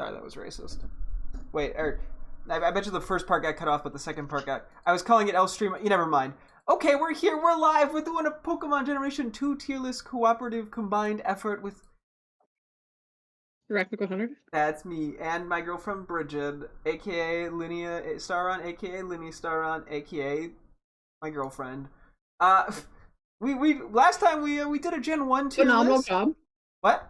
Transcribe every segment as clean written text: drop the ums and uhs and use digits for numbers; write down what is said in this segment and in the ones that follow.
Sorry, that was racist. Wait, I bet you the first part got cut off, but the second part got. I was calling it El Stream. You never mind. Okay, we're here. We're live. We're doing a Pokemon Generation 2 tier list cooperative combined effort with. Arachnic 100? That's me and my girlfriend Bridget, aka Linnea Staron, aka Linny Staron, aka my girlfriend. Uh, we last time we did a Gen 1 tier Phenomenal list. job. What?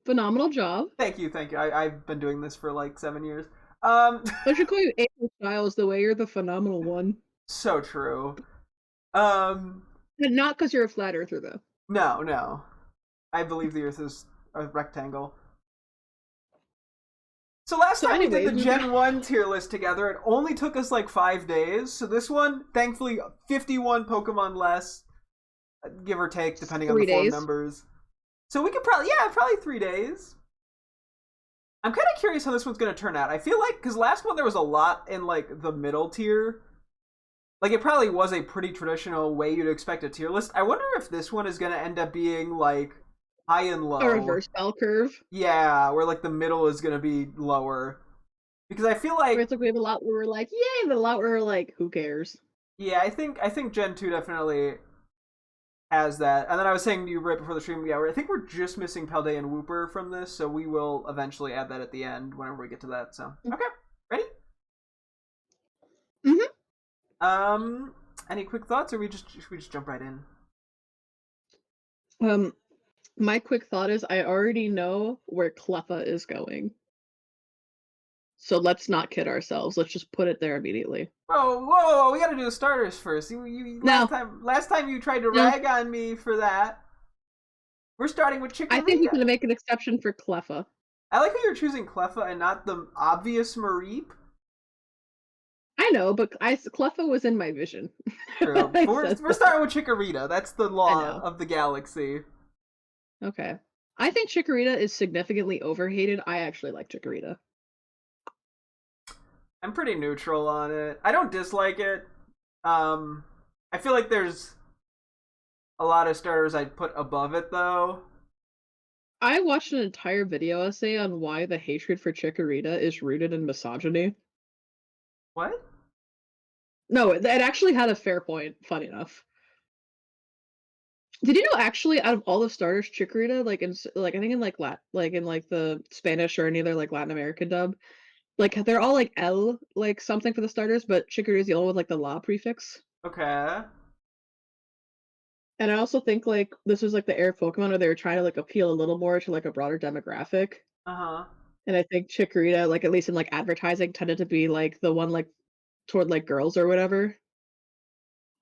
Phenomenal job. Thank you. I've been doing this for like 7 years. I should call you April Styles the way you're the phenomenal one. So true. And not because you're a flat earther, though. No. I believe the Earth is a rectangle. So last time we did the Gen 1 tier list together, it only took us like 5 days. So this one, thankfully, 51 Pokemon less, give or take, depending on the phone numbers. So we could probably 3 days. I'm kind of curious how this one's going to turn out. I feel like, because last one there was a lot in like the middle tier. Like it probably was a pretty traditional way you'd expect a tier list. I wonder if this one is going to end up being like high and low. A reverse bell curve. Yeah, where like the middle is going to be lower. Because I feel like... Where it's like we have a lot where we're like, yay, but a lot where we're like, who cares? Yeah, I think Gen 2 definitely has that. And then I was saying to you right before the stream, yeah, I think we're just missing Paldea and Wooper from this, so we will eventually add that at the end whenever we get to that. So, okay. Ready? Any quick thoughts, or should we just jump right in? My quick thought is I already know where Cleffa is going. So let's not kid ourselves. Let's just put it there immediately. Whoa, we gotta do the starters first. Last time you tried to rag on me for that. We're starting with Chikorita. I think we're gonna make an exception for Cleffa. I like how you're choosing Cleffa and not the obvious Mareep. I know, but Cleffa was in my vision. True. We're starting with Chikorita. That's the law of the galaxy. Okay. I think Chikorita is significantly overhated. I actually like Chikorita. I'm pretty neutral on it. I don't dislike it. I feel like there's a lot of starters I'd put above it, though. I watched an entire video essay on why the hatred for Chikorita is rooted in misogyny. What? No, it actually had a fair point, funny enough. Did you know actually out of all the starters, Chikorita, I think in the Spanish or any other like Latin American dub, like they're all like L like something for the starters, but Chikorita is the only one with like the La prefix. Okay. And I also think like this was like the era of Pokemon where they were trying to like appeal a little more to like a broader demographic. And I think Chikorita, like at least in like advertising, tended to be like the one like toward like girls or whatever.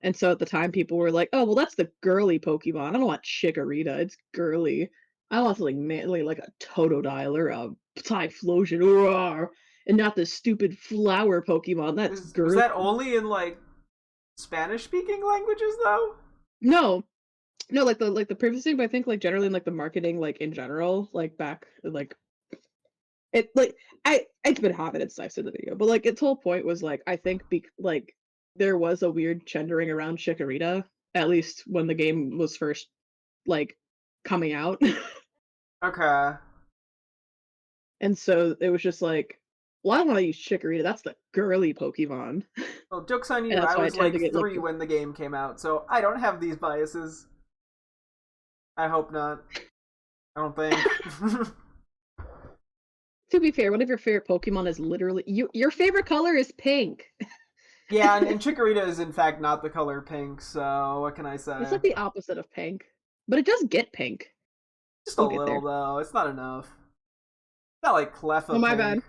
And so at the time people were like, oh well that's the girly Pokemon. I don't want Chikorita, it's girly. I want something manly like a Totodile or a Typhlosion, and not the stupid flower Pokemon. That's girly. Was that only in like Spanish speaking languages though? No, like the prefacing, but I think like generally in like the marketing, like in general, like back like it like it's been hot minutes I've said the video, but like its whole point was like I think like there was a weird gendering around Chikorita, at least when the game was first like coming out. Okay. And so it was just like, well, I don't want to use Chikorita. That's the girly Pokemon. Well, joke's on you. I was like 3 when the game came out, so I don't have these biases. I hope not. I don't think. To be fair, one of your favorite Pokemon is literally... Your favorite color is pink. Yeah, and Chikorita is in fact not the color pink, so what can I say? It's like the opposite of pink. But it does get pink. Just a little, though. It's not enough. It's not like Cleffa Oh, my bad.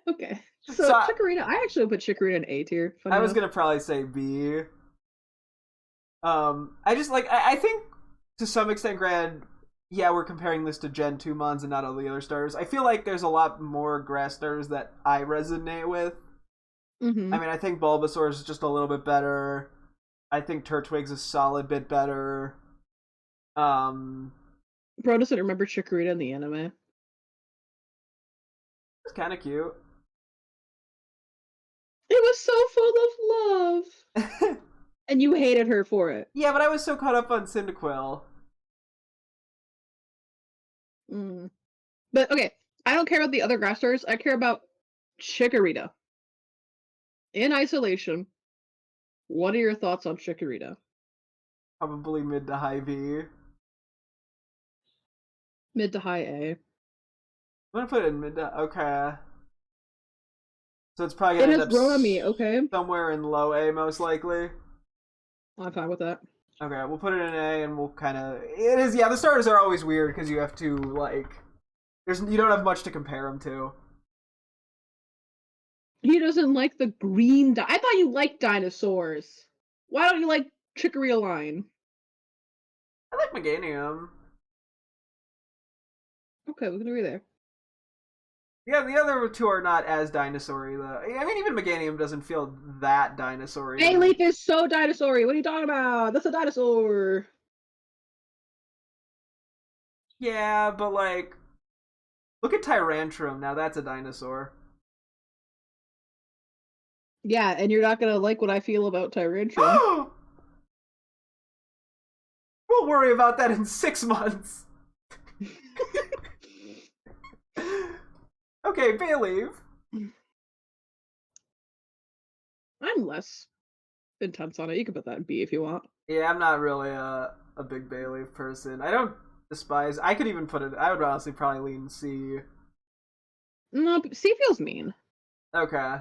Okay. So Chikorita, I actually put Chikorita in A tier. I was gonna probably say B. I just like I think to some extent, granted, yeah, we're comparing this to Gen 2 Mons and not all the other starters. I feel like there's a lot more grass starters that I resonate with. Mm-hmm. I mean, I think Bulbasaur is just a little bit better. I think Turtwig's a solid bit better. Bro doesn't remember Chikorita in the anime. It's kind of cute. It was so full of love. And you hated her for it. Yeah, but I was so caught up on Cyndaquil. Mm. But okay, I don't care about the other grass stars. I care about Chikorita. In isolation, what are your thoughts on Chikorita? Probably mid to high V. Mid to high A. I'm gonna put it in mid to okay. So it's probably It gonna end has up grown on me, okay? somewhere in low A most likely. I'm fine with that. Okay, we'll put it in A, and we'll kind of. It is, yeah. The starters are always weird because you have to like. You don't have much to compare them to. He doesn't like the green. I thought you liked dinosaurs. Why don't you like Chikorita line? I like Meganium. Okay, we can agree there. Yeah, the other two are not as dinosaur-y, though. I mean, even Meganium doesn't feel that dinosaur-y. Bayleaf is so dinosaur-y. What are you talking about? That's a dinosaur. Yeah, but like, look at Tyrantrum. Now that's a dinosaur. Yeah, and you're not gonna like what I feel about Tyrantrum. We'll worry about that in 6 months. Okay, Bayleaf. I'm less intense on it. You can put that in B if you want. Yeah, I'm not really a big Bayleaf person. I don't despise. I could even put it. I would honestly probably lean C. No, C feels mean. Okay.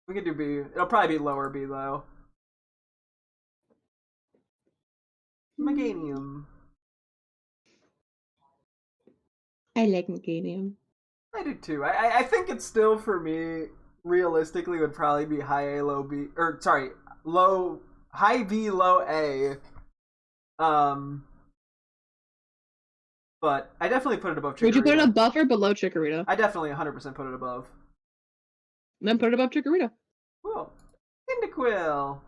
We could do B. It'll probably be lower B though. Meganium. I like Meganium. I do too. I think it's still, for me, realistically would probably be high A, low B, or sorry, high B, low A. But I definitely put it above Chikorita. Would you put it above or below Chikorita? I definitely 100% put it above. Then put it above Chikorita. Cool. Cyndaquil.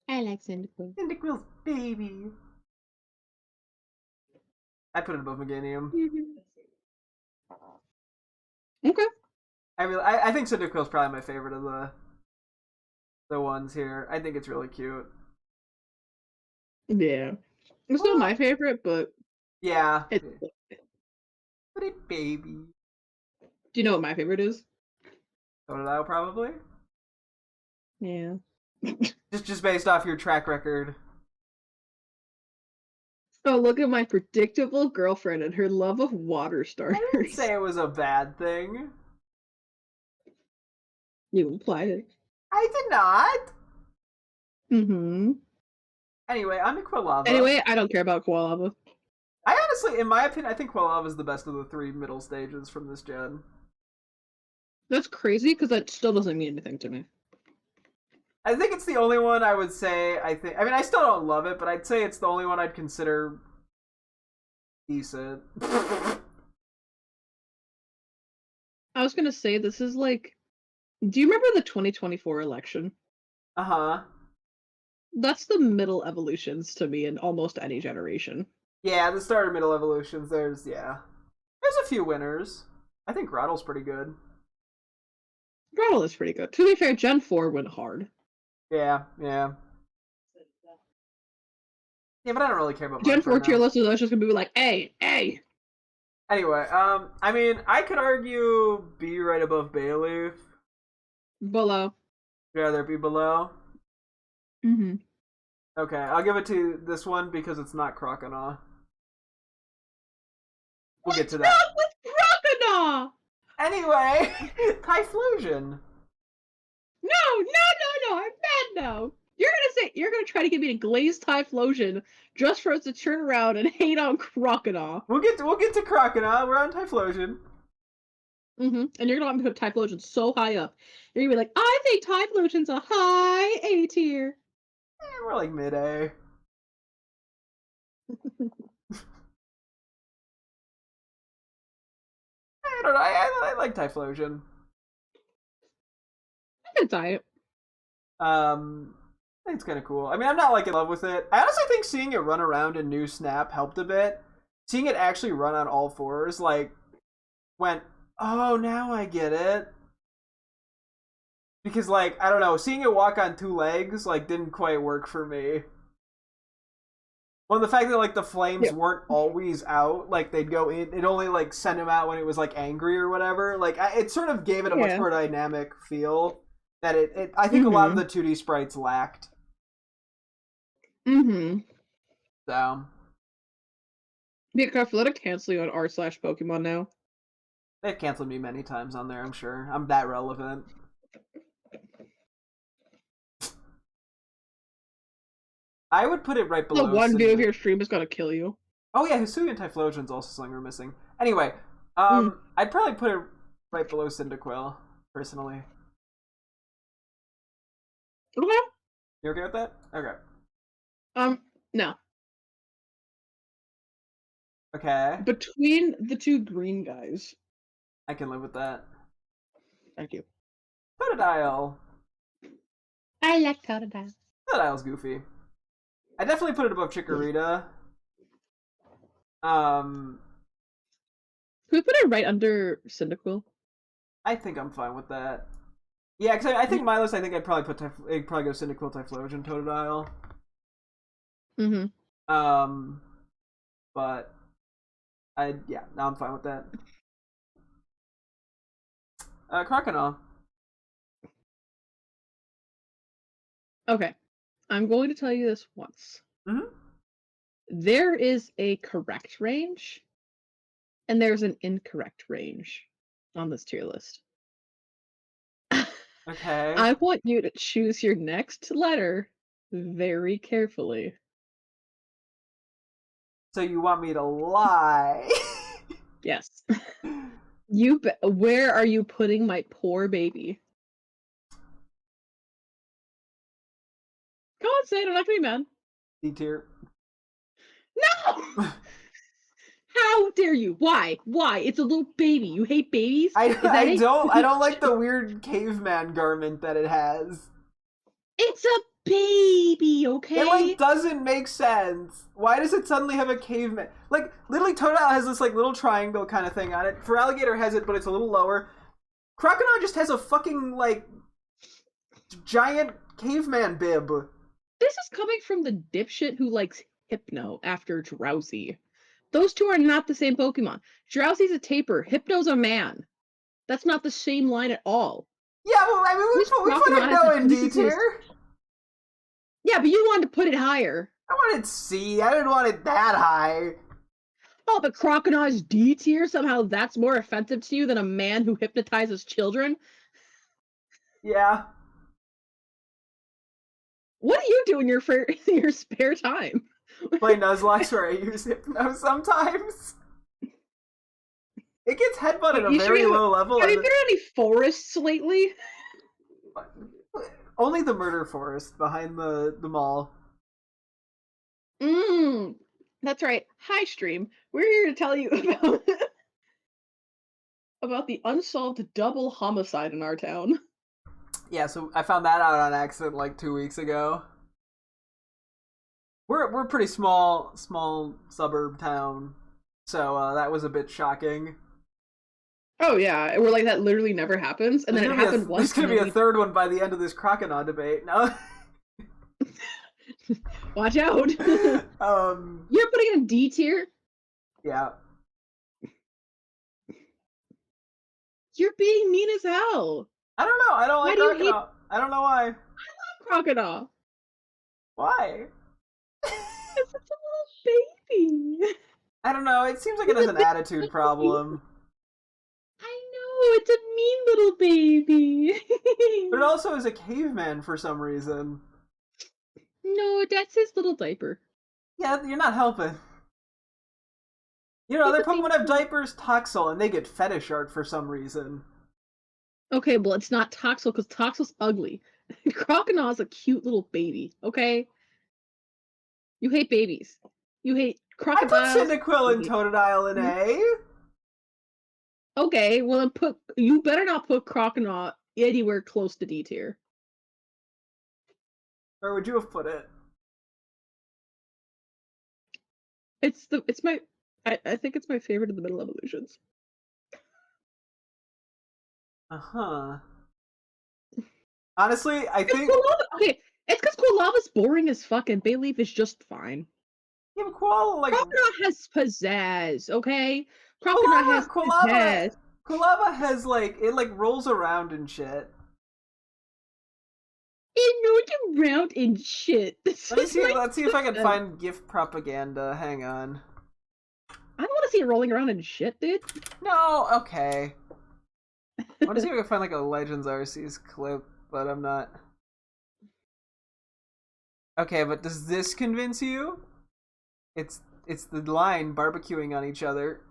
I like Cyndaquil. Cyndaquil's baby. I put it above Meganium. Okay. I think Cyndaquil's probably my favorite of the ones here. I think it's really cute. Yeah. It's still my favorite, but yeah. But it baby. Do you know what my favorite is? Totodile, probably. Yeah. just based off your track record. Oh, look at my predictable girlfriend and her love of water starters. I didn't say it was a bad thing. You implied it. I did not. Mm-hmm. Anyway, on to Quilava. Anyway, I don't care about Quilava. I honestly, in my opinion, I think Quilava is the best of the 3 middle stages from this gen. That's crazy, because that still doesn't mean anything to me. I think it's the only one I would say, I mean, I still don't love it, but I'd say it's the only one I'd consider decent. I was gonna say, this is like... Do you remember the 2024 election? Uh-huh. That's the middle evolutions to me in almost any generation. Yeah, the starter middle evolutions, there's a few winners. I think Grottle's pretty good. Grottle is pretty good. To be fair, Gen 4 went hard. Yeah. Yeah, but I don't really care about Gen 4 right tier list is just gonna be like, hey. Anyway, I mean, I could argue B right above Bayleaf. Below. Yeah, there be below. Mm-hmm. Okay, I'll give it to this one because it's not Croconaw. We'll get to that. What's wrong with Croconaw? Anyway, Typhlosion. No, I'm mad now. You're gonna try to get me to glaze Typhlosion just for us to turn around and hate on Croconaw. We'll get to Croconaw. We're on Typhlosion. Mm-hmm. And you're gonna want me to put Typhlosion so high up. You're gonna be like, I think Typhlosion's a high A tier. We're like mid A. I don't know. I like Typhlosion. I can try it. I think it's kind of cool. I mean, I'm not like in love with it. I honestly think seeing it run around in New Snap helped a bit. Seeing it actually run on all fours, like, went, oh, now I get it. Because, like, I don't know, seeing it walk on 2 legs, like, didn't quite work for me. Well, the fact that like the flames weren't always out, like they'd go in, it only like sent him out when it was like angry or whatever. Like it sort of gave it a much more dynamic feel that I think a lot of the 2D sprites lacked. So be careful, let it cancel you on r/Pokemon now. They've canceled me many times on there, I'm sure. I'm that relevant. I would put it right below. The one view of your stream is gonna kill you. Oh yeah, Hisuian Typhlosion's also something we're missing. Anyway, I'd probably put it right below Cyndaquil, personally. Okay. You okay with that? Okay. No. Okay. Between the two green guys. I can live with that. Thank you. Totodile. I like Totodile. Totodile's goofy. I definitely put it above Chikorita. Can we put it right under Cyndaquil? I think I'm fine with that. Yeah, because I think Milos, I think I'd probably go Cyndaquil, Typhlosion, Totodile. But now I'm fine with that. Croconaw. Okay. I'm going to tell you this once. There is a correct range, and there's an incorrect range on this tier list. Okay. I want you to choose your next letter very carefully. So you want me to lie? Yes. Where are you putting my poor baby? Go on, say it. I'm not gonna be mad. D tier. No! How dare you? Why? Why? It's a little baby. You hate babies? I don't like the weird caveman garment that it has. It's a baby, okay? It like doesn't make sense. Why does it suddenly have a caveman? Like literally Totodile has this like little triangle kind of thing on it. Feraligatr has it, but it's a little lower. Croconaw just has a fucking like giant caveman bib. This is coming from the dipshit who likes Hypno after Drowsy. Those two are not the same Pokemon. Drowsy's a taper. Hypno's a man. That's not the same line at all. Yeah, well, I mean, we put Hypno in D tier. Yeah, but you wanted to put it higher. I wanted C. I didn't want it that high. Oh, but Croconaw is D tier? Somehow that's more offensive to you than a man who hypnotizes children? Yeah. What do you do in your spare time? Play Nuzlocke where I use Hypno sometimes. It gets headbutt at a very low level. Have you been in any forests lately? Only the murder forest behind the mall. That's right. Hi, stream. We're here to tell you about the unsolved double homicide in our town. Yeah, so I found that out on accident like 2 weeks ago. We're a pretty small suburb town, so that was a bit shocking. Oh yeah, we're like that literally never happens, and then it happened once. There's gonna be a third one by the end of this Croconaw debate. No. Watch out. You're putting it in D tier? Yeah. You're being mean as hell. I don't know. I don't like Croconaw. I don't know why. I love Croconaw. Why? It's such a little baby. I don't know. It seems like it has an attitude problem. I know. It's a mean little baby. But it also is a caveman for some reason. No, that's his little diaper. Yeah, you're not helping. You know, other Pokemon have diapers, Toxel, and they get fetish art for some reason. Okay, well, it's not Toxel, because Toxel's ugly. Croconaw's a cute little baby, okay? You hate babies. You hate crocodiles. I put Cyndaquil and Totodile in A. Okay, well then you better not put Croconaw anywhere close to D tier. Where would you have put it? I think it's my favorite of the middle evolutions. Uh-huh. Honestly, I think... Okay, it's because Quilava's boring as fuck and Bayleaf is just fine. Yeah, but Koala, like... Croconaw has pizzazz, okay? Croconaw has pizzazz. Quilava has, like, it, like, rolls around and shit. It rolls around and shit. Let's see if I can find GIF propaganda. Hang on. I don't want to see it rolling around and shit, dude. No, okay. I want to see if I can find, like, a Legends Arceus clip, but I'm not... Okay, but does this convince you? It's the line barbecuing on each other.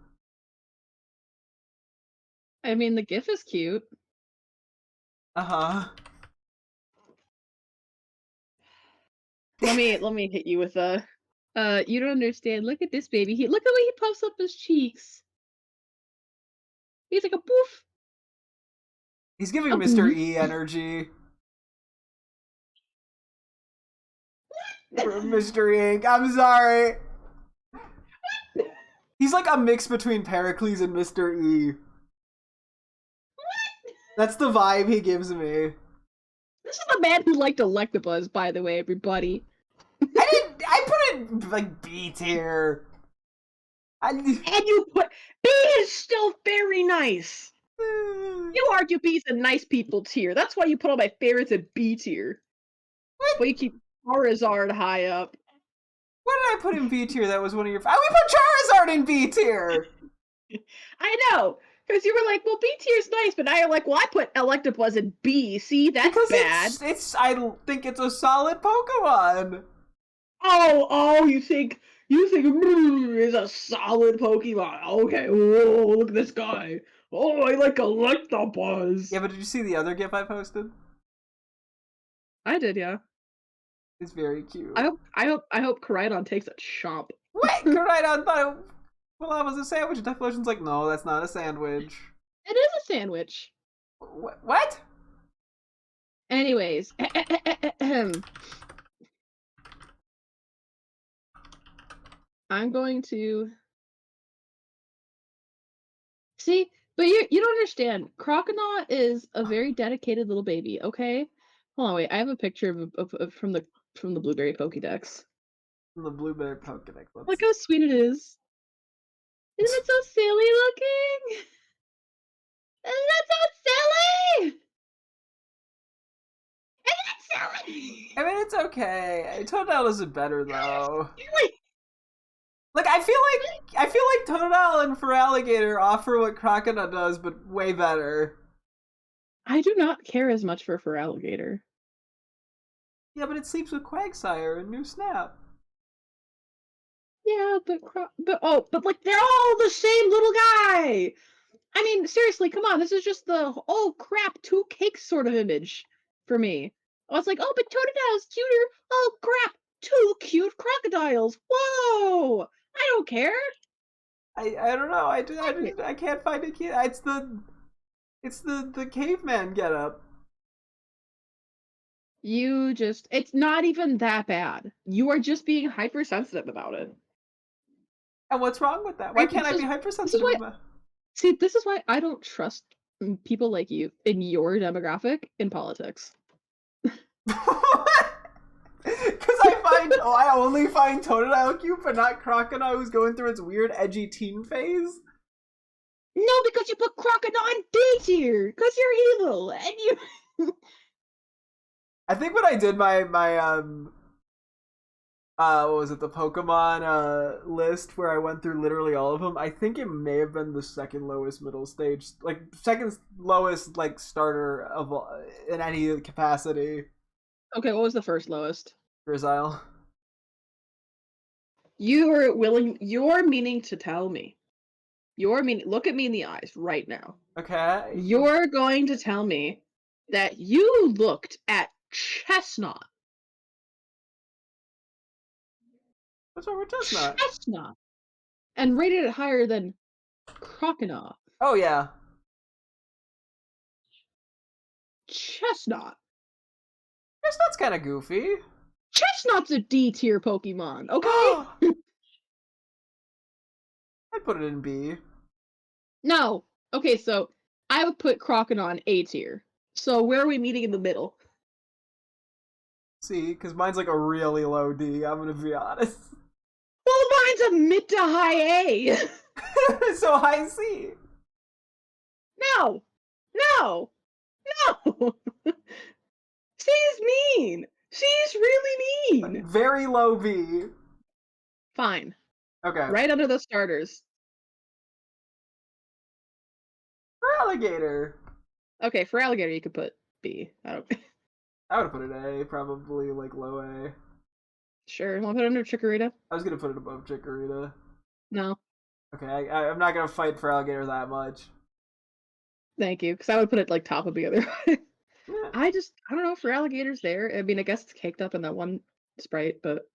I mean, the GIF is cute. Uh-huh. Let me hit you with a you don't understand. Look at this baby. Look at the way he puffs up his cheeks. He's like a poof. He's giving Mr. E energy. Mr. Ink, I'm sorry. He's like a mix between Pericles and Mr. E. That's the vibe he gives me. This is the man who liked Electabuzz, by the way, everybody. I put it like B tier. And you put B is still very nice. You argue B's a nice people tier. That's why you put all my favorites in B tier. What? But you keep Charizard high up. What did I put in B tier that was one of your... Oh, we put Charizard in B tier! I know! Because you were like, well, B tier's nice, but now you're like, well, I put Electabuzz in B. See, that's because bad. I think it's a solid Pokemon. Oh, you think is a solid Pokemon. Okay, whoa, look at this guy. Oh, I like Electabuzz. Yeah, but did you see the other GIF I posted? I did, yeah. It's very cute. I hope Koraidon takes a chomp. Wait, Koraidon thought it was a sandwich. Deflation's like, no, that's not a sandwich. It is a sandwich. What? Anyways, I'm going to see, but you don't understand. Croconaw is a very dedicated little baby. Okay, hold on, wait. I have a picture of from the Blueberry Pokédex. From the Blueberry Pokédex. Look how sweet it is. Isn't it so silly looking? Isn't that so silly? Isn't it silly? I mean, it's okay. Totodile isn't better though. Like I feel like Totodile and Feraligatr offer what Croconaw does, but way better. I do not care as much for Feraligatr. Yeah, but it sleeps with Quagsire and New Snap. Yeah, but like they're all the same little guy. I mean, seriously, come on. This is just the oh crap, two cakes sort of image for me. I was like, oh, but Totodile's cuter. Oh crap, two cute crocodiles. Whoa! I don't care. I don't know. I can't find it. It's the caveman getup. It's not even that bad. You are just being hypersensitive about it. And what's wrong with that? Why can't I be hypersensitive about it? See, this is why I don't trust people like you in your demographic in politics. Because I only find Totodile cute, but not Croconaw, who's going through its weird edgy teen phase. No, because you put Croconaw in D tier, because you're evil, and you. I think when I did my what was it, the Pokemon list where I went through literally all of them, I think it may have been the second lowest middle stage, like second lowest like starter of in any capacity. Okay, what was the first lowest? Grizzile. You're meaning to tell me. Look at me in the eyes right now. Okay. You're going to tell me that you looked at Chestnut. What's wrong with Chestnut? Chestnut. And rated it higher than Croconaw. Oh, yeah. Chestnut. Chestnut's kind of goofy. Chestnut's a D tier Pokemon, okay? I'd put it in B. No. Okay, so I would put Croconaw in A tier. So where are we meeting in the middle? C, because mine's like a really low D, I'm gonna be honest. Well, mine's a mid to high A. So high C. No. She's mean. She's really mean. Very low B. Fine. Okay. Right under the starters. Feraligatr. Okay, Feraligatr you could put B. I would put it A, probably like low A. Sure. Want to put it under Chikorita? I was gonna put it above Chikorita. No. Okay, I'm not gonna fight Feraligatr that much. Thank you, because I would put it like top of the other way. Yeah. I don't know if Feraligatr's there. I mean, I guess it's caked up in that one sprite, but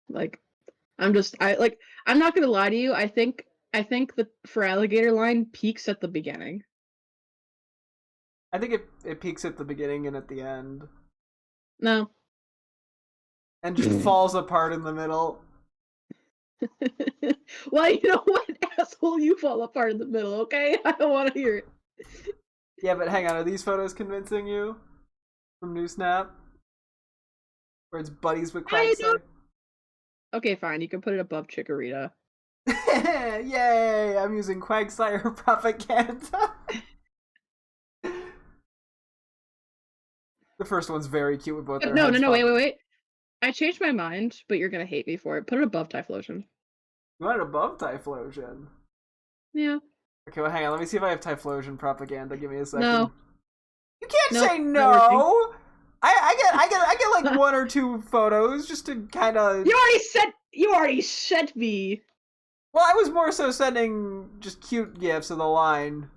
like, I'm not gonna lie to you. I think the Feraligatr line peaks at the beginning. I think it peaks at the beginning and at the end. No. And just falls apart in the middle. Well, you know what, asshole, you fall apart in the middle, okay? I don't want to hear it. Yeah, but hang on, are these photos convincing you? From New Snap? Where it's buddies with Quagsire? Okay, fine, you can put it above Chikorita. Yay! I'm using Quagsire propaganda. The first one's very cute with both their heads. No, wait. I changed my mind, but you're gonna hate me for it. Put it above Typhlosion. You want it above Typhlosion? Yeah. Okay, well, hang on. Let me see if I have Typhlosion propaganda. Give me a second. No. You can't say no. I get like one or two photos just to kind of. You already sent me. Well, I was more so sending just cute gifs of the line.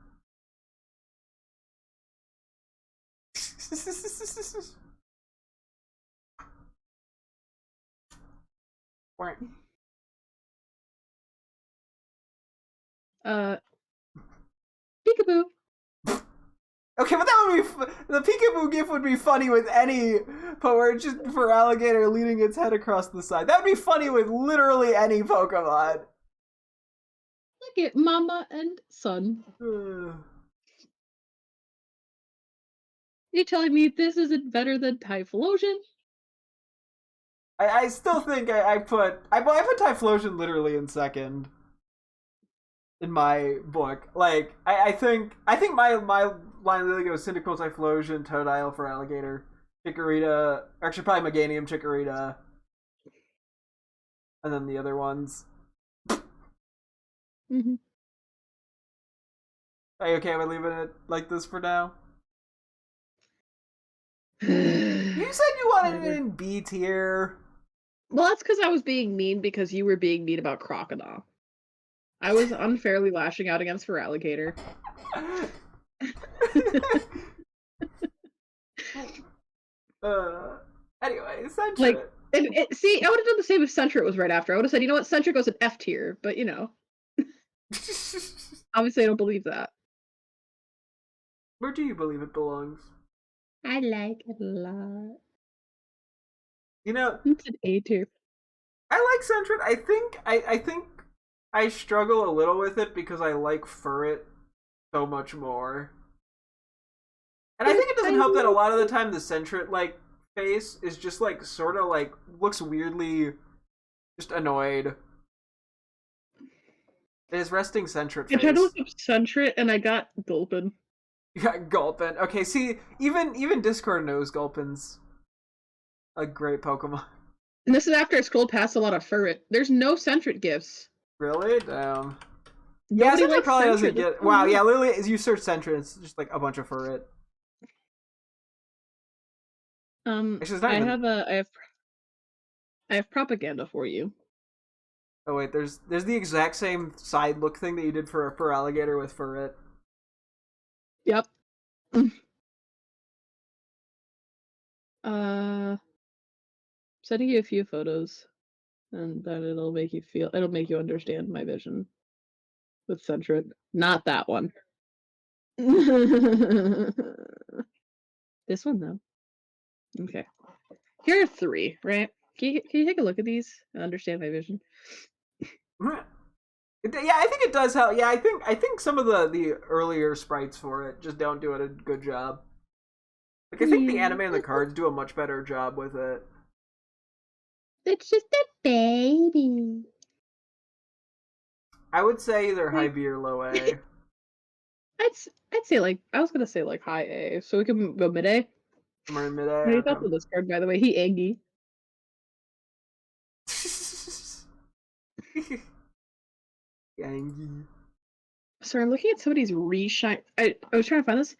Peekaboo. Okay, but that would be the Peekaboo gif would be funny with any, but where it's just Feraligatr leaning its head across the side. That would be funny with literally any Pokemon. Look at Mama and Son. You telling me this isn't better than Typhlosion? I still think I put Typhlosion literally in second. In my book, like I think my line literally goes Cyndaquil, Typhlosion, Totodile, Feraligatr, Chikorita, actually probably Meganium, Chikorita, and then the other ones. Mm-hmm. Are you okay with leaving it like this for now? You said you wanted it in B tier. Well, that's because I was being mean because you were being mean about Crocodile. I was unfairly lashing out against Feraligatr. Anyway, Sentret. Like, see, I would have done the same if Sentret was right after. I would have said, you know what, Sentret goes in F tier, but you know. Obviously, I don't believe that. Where do you believe it belongs? I like it a lot. You know, it's an A tier. I like Sentret. I think I struggle a little with it because I like Furret so much more. And I think it doesn't help that a lot of the time the Sentret like face is just like sort of like looks weirdly just annoyed. It is resting Sentret face. I tried to look up Sentret and I got Gulpin. You got Gulpin. Okay, see, even Discord knows Gulpin's a great Pokemon. And this is after I scrolled past a lot of Furret. There's no Sentret gifts. Really? Damn. Yeah, Sentret probably doesn't get. Wow, yeah, literally, as you search Sentret, it's just like a bunch of Furret. Actually, I have propaganda for you. Oh wait, there's the exact same side look thing that you did for Alligator with Furret. Yep. Sending you a few photos, and then it'll make you understand my vision with Sentret. Not that one. This one though. Okay. Here are 3, right? Can you take a look at these and understand my vision? Yeah, I think it does help. Yeah, I think some of the earlier sprites for it just don't do a good job. Like I think the anime and the cards do a much better job with it. It's just a baby. I would say either high B or low A. I'd say like I was gonna say like high A, so we can go mid A. Somewhere in mid A. What do you Okay. thought of this card, by the way? He Angie. Angie. Sorry, I'm looking at somebody's reshine. I was trying to find this.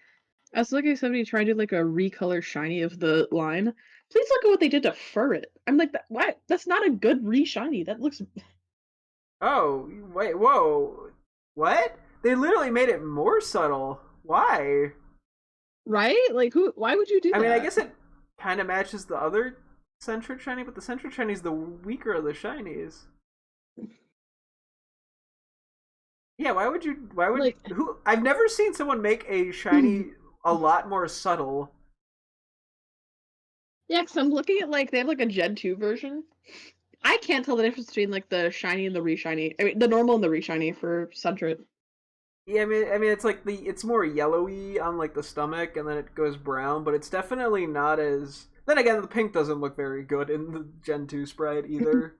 I was looking at somebody trying to do like a recolor shiny of the line. Please look at what they did to fur it. I'm like, what? That's not a good reshiny. That looks. Oh, wait, whoa. What? They literally made it more subtle. Why? Right? Like, who? Why would you do that? I mean, I guess it kind of matches the other centric shiny, but the centric shiny is the weaker of the shinies. Yeah, why would you? Why would like, who? I've never seen someone make a shiny a lot more subtle. yeah, because I'm looking at like they have like a Gen 2 version. I can't tell the difference between like the shiny and the reshiny. I mean, the normal and the reshiny for Centret. Yeah, I mean, it's like it's more yellowy on like the stomach, and then it goes brown, but it's definitely not as. Then again, the pink doesn't look very good in the Gen 2 sprite either.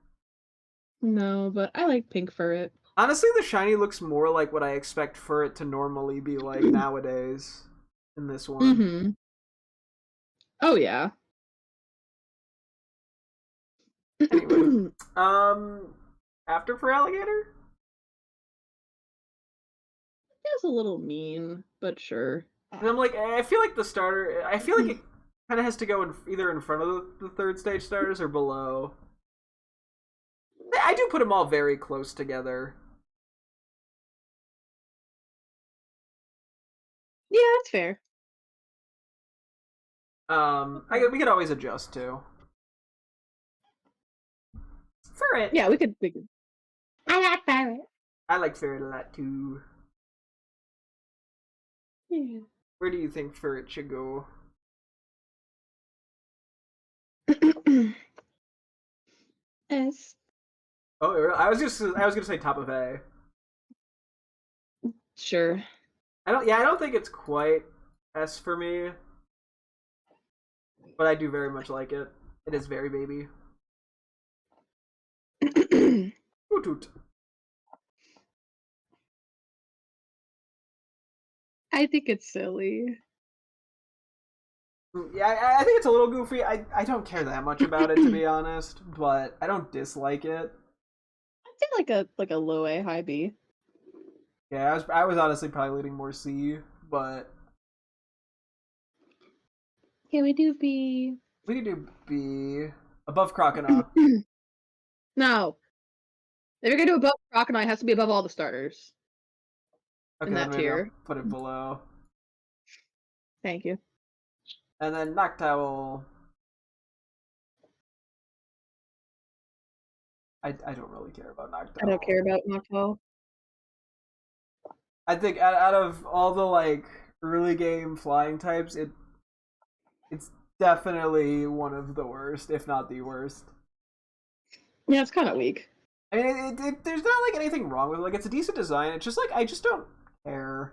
No, but I like pink for it. Honestly, the shiny looks more like what I expect for it to normally be like nowadays in this one. Mm-hmm. Oh yeah. Anyway, after for alligator? It's a little mean, but sure. And I'm like, I feel like the starter. I feel like it kind of has to go either in front of the third stage starters or below. I do put them all very close together. Yeah, that's fair. We could always adjust too. Ferret. Yeah, we could. I like Ferret. I like Ferret a lot too. Yeah. Where do you think Ferret should go? S. Oh, I was gonna say top of A. Sure. I don't think it's quite S for me, but I do very much like it. It is very baby. Hoot hoot. I think it's silly. Yeah, I think it's a little goofy. I don't care that much about it to be honest, but I don't dislike it. I'd say like a low A, high B. Yeah, I was honestly probably leaning more C, but Can we do B? we could do B above Crocodile. No. If you're gonna do above Crocodile, it has to be above all the starters. Okay, In then that maybe I'll tier. put it below. Thank you. And then Noctowl. I don't really care about Noctowl. I don't care about Noctowl. I think out of all the like early game flying types, it's definitely one of the worst, if not the worst. Yeah, it's kind of weak. I mean, there's not like anything wrong with it. Like it's a decent design. It's just like I just don't care.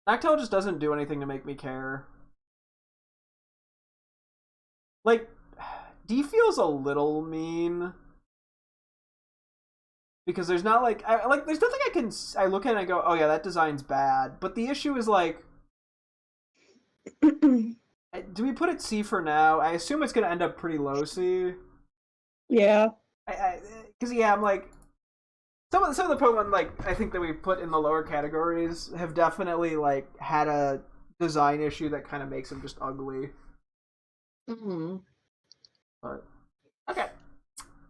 Noctowl just doesn't do anything to make me care. Like D feels a little mean because there's not like there's nothing I look at and I go, oh yeah, that design's bad. But the issue is like, do we put it C for now? I assume it's gonna end up pretty low C. Yeah. Because yeah, I'm like some of the Pokemon like I think that we put in the lower categories have definitely like had a design issue that kind of makes them just ugly. Mm-hmm. But okay,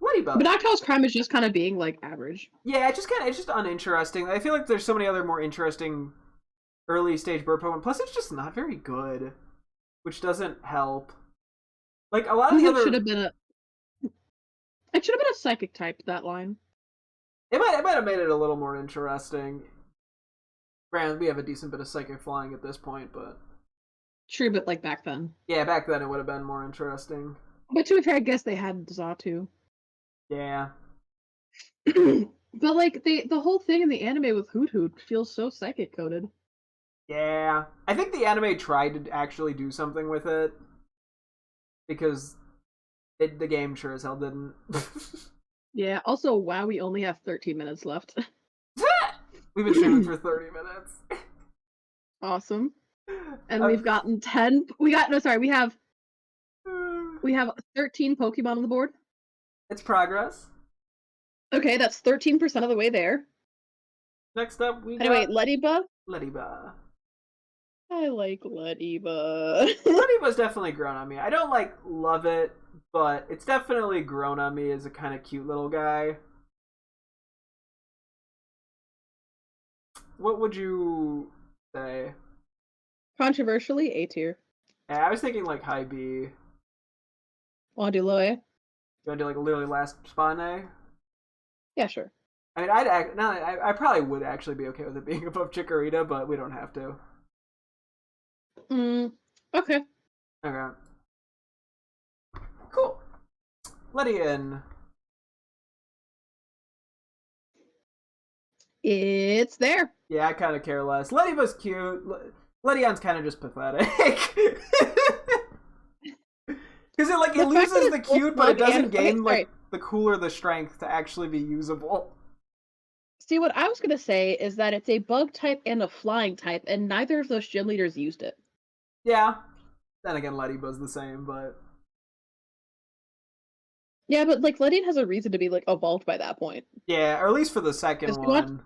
Ladybug. But Noctowl's crime is just kind of being like average. Yeah, it's just uninteresting. I feel like there's so many other more interesting early stage bird Pokemon. Plus, it's just not very good, which doesn't help. Like a lot of the other should have been a. It should have been a psychic type, that line. It might have made it a little more interesting. Granted, we have a decent bit of psychic flying at this point, but True, but like back then. yeah, back then it would have been more interesting. But to be fair, I guess they had Xatu. Yeah. But like the whole thing in the anime with Hoot Hoot feels so psychic coded. Yeah. I think the anime tried to actually do something with it. Because The game sure as hell didn't. Yeah, also, wow, we only have 13 minutes left. We've been streaming for 30 minutes. Awesome. And we've gotten 10. We have 13 Pokemon on the board. It's progress. Okay, that's 13% of the way there. Next up, we got... Anyway, Leddyba? Leddyba. I like Leddyba. Leddyba's definitely grown on me. I don't, love it, but it's definitely grown on me as a kind of cute little guy. What would you say? Controversially, A tier. Yeah, I was thinking, high B. Wanna do low A? You wanna do, literally last spawn A? Yeah, sure. I mean, I probably would actually be okay with it being above Chikorita, but we don't have to. Okay. Okay. Cool. Ledian. It's there. Yeah, I kind of care less. Leddyba's cute. Ledion's kind of just pathetic. Because it loses the cute, but it doesn't gain, the cooler the strength to actually be usable. See, what I was going to say is that it's a bug type and a flying type, and neither of those gym leaders used it. Yeah. Then again, Leddyba's the same, but... Yeah, but, Ledian has a reason to be, evolved by that point. Yeah, or at least for the second one.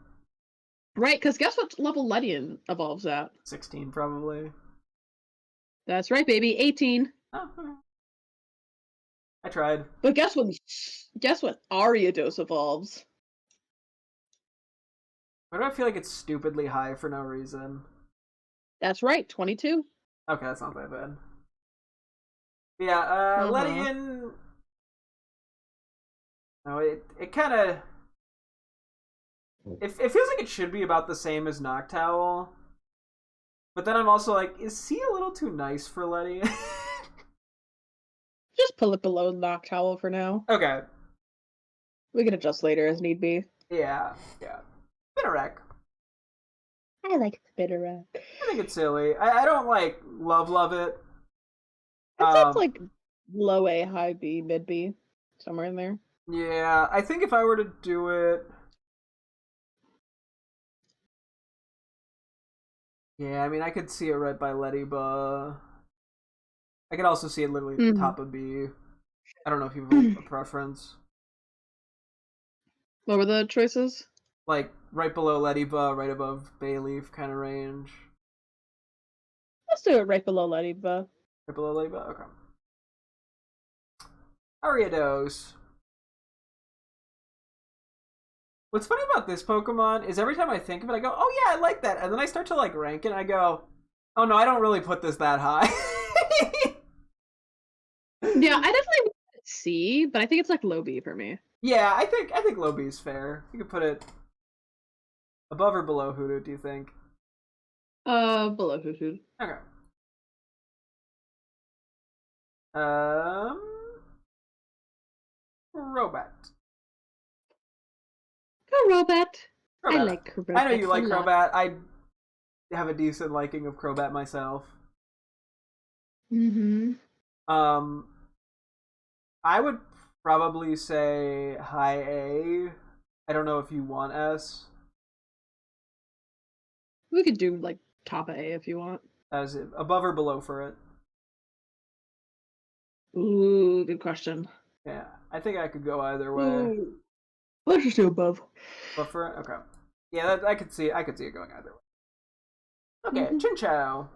Right, because guess what level Ledian evolves at? 16, probably. That's right, baby. 18. Oh, okay. I tried. But guess what Ariados evolves? Why do I feel like it's stupidly high for no reason? That's right, 22. Okay, that's not that bad. Yeah, Ledian... No, it kind of... It feels like it should be about the same as Noctowl. But then I'm also like, is he a little too nice for Ledian? Just pull it below Noctowl for now. Okay. We can adjust later as need be. Yeah. Spinarak. I like Spinarak. I think it's silly. I don't, love it. It's low A, high B, mid B. Somewhere in there. Yeah, I think if I were to do it... Yeah, I mean, I could see it right by Leddyba. I could also see it literally top of B. I don't know if you have a preference. What were the choices? Right below Leddyba, right above Bayleaf kind of range. Let's do it right below Leddyba. Right below Leddyba? Okay. Ariados. What's funny about this Pokemon is every time I think of it, I go, oh yeah, I like that. And then I start to rank it and I go, oh no, I don't really put this that high. Yeah, I definitely want C, but I think it's low B for me. Yeah, I think low B is fair. You could put it above or below Hoodoo, do you think? Below Hoodoo. Okay. Crobat. Crobat. I like Crobat. I know you like Crobat. I have a decent liking of Crobat myself. I would probably say high A. I don't know if you want S. We could do top of A if you want. As it above or below for it? Ooh, good question. Yeah, I think I could go either way. Ooh. Let's just do above. Above for it? Okay. Yeah, I could see it going either way. Okay, Chinchou.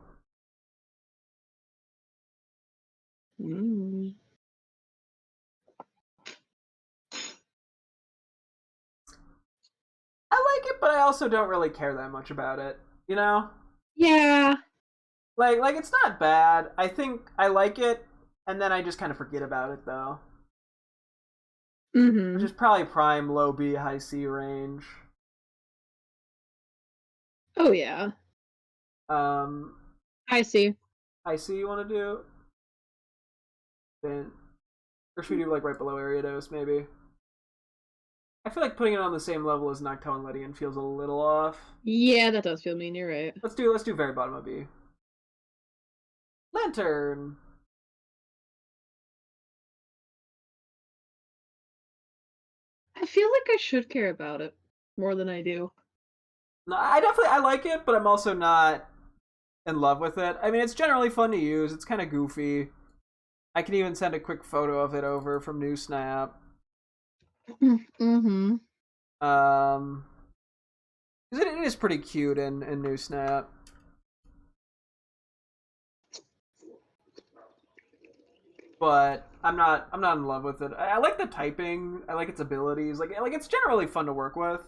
I like it, but I also don't really care that much about it. You know? Yeah. It's not bad. I think I like it, and then I just kind of forget about it, though. Which is probably prime low B, high C range. Oh, yeah. High C. High C you want to do? Then, or should we do right below Ariados, maybe? I feel like putting it on the same level as Noctowl and Ledian feels a little off. Yeah, that does feel mean. You're right. Let's do very bottom of B. Lantern. feel like I should care about it more than I do. No, I like it, but I'm also not in love with it. I mean, it's generally fun to use. It's kind of goofy. I can even send a quick photo of it over from New Snap. Mm-hmm. 'Cause it is pretty cute in New Snap. But I'm not in love with it. I like the typing. I like its abilities. Like it's generally fun to work with.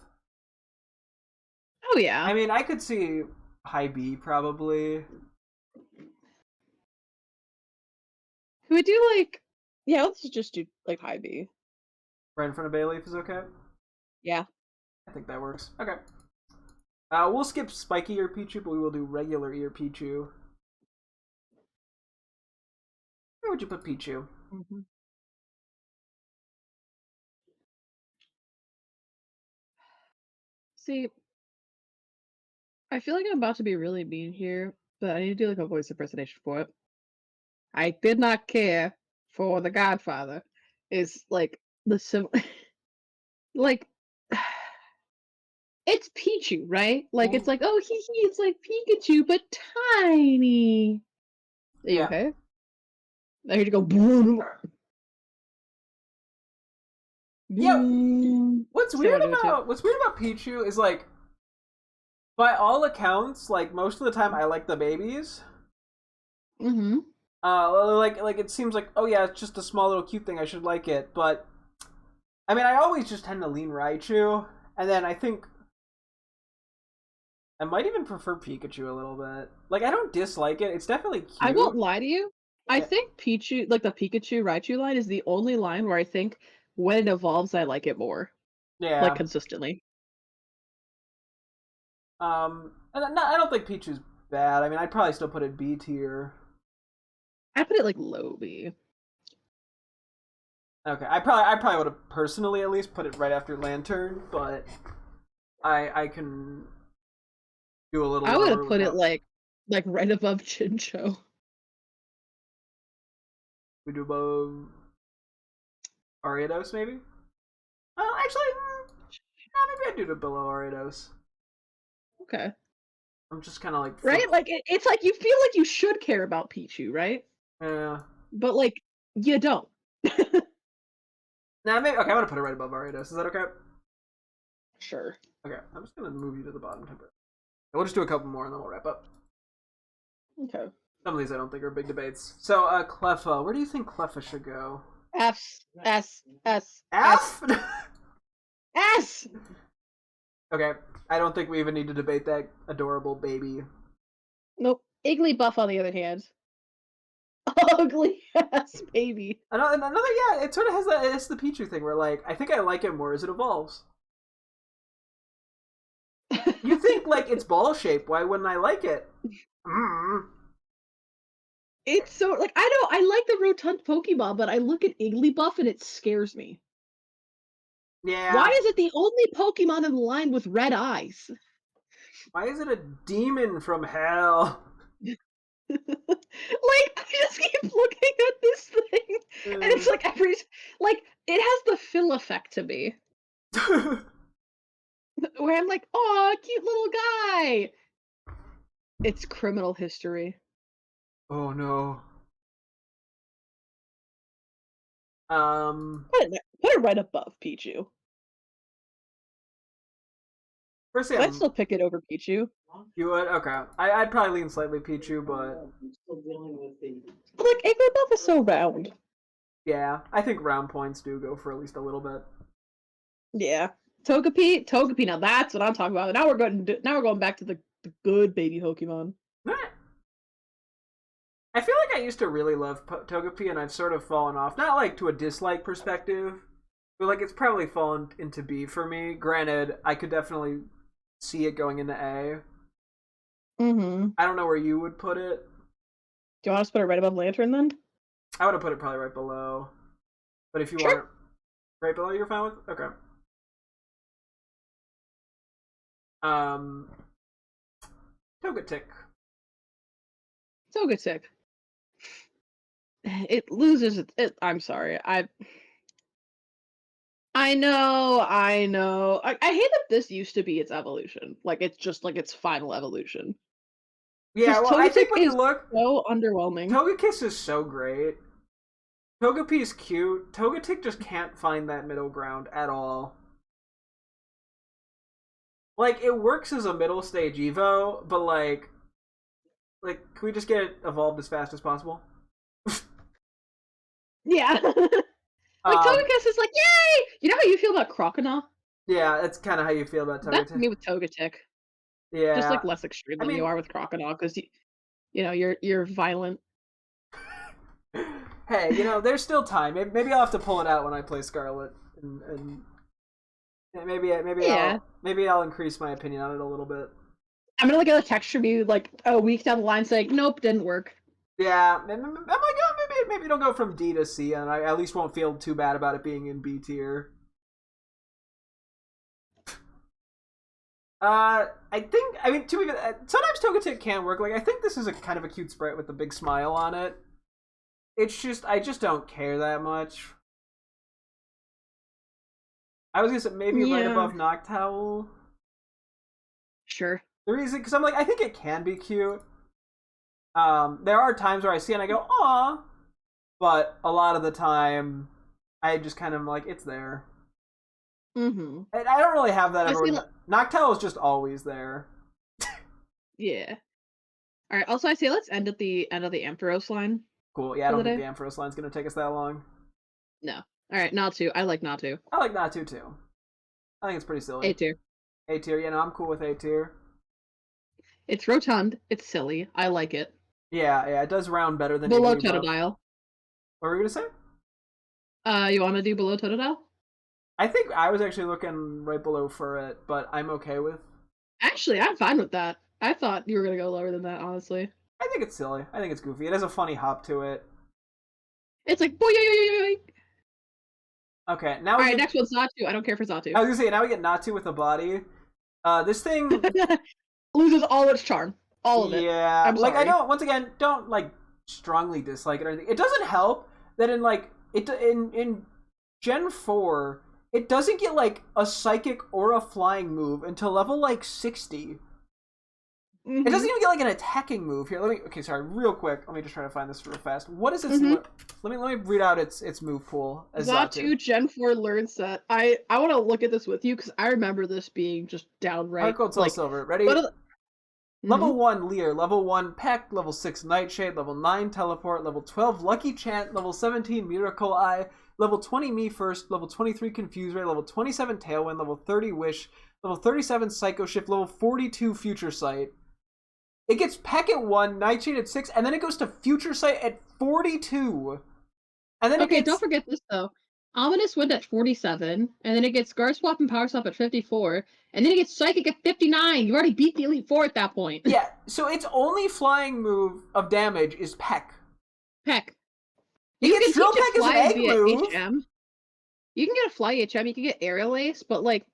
Oh yeah. I mean, I could see high B probably. Can we do like, yeah, let's just do like high B. Right in front of Bayleaf is okay. Yeah. I think that works. Okay. We'll skip spiky ear Pichu, but we will do regular ear Pichu. Where would you put Pichu? Mm-hmm. See, I feel like I'm about to be really mean here, but I need to do like a voice impersonation for it. I did not care for the Godfather. Is like the sim like it's Pichu, right? Like it's Mm, like, oh it's like Pikachu, but tiny. Are you yeah. okay? I hear you go boom. Yeah. Boom. Say what I do it too. What's weird about Pichu is like by all accounts, like most of the time I like the babies. Mm-hmm. Like it seems like, oh yeah, it's just a small little cute thing, I should like it, but I mean I always just tend to lean Raichu, and then I think I might even prefer Pikachu a little bit. Like I don't dislike it, it's definitely I won't cute. lie to you. I Yeah. think Pichu, like the Pikachu Raichu line, is the only line where I think when it evolves, I like it more, like Yeah. consistently. And no, I don't think Pichu's bad. I mean, I'd probably still put it B tier. I put it like low B. Okay, I probably would have personally at least put it right after Lantern, but I can do a little I would have lower put it without. like right above Chincho. We do above Ariados maybe. Well, actually, no, maybe I do it below Ariados. Okay. I'm just kind of like flip. Right? Like it's like you feel like you should care about Pichu, right? Yeah. But like you don't. Nah, maybe okay. I'm gonna put it right above Ariados. Is that okay? Sure. Okay, I'm just gonna move you to the bottom temporarily. We'll just do a couple more and then we'll wrap up. Okay. Some of these I don't think are big debates. So, Cleffa, where do you think Cleffa should go? F S S S F? S. Okay, I don't think we even need to debate that adorable baby. Nope. Igglybuff on the other hand. Ugly ass baby. Another, yeah, it sort of has that. It's the Pichu thing where, like, I think I like it more as it evolves. You think like it's ball shaped? Why wouldn't I like it? Mm. It's so like I know I like the rotund Pokemon, but I look at Igglybuff and it scares me. Why Yeah. is it the only Pokemon in the line with red eyes? Why is it a demon from hell? Like I just keep looking at this thing, and it's like every like it has the fill effect to me, where I'm like, oh, cute little guy. It's criminal history. Oh no. Put it right above Pichu. Firstly, I'd still pick it over Pichu. you would okay. I'd probably lean slightly Pichu, but But like Igglybuff is so round. yeah, I think round points do go for at least a little bit. Yeah. Togepi. Now that's what I'm talking about. Now we're going back to the good baby Pokemon. I feel like I used to really love Togepi, and I've sort of fallen off. Not like to a dislike perspective, but like it's probably fallen into B for me. Granted, I could definitely see it going into A. Mm-hmm. I don't know where you would put it. Do you want us to put it right above Lantern then? I would have put it probably right below. But if you want Sure. it right below, you're fine with? Okay. Um, Togetic. Togetic. It loses it. I'm sorry. I know. I hate that this used to be its evolution. Like, it's just, like, its final evolution. Yeah, Because well, I Togetic think when you is look, so underwhelming. Togekiss is so great. Togepi is cute. Togetic just can't find that middle ground at all. Like, it works as a middle stage Evo, but like, can we just get it evolved as fast as possible? Yeah. Like, Togekiss is like, yay! You know how you feel about Croconaw? Yeah, that's kind of how you feel about That's Togetic. me with Togetic. Just, Yeah, like, less extreme I than you mean, are with Croconaw, because you know, you're violent. hey, there's still time. Maybe I'll have to pull it out when I play Scarlet, and Yeah. maybe I'll increase my opinion on it a little bit. I'm gonna, like, get a text from you, like, a week down the line saying, nope, didn't work. Yeah, I'm like, oh, maybe it'll go from D to C, and I at least won't feel too bad about it being in B tier. I mean, sometimes Togetic can work. Like, I think this is a kind of a cute sprite with a big smile on it. It's just, I just don't care that much. I was gonna say maybe right Yeah. above Noctowl. Sure. The reason, because I'm like, I think it can be cute. There are times where I see it and I go, aw, but a lot of the time, I just kind of like, it's there. Mm-hmm. And I don't really have that ever. Like, Noctowl is just always there. yeah. All right. Also, I say let's end at the end of the Ampharos line. Cool. Yeah, I don't think the Ampharos line's gonna take us that long. No. All right. Natu. I like Natu. I like Natu too. I think it's pretty silly. A tier. A tier. Yeah, no, I'm cool with A tier. It's rotund. It's silly. I like it. Yeah, it does round better than below Igglybuff. Totodile. What were we gonna say? You want to do below Totodile? I think I was actually looking right below Furret, but I'm okay with. Actually, I'm fine with that. I thought you were gonna go lower than that, honestly. I think it's silly. I think it's goofy. It has a funny hop to it. It's like boy. Okay, now all right. Next one's Zatu. I don't care for Zatu. I was gonna say now we get Natu with a body. This thing loses all its charm. All of it. Yeah, I'm sorry. I don't like strongly dislike it or anything. It doesn't help that in Gen 4, it doesn't get like a psychic or a flying move until level like 60. Mm-hmm. It doesn't even get like an attacking move here. Sorry, real quick. Let me just try to find this real fast. What is its? Let me read out its move pool. Zatu Gen 4 learn set. I want to look at this with you because I remember this being just downright. Heart Gold, Soul Silver. Ready? Level 1 Leer, level 1 Peck, level 6 Nightshade, level 9 Teleport, level 12 Lucky Chant, level 17 Miracle Eye, level 20 Me First, level 23 Confuse Ray, level 27 Tailwind, level 30 Wish, level 37 Psycho Shift, level 42 Future Sight. It gets Peck at 1, Nightshade at 6, and then it goes to Future Sight at 42. And then don't forget this though. Ominous Wind at 47, and then it gets Guard Swap and Power Swap at 54, and then it gets Psychic at 59. You've already beat the Elite Four at that point. Yeah, so its only flying move of damage is Peck. Peck. You can Drill Peck as an egg move. HM. You can get a Fly HM, you can get Aerial Ace, but like,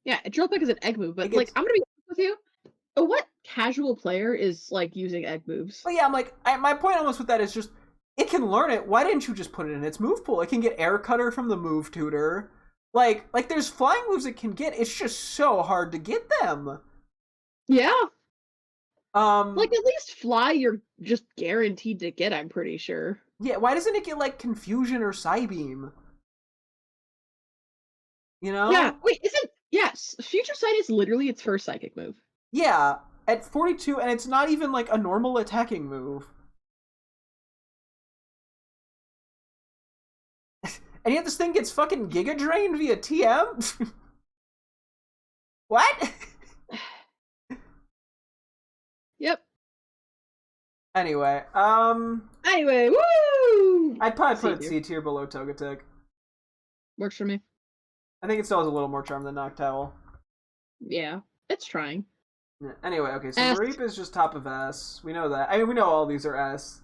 yeah, Drill Peck is an egg move, but I'm gonna be honest with you. What casual player is like using egg moves? Well, yeah, I'm like, my point almost with that is just, it can learn it. Why didn't you just put it in its move pool? It can get Air Cutter from the move tutor. Like there's flying moves it can get. It's just so hard to get them. Yeah. Like at least Fly, you're just guaranteed to get. I'm pretty sure. Yeah. Why doesn't it get like Confusion or Psybeam? You know? Yeah. Wait. Yes? Future Sight is literally its first psychic move. Yeah. At 42, and it's not even like a normal attacking move. And yet this thing gets fucking Giga Drained via TM? What? Yep. Anyway, woo! I'd probably put it C tier below Togetic. Works for me. I think it still has a little more charm than Noctowl. Yeah, it's trying. Yeah. Anyway, okay, so Mareep is just top of S. We know that. I mean, we know all these are S.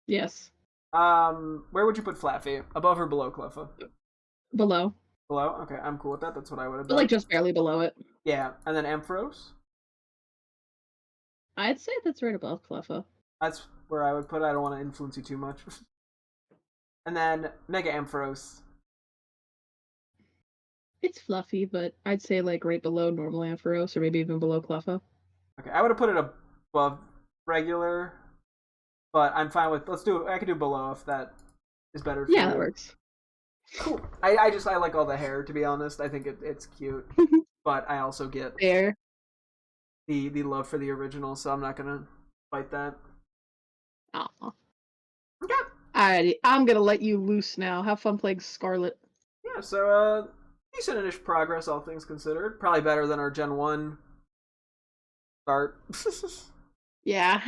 Yes. Where would you put Flaffy? Above or below Cleffa? Below. Below? Okay, I'm cool with that. That's what I would have done. Like just barely below it. Yeah, and then Ampharos? I'd say that's right above Cleffa. That's where I would put it. I don't want to influence you too much. And then Mega Ampharos. It's fluffy, but I'd say like right below normal Ampharos, or maybe even below Cleffa. Okay, I would have put it above regular, but I'm fine with. Let's do. I could do below if that is better for Yeah, that you. works. Cool. I like all the hair, to be honest. I think it's cute, but I also get Fair. the love for the original, so I'm not gonna fight that. Aw. Okay. Alrighty, I'm gonna let you loose now. Have fun playing Scarlet. Yeah. So decent-ish progress, all things considered. Probably better than our Gen 1 start. Yeah.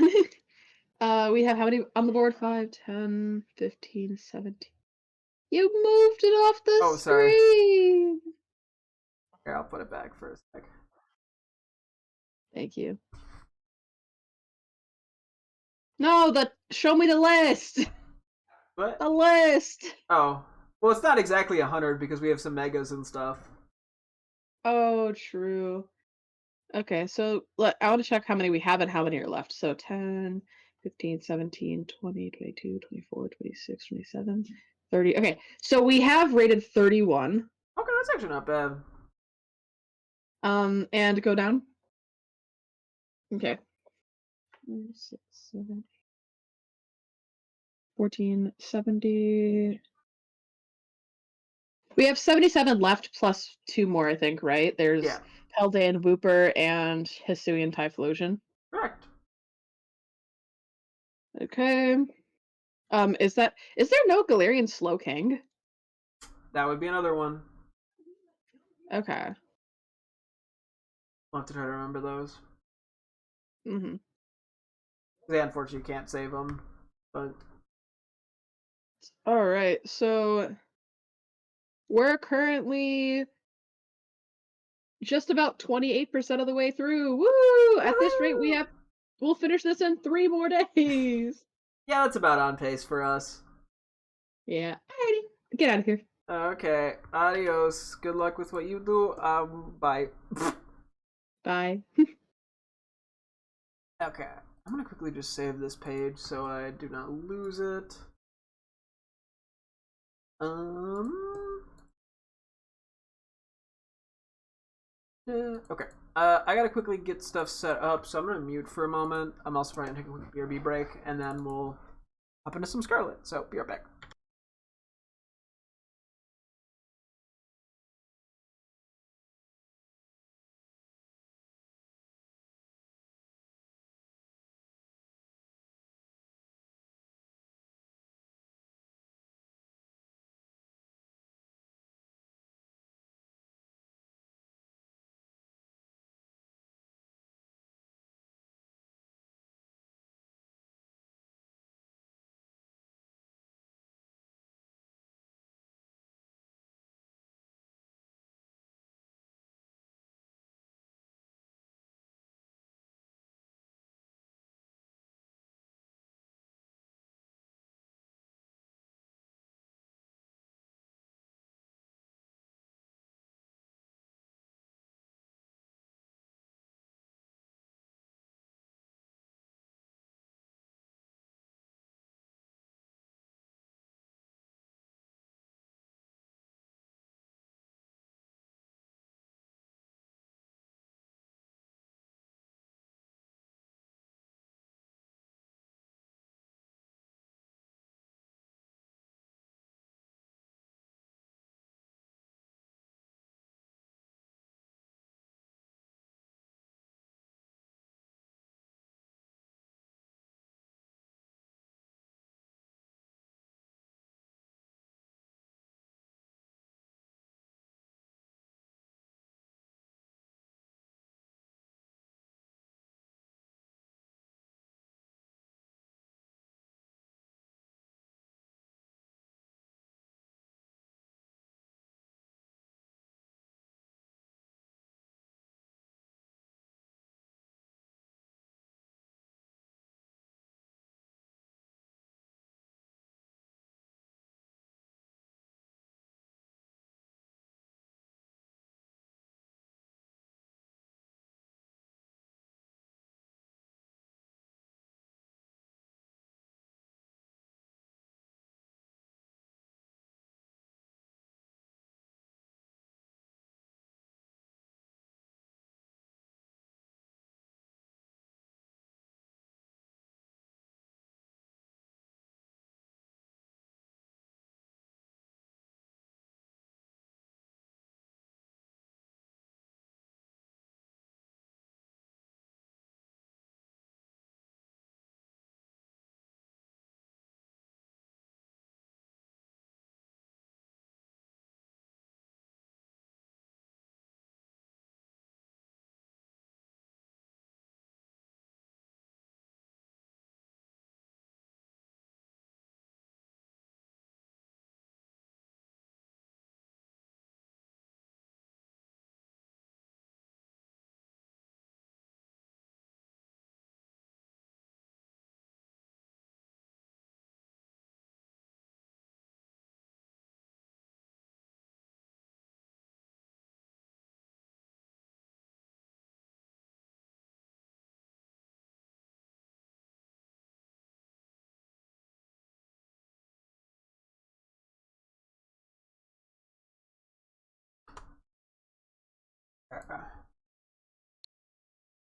We have how many on the board? 5, 10, 15, 17. You moved it off the Oh, sorry. screen! Here, I'll put it back for a sec. Thank you. No, show me the list! What? The list! Oh. Well, it's not exactly 100 because we have some megas and stuff. Oh, true. Okay, so I want to check how many we have and how many are left. So 10, 15, 17, 20, 22, 24, 26, 27, 30. Okay, so we have rated 31. Okay, that's actually not bad. And go down. Okay. 6, 7, 14, 70. We have 77 left plus 2 more, I think, right? There's Yeah. Peldan, Wooper, and Hisuian Typhlosion. Correct. Okay. Is there no Galarian Slowking? That would be another one. Okay. I'll have to try to remember those. Mm-hmm. They unfortunately can't save them, but All right, so we're currently just about 28% of the way through. Woo! At this rate, woohoo! we'll finish this in 3 more days. Yeah, that's about on pace for us. Yeah. Alrighty. Get out of here. Okay, adios. Good luck with what you do. Bye. Bye. Okay, I'm gonna quickly just save this page so I do not lose it. Um. Okay. I gotta quickly get stuff set up, so I'm gonna mute for a moment. I'm also probably gonna take a quick BRB break, and then we'll hop into some Scarlet. So be right back.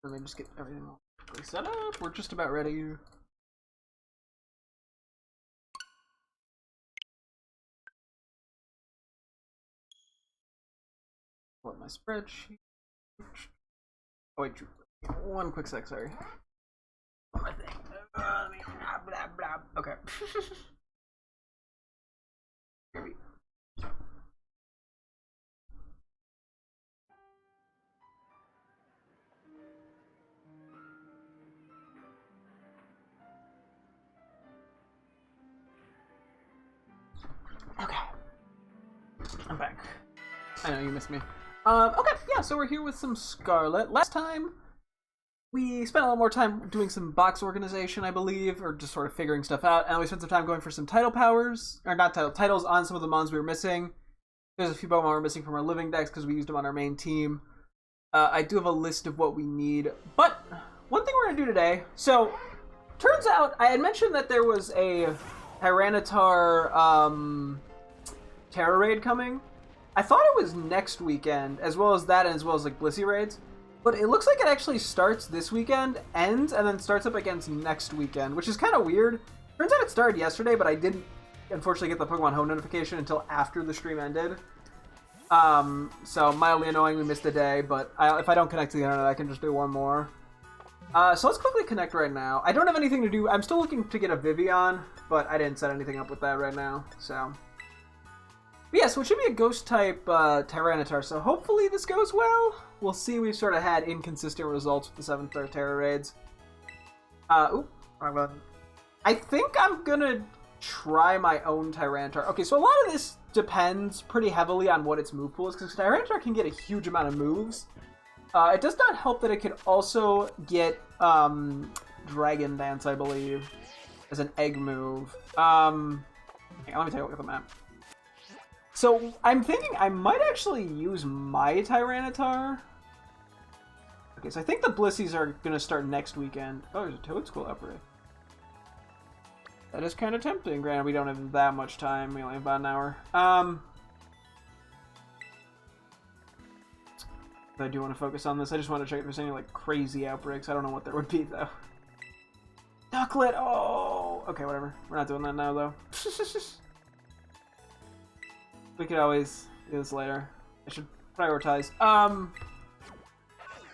Let me just get everything set up. We're just about ready. Pull up my spreadsheet. Oh wait, one quick sec, sorry. One more thing. Blah, blah, blah. Okay. Here we go. Okay. I'm back. I know you missed me. Okay, yeah, so we're here with some Scarlet. Last time, we spent a little more time doing some box organization, I believe, or just sort of figuring stuff out, and we spent some time going for some title powers, or not titles on some of the mons we were missing. There's a few Pokemon we're missing from our living decks because we used them on our main team. I do have a list of what we need, but one thing we're going to do today, so, turns out, I had mentioned that there was a Tyranitar, Terra raid coming. I thought it was next weekend, as well as that, and as well as like Blissey raids. But it looks like it actually starts this weekend, ends, and then starts up against next weekend, which is kind of weird. Turns out it started yesterday, but I didn't, unfortunately, get the Pokemon Home notification until after the stream ended. So mildly annoying, we missed a day, but if I don't connect to the internet, I can just do one more. So let's quickly connect right now. I don't have anything to do. I'm still looking to get a Vivian, but I didn't set anything up with that right now, so... But yeah, so it should be a Ghost-type Tyranitar, so hopefully this goes well. We'll see. We've sort of had inconsistent results with the 7-star Terra raids. Wrong button. I think I'm gonna try my own Tyranitar. Okay, so a lot of this depends pretty heavily on what its move pool is, because Tyranitar can get a huge amount of moves. It does not help that it can also get Dragon Dance, I believe, as an egg move. Hang on, let me take a look at the map. So, I'm thinking I might actually use my Tyranitar. Okay, so I think the Blissies are going to start next weekend. Oh, there's a Toad School upgrade. That is kind of tempting. Granted, we don't have that much time. We only have about an hour. But I do want to focus on this. I just want to check if there's any, like, crazy outbreaks. I don't know what there would be, though. Ducklet! Oh! Okay, whatever. We're not doing that now, though. We could always do this later. I should prioritize.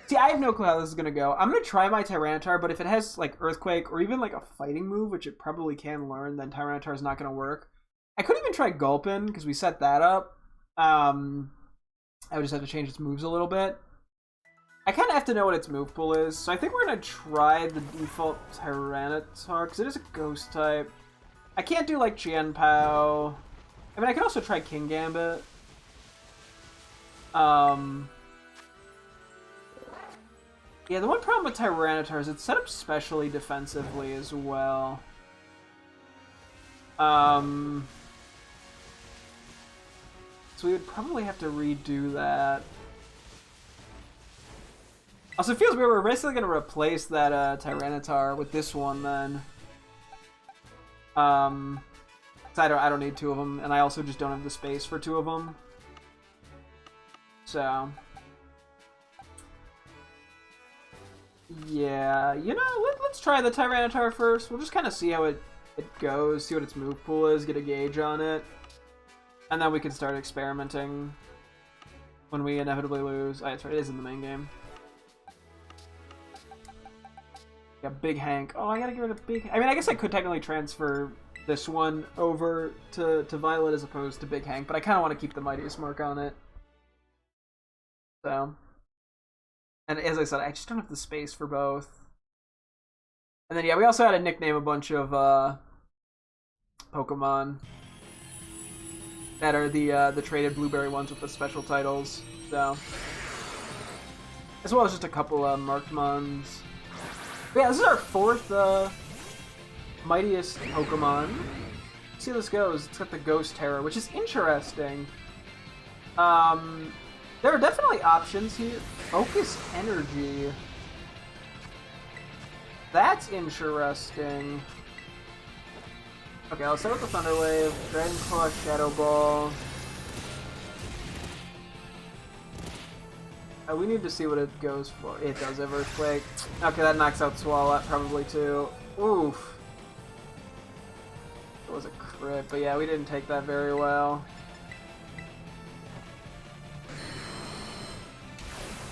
See, I have no clue how this is gonna go. I'm gonna try my Tyranitar, but if it has like Earthquake or even like a fighting move, which it probably can learn, then Tyranitar is not gonna work. I could even try Gulpin because we set that up. I would just have to change its moves a little bit. I kind of have to know what its move pool is, so I think we're gonna try the default Tyranitar because it is a Ghost type. I can't do like Jianpao. I mean, I could also try King Gambit. Yeah, the one problem with Tyranitar is it's set up specially defensively as well. So we would probably have to redo that. Also, it feels weird. We're basically going to replace that Tyranitar with this one then. I don't need two of them, and I also just don't have the space for two of them. So, yeah, you know, let's try the Tyranitar first. We'll just kind of see how it goes, see what its move pool is, get a gauge on it, and then we can start experimenting when we inevitably lose. Oh, that's right, it is in the main game. Yeah, Big Hank. Oh, I gotta get rid of Big. I mean, I guess I could technically transfer this one over to Violet as opposed to Big Hank, but I kind of want to keep the Mightiest Mark on it. So, and as I said, I just don't have the space for both. And then yeah, we also had to nickname a bunch of Pokemon that are the traded Blueberry ones with the special titles. So, as well as just a couple marked mons. But yeah, this is our fourth Mightiest Pokemon. Let's see how this goes. It's got the Ghost Terror, which is interesting. There are definitely options here. Focus Energy. That's interesting. Okay, I'll start with the Thunder Wave, Dragon Claw, Shadow Ball. We need to see what it goes for. It does have Earthquake. Okay, that knocks out Swallow probably too. Oof. It was a crit, but yeah, we didn't take that very well.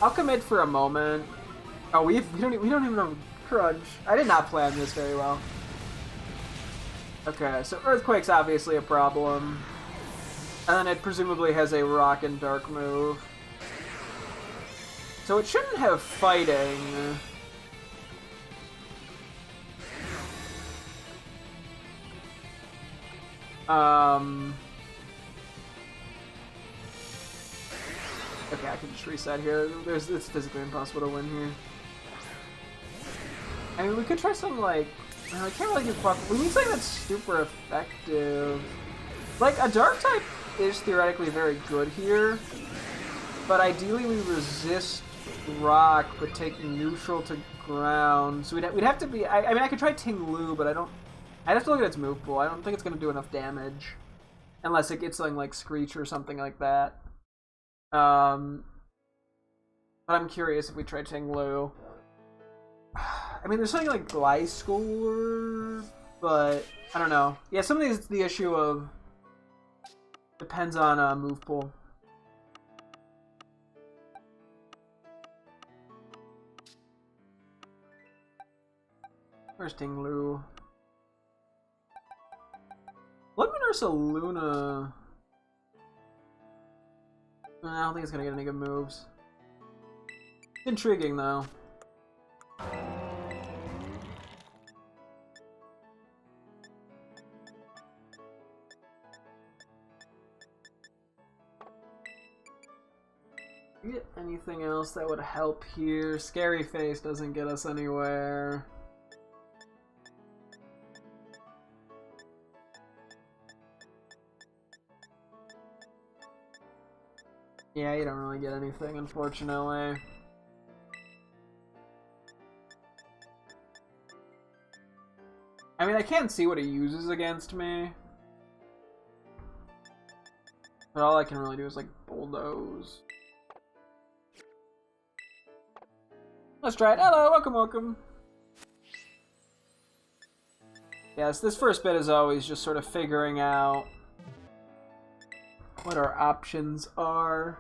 I'll commit for a moment. Oh, we don't even have Crunch. I did not plan this very well. Okay, so Earthquake's obviously a problem. And then it presumably has a Rock and Dark move. So it shouldn't have Fighting. Okay, I can just reset here. It's physically impossible to win here. I mean, we could try something like... I can't really do Puck. We need something that's super effective. Like, a Dark type is theoretically very good here, but ideally we resist Rock, but take neutral to ground. So we'd have to be... I mean, I could try Ting Lu, but I don't... I'd have to look at its move pool. I don't think it's going to do enough damage. Unless it gets something like Screech or something like that. But I'm curious if we try Ting Lu. I mean, there's something like Gliscor, but I don't know. Yeah, some of these, it's the issue of... Depends on move pool. Where's Ting Lu? Bloodmoon Ursa Luna. I don't think it's gonna get any good moves. Intriguing though. Get anything else that would help here? Scary Face doesn't get us anywhere. Yeah, you don't really get anything, unfortunately. I mean, I can't see what it uses against me. But all I can really do is, like, bulldoze. Let's try it. Hello, welcome. Yes, this first bit is always just sort of figuring out what our options are.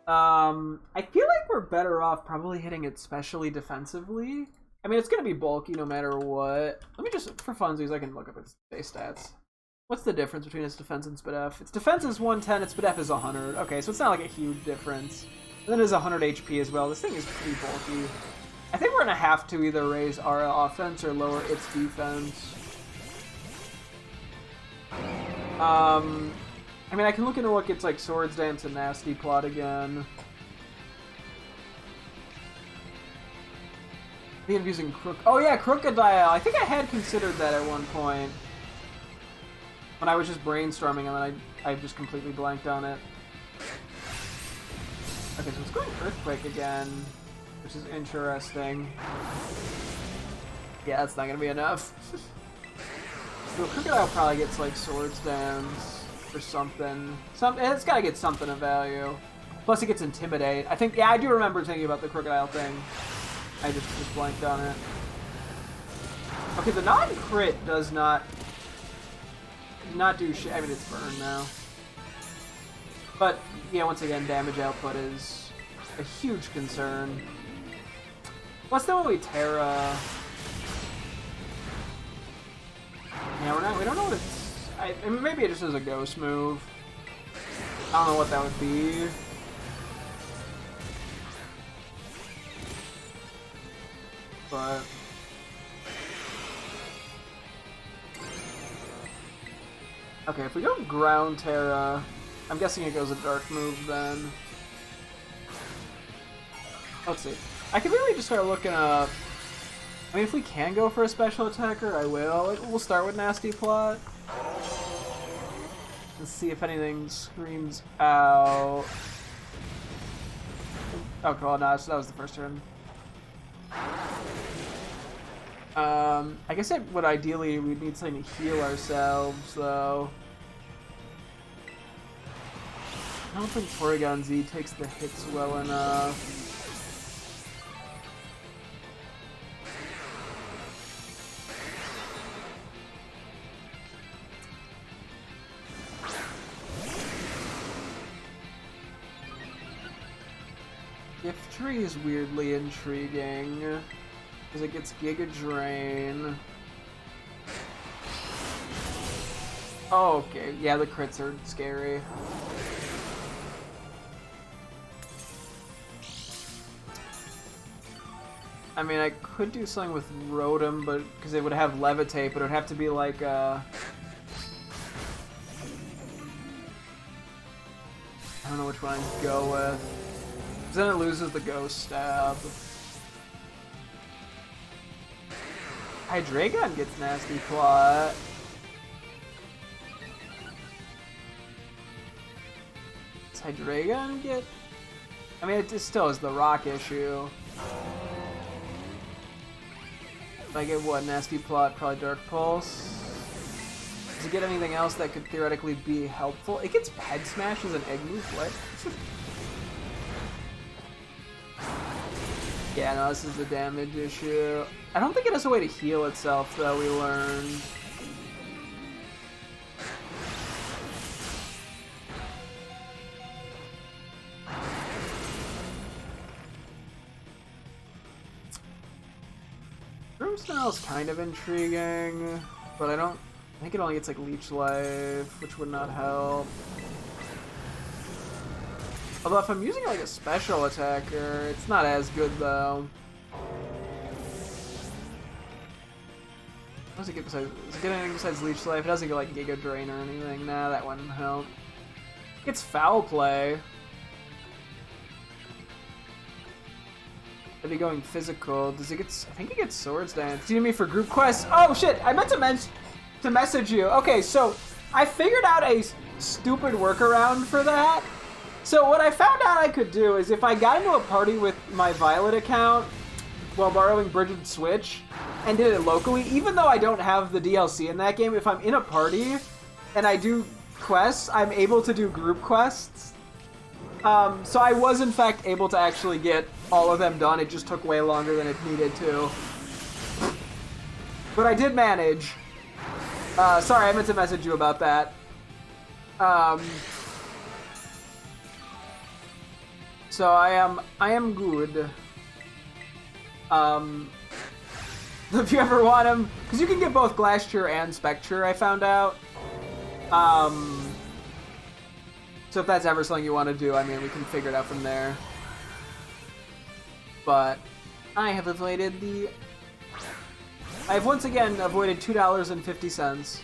I feel like we're better off probably hitting it specially defensively. I mean, it's going to be bulky no matter what. Let me just, for funsies, I can look up its base stats. What's the difference between its defense and SpDef? Its defense is 110, its SpDef is 100. Okay, so it's not like a huge difference. And then it has 100 HP as well. This thing is pretty bulky. I think we're going to have to either raise our offense or lower its defense. I mean, I can look into what gets like Swords Dance and Nasty Plot again. I think I'm using Crook. Oh yeah, Crocodile. I think I had considered that at one point when I was just brainstorming, and then I just completely blanked on it. Okay, so it's going Earthquake again, which is interesting. Yeah, that's not gonna be enough. So Crocodile probably gets like Swords Dance or something. It's gotta get something of value. Plus it gets Intimidate. I think, yeah, I do remember thinking about the Crocodile thing. I just blanked on it. Okay, the non-crit does not do shit. I mean, it's burned now. But, yeah, once again, damage output is a huge concern. Plus, then when we Terra... Yeah, we don't know what it's... I mean, maybe it just is a ghost move. I don't know what that would be. But... Okay, if we go Ground Terra, I'm guessing it goes a Dark move then. Let's see. I could really just start looking up... I mean, if we can go for a special attacker, I will. We'll start with Nasty Plot. Let's see if anything screams out. Oh, cool. No, that was the first turn. I guess it would ideally we'd need something to heal ourselves, though. I don't think Porygon Z takes the hits well enough. Gift Tree is weirdly intriguing because it gets Giga Drain. Oh, okay. Yeah, the crits are scary. I mean, I could do something with Rotom, but because it would have Levitate, but it would have to be like I don't know which one I'd go with. Because then it loses the Ghost Stab. Hydreigon gets Nasty Plot. Does Hydreigon get... I mean, it still is the rock issue. If I get what? Nasty Plot, probably Dark Pulse. Does it get anything else that could theoretically be helpful? It gets Head Smash as an egg move, what? Yeah, no, this is the damage issue. I don't think it has a way to heal itself, though, we learned. Grimmsnarl is kind of intriguing, but I think it only gets, like, Leech Life, which would not help. Although if I'm using like a special attacker, it's not as good though. What does it get besides? Does it get anything besides Leech Life? It doesn't get like Giga Drain or anything. Nah, that wouldn't help. It's Foul Play. Are they going physical? Does it get? I think it gets Swords Dance. Do you need me for group quests? Oh shit! I meant to message you. Okay, so I figured out a stupid workaround for that. So what I found out I could do is if I got into a party with my Violet account while borrowing Bridget's Switch and did it locally, even though I don't have the DLC in that game, if I'm in a party and I do quests, I'm able to do group quests. So I was in fact able to actually get all of them done. It just took way longer than it needed to. But I did manage. Sorry, I meant to message you about that. So I am good. If you ever want them, because you can get both Glacier and Spectre, I found out. So if that's ever something you want to do, I mean, we can figure it out from there. But I have avoided the... I have once again avoided $2.50.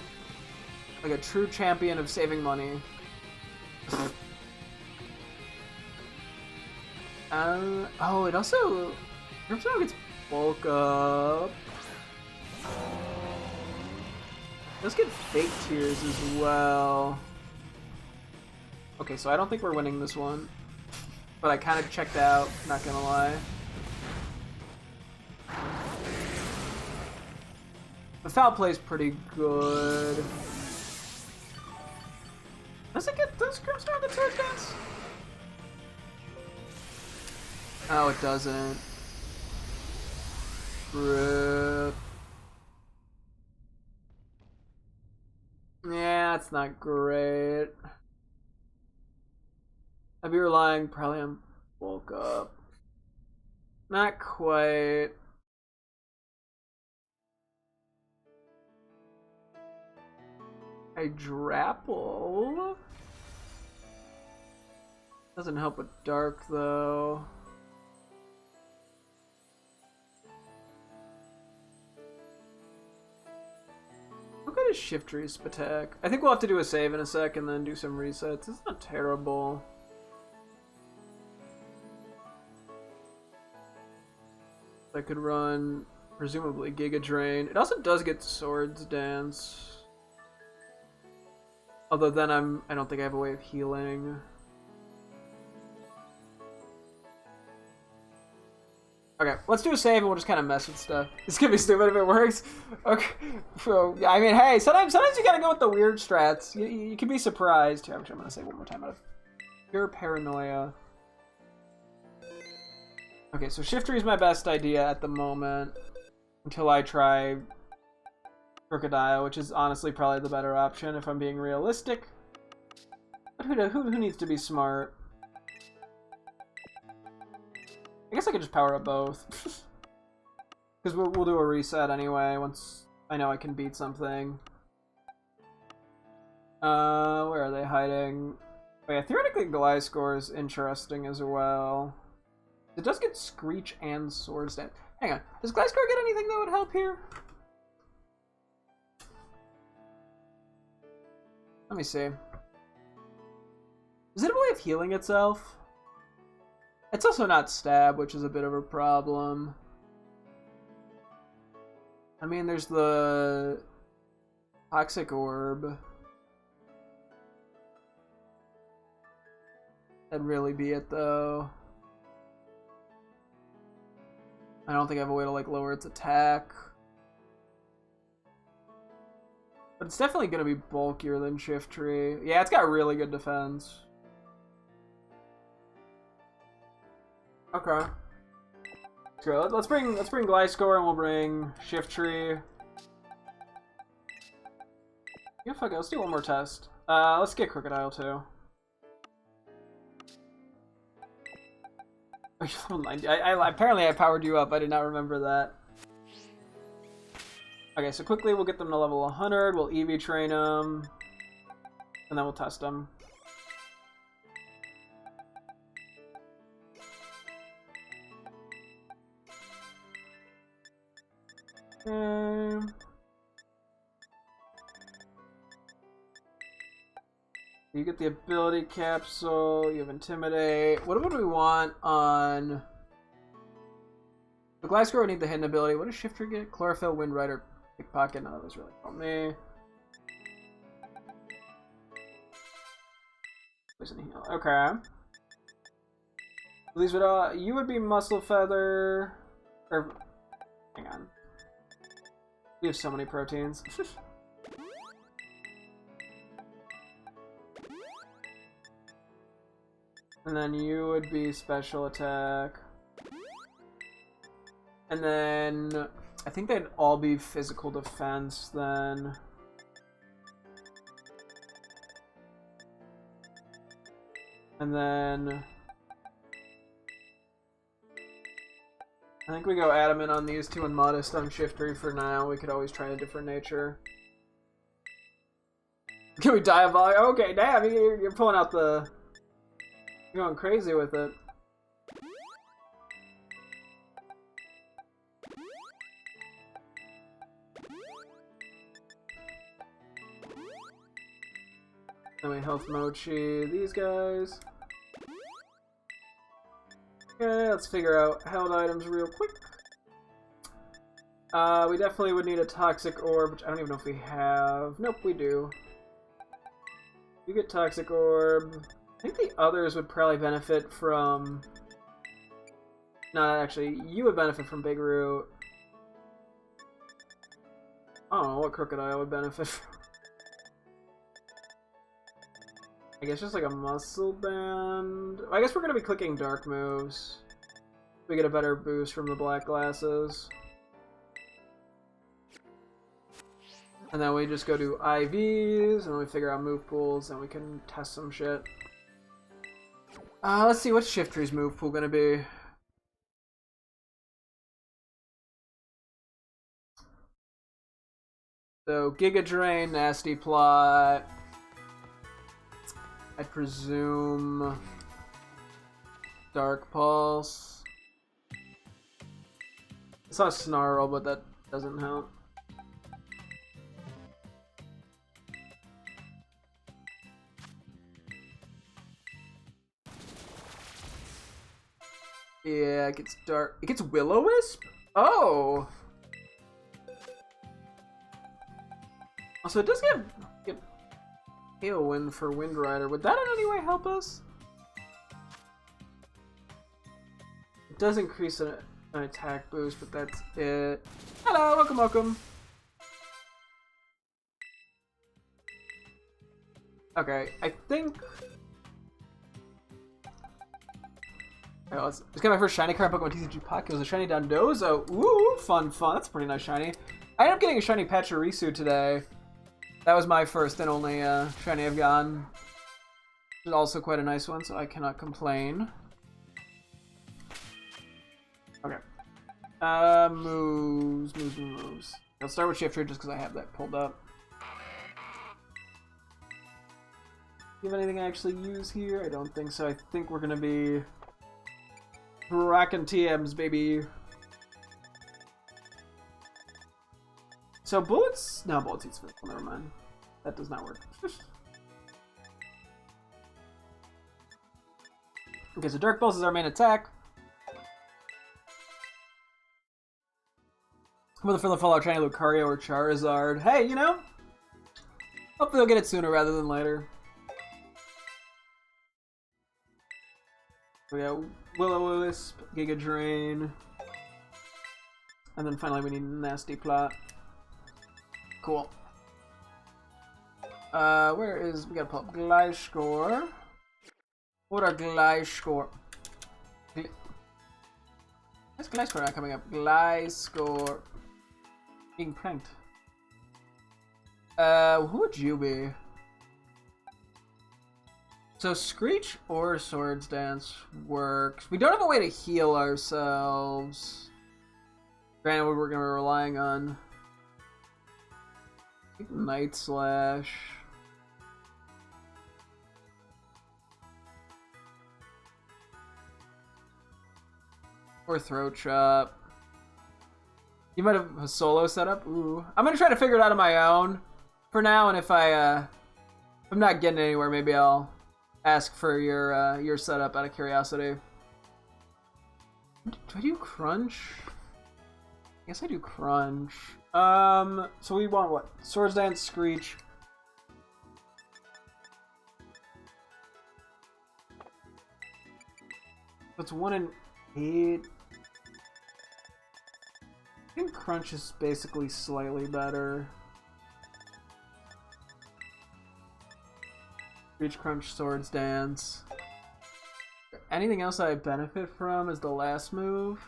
Like a true champion of saving money. Oh, it also... Grimmsnarl gets Bulk Up. Let's get Fake Tears as well. Okay, so I don't think we're winning this one. But I kind of checked out, not gonna lie. The Foul Play is pretty good. Does Grimmsnarl get Swords Dance? Oh, it doesn't. Rip. Yeah, it's not great. I'd be relying probably on Bulk Up. Not quite. I Drapple. Doesn't help with Dark though. How good is Shiftry's attack? I think we'll have to do a save in a sec and then do some resets. It's not terrible. I could run, presumably, Giga Drain. It also does get Swords Dance. Although then I don't think I have a way of healing. Okay, let's do a save and we'll just kind of mess with stuff. It's gonna be stupid if it works. Okay, so I mean, hey, sometimes you gotta go with the weird strats. You can be surprised. Here, I'm gonna save one more time. Pure paranoia. Okay, so Shiftry is my best idea at the moment. Until I try Crocodile, which is honestly probably the better option if I'm being realistic. But who needs to be smart? I guess I could just power up both. Because we'll do a reset anyway once I know I can beat something. Where are they hiding? Oh yeah, theoretically Gliscor is interesting as well. It does get Screech and Swords damage. Hang on, does Gliscor get anything that would help here? Let me see. Is it a way of healing itself? It's also not stab, which is a bit of a problem. I mean, there's the Toxic Orb. That'd really be it, though. I don't think I have a way to, like, lower its attack. But it's definitely going to be bulkier than Shiftry. Yeah, it's got really good defense. Okay. So let's bring Gliscor and we'll bring Shiftry. Yeah, fuck it. Let's do one more test. Let's get Crocodile too. Apparently I powered you up. I did not remember that. Okay, so quickly we'll get them to level 100. We'll EV train them, and then we'll test them. Okay. You get the ability capsule, you have Intimidate. What would we want on... The Gliscor would need the hidden ability. What does Shifter get? Chlorophyll, Wind Rider, Pickpocket. None of those really help me. Poison Heal. Okay. These would, you would be Muscle Feather. Or, hang on. We have so many proteins. And then you would be Special Attack. And then I think they'd all be Physical Defense then. And then I think we go Adamant on these two and Modest on Shiftry for now. We could always try a different nature. Can we Diabolic? Okay, damn, you're pulling out the... You're going crazy with it. Then we Health Mochi these guys. Okay, let's figure out held items real quick. We definitely would need a Toxic Orb, which I don't even know if we have. Nope, we do. You get Toxic Orb. I think the others would probably benefit from... No, actually, you would benefit from Big Root. I don't know what Crocodile would benefit from. I guess just like a Muscle Band. I guess we're going to be clicking Dark moves. We get a better boost from the Black Glasses. And then we just go to IVs, and then we figure out move pools, and we can test some shit. Let's see, what's Shiftry's move pool gonna be? So, Giga Drain, Nasty Plot. I presume Dark Pulse. I saw Snarl, but that doesn't help. Yeah, it gets dark. It gets Will-O-Wisp? Oh! Also, it does get Tailwind for Wind Rider. Would that in any way help us? It does increase an attack boost, but that's it. Hello, welcome, welcome. Okay, I think Okay, let's get my first shiny card Pokemon TCG Pocket. It was a shiny Dondozo. Ooh, fun. That's a pretty nice shiny. I ended up getting a shiny Pachirisu today. That was my first and only shiny I've gotten. It's also quite a nice one, so I cannot complain. Okay. Moves. I'll start with Shifter just because I have that pulled up. Do you have anything I actually use here? I don't think so. I think we're gonna be rocking TMs, baby. So bullets? No, bullets eats physical. Never mind. That does not work. Okay, so Dark Pulse is our main attack. Whether for the Fallout shiny Lucario or Charizard. Hey, you know? Hopefully they'll get it sooner rather than later. We got Will-O-Wisp, Giga Drain. And then finally we need Nasty Plot. Cool. Where is... We gotta pull up Gliscor. What are Gliscor? Why is Gliscor not coming up? Gliscor. Being pranked. Who would you be? So Screech or Swords Dance works. We don't have a way to heal ourselves. Granted, we're gonna be relying on Night Slash. Or Throat Chop. You might have a solo setup. Ooh, I'm gonna try to figure it out on my own for now, and if I'm not getting anywhere, maybe I'll ask for your setup out of curiosity. Do I do Crunch? I guess I do Crunch. So we want what? Swords Dance, Screech. That's 1 in 8. I think Crunch is basically slightly better. Screech, Crunch, Swords Dance. Anything else I benefit from is the last move.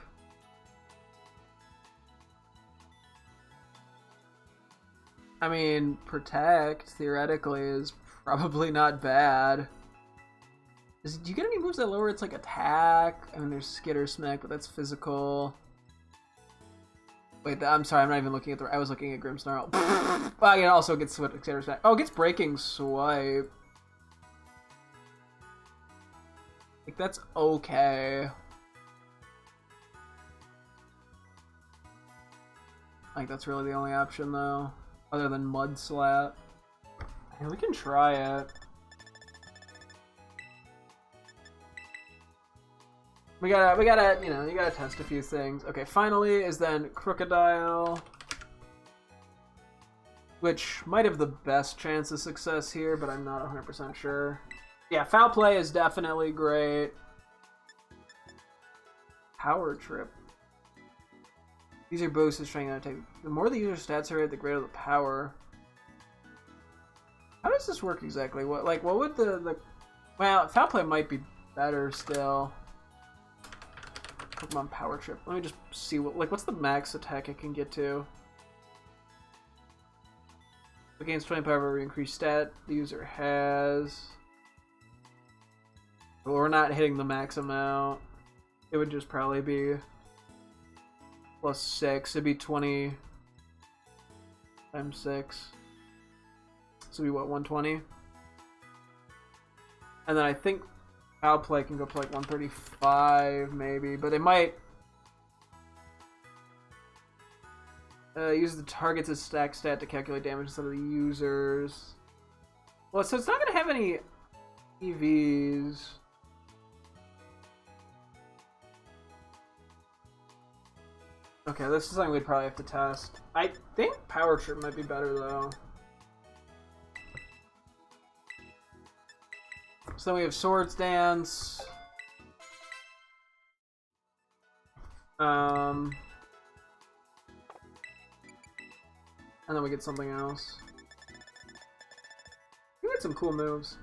I mean, Protect, theoretically, is probably not bad. Do you get any moves that lower its, like, attack? I mean, there's Skitter Smack, but that's physical. Wait, I'm sorry, I'm not even looking at the... I was looking at Grimmsnarl. Well, it also gets Skitter Smack. Oh, it gets Breaking Swipe. Like, that's okay. Like, that's really the only option, though. Other than Mud Slap. Yeah, we can try it. We gotta, you know, you gotta test a few things. Okay, finally is then Crocodile. Which might have the best chance of success here, but I'm not 100% sure. Yeah, Foul Play is definitely great. Power Trip. User boost is trying to take. The more the user stats are, the greater the power. How does this work exactly? What would the well, Foul Play might be better still. Pokemon Power Trip. Let me just see what's the max attack I can get to. It gains 20 power every increased stat the user has. But we're not hitting the max amount. It would just probably be plus 6. It'd be 20 times 6. So it'd be what, 120? And then I think Foul Play can go to like 135 maybe, but it might use the target's attack stat to calculate damage instead of the user's. Well, so it's not going to have any EVs. Okay, this is something we'd probably have to test. I think Power Trip might be better though. So then we have Swords Dance. And then we get something else. We had some cool moves.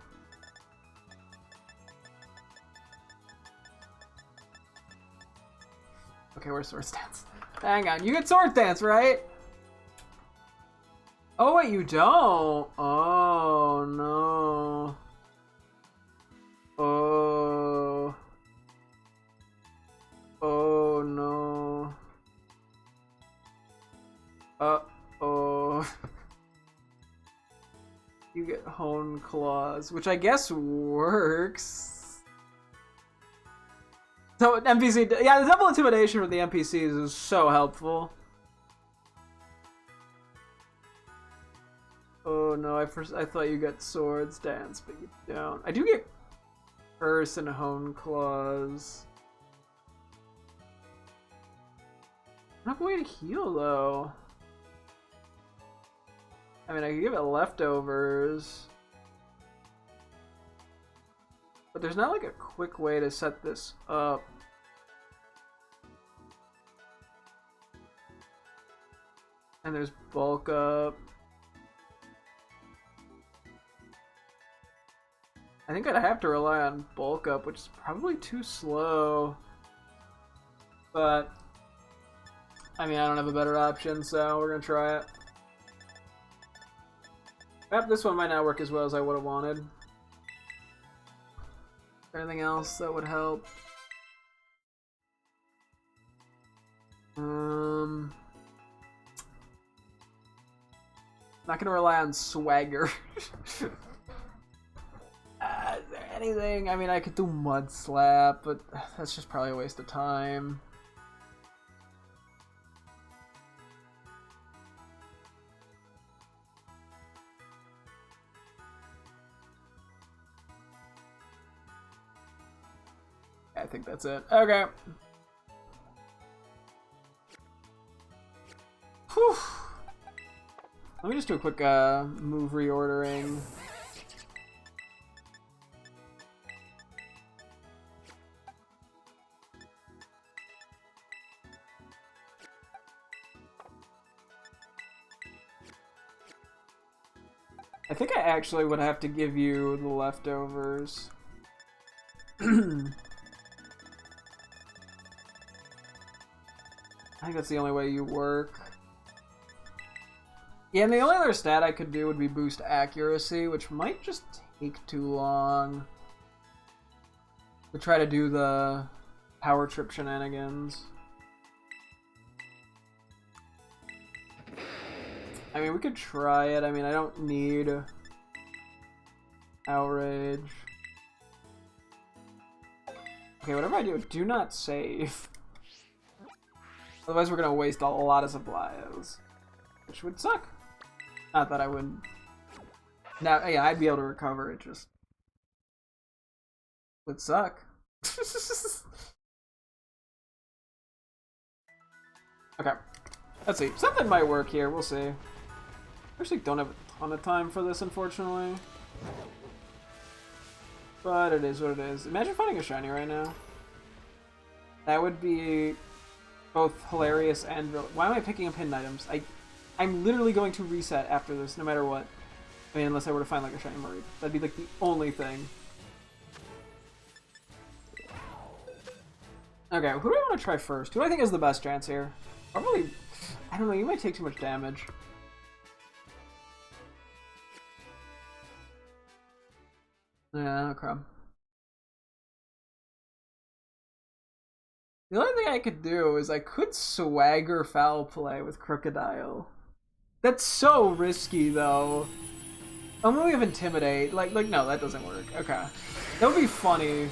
Okay, where's Sword Dance? Hang on, you get Sword Dance, right? Oh, wait, you don't? Oh, no. Oh. Oh, no. Uh-oh. You get Hone Claws, which I guess works. So, NPC... Yeah, the double intimidation for the NPCs is so helpful. Oh no, I thought you got Swords Dance, but you don't. I do get Curse and Hone Claws. I don't have a way to heal though. I mean, I could give it Leftovers. But there's not like a quick way to set this up. And there's Bulk Up. I think I'd have to rely on Bulk Up, which is probably too slow. But, I mean, I don't have a better option, so we're gonna try it. Yep, this one might not work as well as I would have wanted. Anything else that would help? Not gonna rely on Swagger. Is there anything? I mean, I could do Mud Slap, but that's just probably a waste of time. I think that's it. Okay. Whew. Let me just do a quick move reordering. I think I actually would have to give you the Leftovers. I think that's the only way you work. Yeah, and the only other stat I could do would be boost accuracy, which might just take too long to try to do the power trip shenanigans. I mean, we could try it. I mean, I don't need Outrage. Okay, whatever I do not save. Otherwise, we're gonna waste a lot of supplies, which would suck. Not that I would. Now, yeah, I'd be able to recover. It just would suck. Okay, let's see. Something might work here. We'll see. Actually, don't have a ton of time for this, unfortunately. But it is what it is. Imagine finding a shiny right now. That would be both hilarious and... Why am I picking up hidden items? I'm literally going to reset after this, no matter what. I mean, unless I were to find like a shiny Murray. That'd be like the only thing. Okay, who do I want to try first? Who do I think has the best chance here? Probably... I don't know, you might take too much damage. Yeah, okay. The only thing I could do is I could Swagger Foul Play with Crocodile. That's so risky, though. I'm gonna have Intimidate. Like, no, that doesn't work. Okay. That would be funny.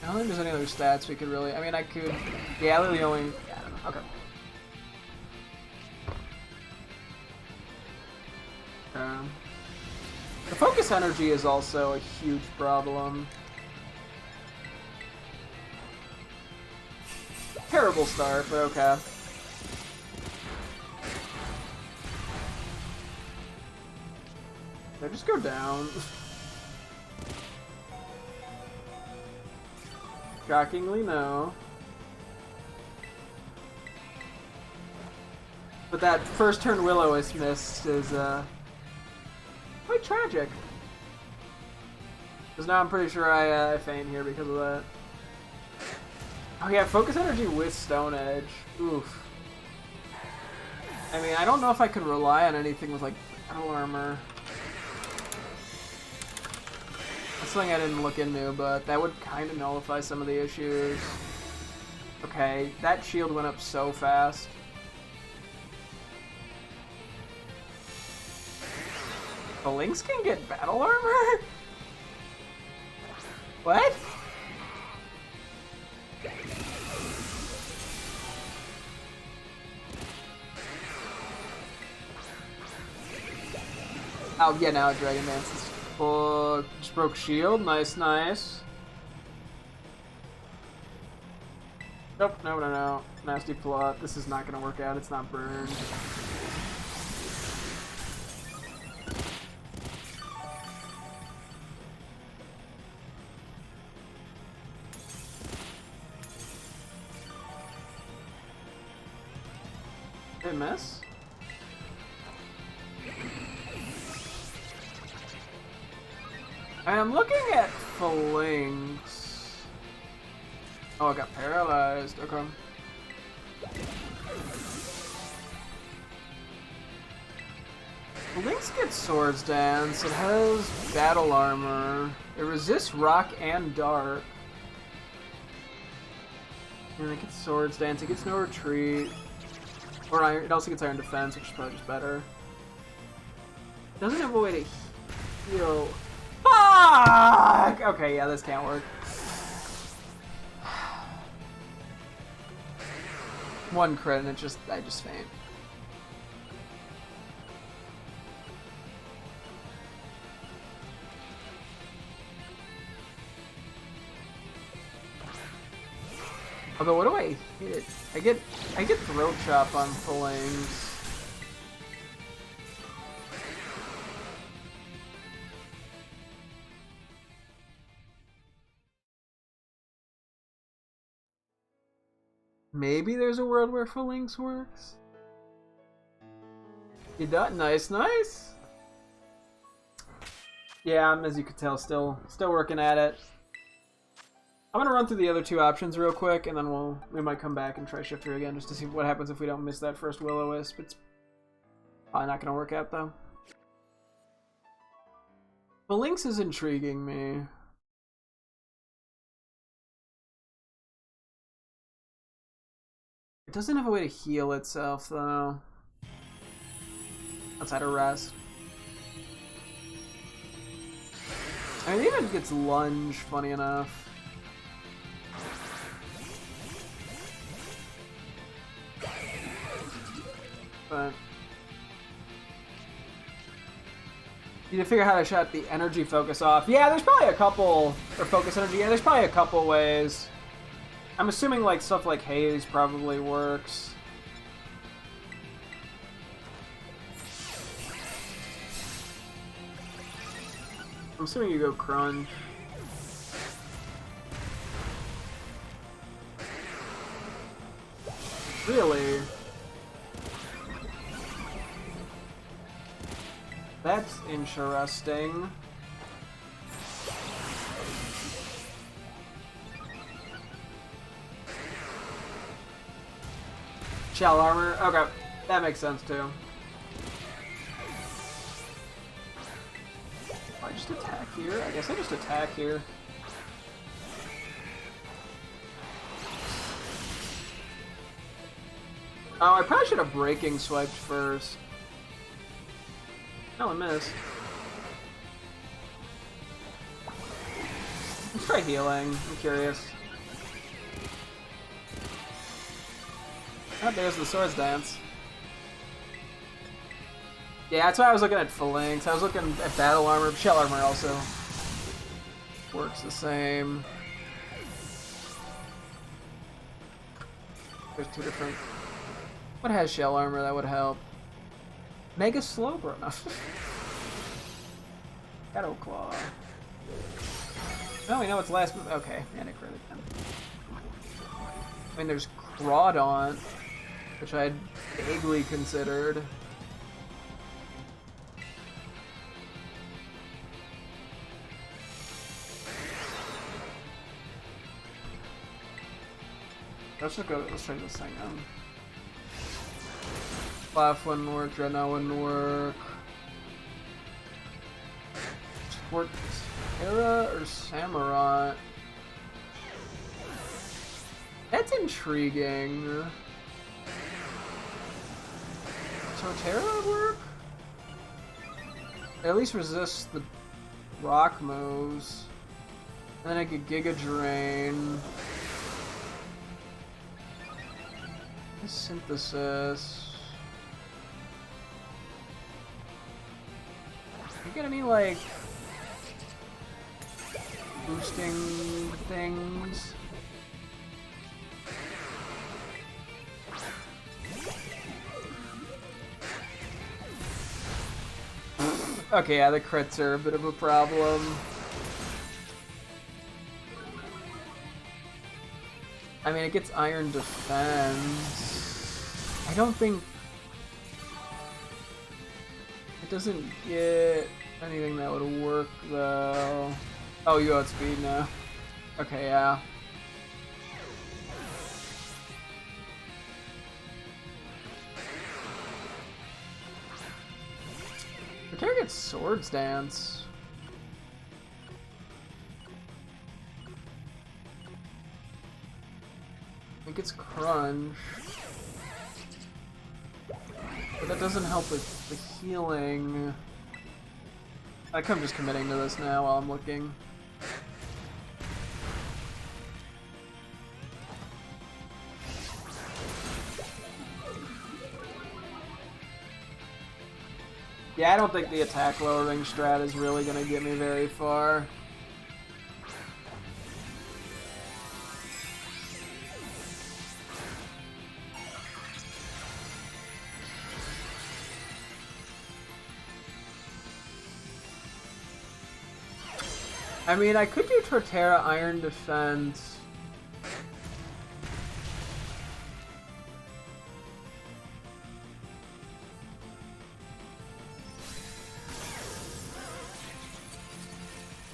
I don't think there's any other stats we could really... I mean, I could... Yeah, literally only... Yeah, I don't know. Okay. The focus energy is also a huge problem. Terrible start, but okay. Did I just go down? Shockingly, no. But that first turn Will-O-Wisp missed is, quite tragic. Because now I'm pretty sure I faint here because of that. Oh yeah, focus energy with Stone Edge. Oof. I mean, I don't know if I could rely on anything with like battle armor. That's something I didn't look into, but that would kind of nullify some of the issues. Okay, that shield went up so fast. The Lynx can get battle armor? What? Oh, yeah, now Dragon Dance is full. Just broke shield. Nice, nice. Nope, no. Nasty plot. This is not gonna work out. It's not burned. Did I miss? I'm looking at Phalanx. Oh, I got paralyzed. Okay. Lynx gets Swords Dance. It has battle armor. It resists rock and dark. And it gets Swords Dance. It gets no retreat. Or iron. It also gets Iron Defense, which is probably just better. It doesn't have a way to heal. Fuck! Okay, yeah, this can't work. One crit and I just faint. Although, what do I hit? I get Throat Chop on Phalanx. Maybe there's a world where Phalanx works. You done? Nice, nice. Yeah, I'm, as you could tell, still working at it. I'm gonna run through the other two options real quick, and then we might come back and try Shifter again just to see what happens if we don't miss that first Will-O-Wisp. It's probably not gonna work out though. Phalanx is intriguing me. It doesn't have a way to heal itself though. Outside of rest. I mean, it even gets lunge, funny enough. But you need to figure out how to shut the energy focus off. Yeah, there's probably a couple, or focus energy. Yeah, there's probably a couple ways. I'm assuming like stuff like haze probably works. I'm assuming you go crunch. Really? That's interesting. Shell armor? Okay, that makes sense too. Oh, I just attack here? I guess I just attack here. Oh, I probably should have breaking swiped first. Oh, I missed. Let's try healing. I'm curious. Oh, there's the Swords Dance. Yeah, that's why I was looking at Phalanx. I was looking at battle armor. Shell armor also works the same. There's two different... What has shell armor that would help? Mega Slowbro. No. Shadow Claw. Oh, we know it's last move. Okay, Anticredit then. I mean, there's Crawdaunt, which I had vaguely considered. Let's just go. Let's try this thing out. Laugh wouldn't work. Dreadnought wouldn't work. Torterra or Samurai? That's intriguing. Torterra would work? At least resist the rock moves. And then I could Giga Drain. Synthesis. You get any, like, boosting things? Okay, yeah, the crits are a bit of a problem. I mean, it gets Iron Defense. I don't think... It doesn't get anything that would work, though. Oh, you outspeed now. Okay, yeah. The target's Swords Dance. It gets Crunch. But that doesn't help with the healing. I think I'm just committing to this now while I'm looking. Yeah, I don't think the attack lowering strat is really going to get me very far. I mean, I could do Torterra Iron Defense.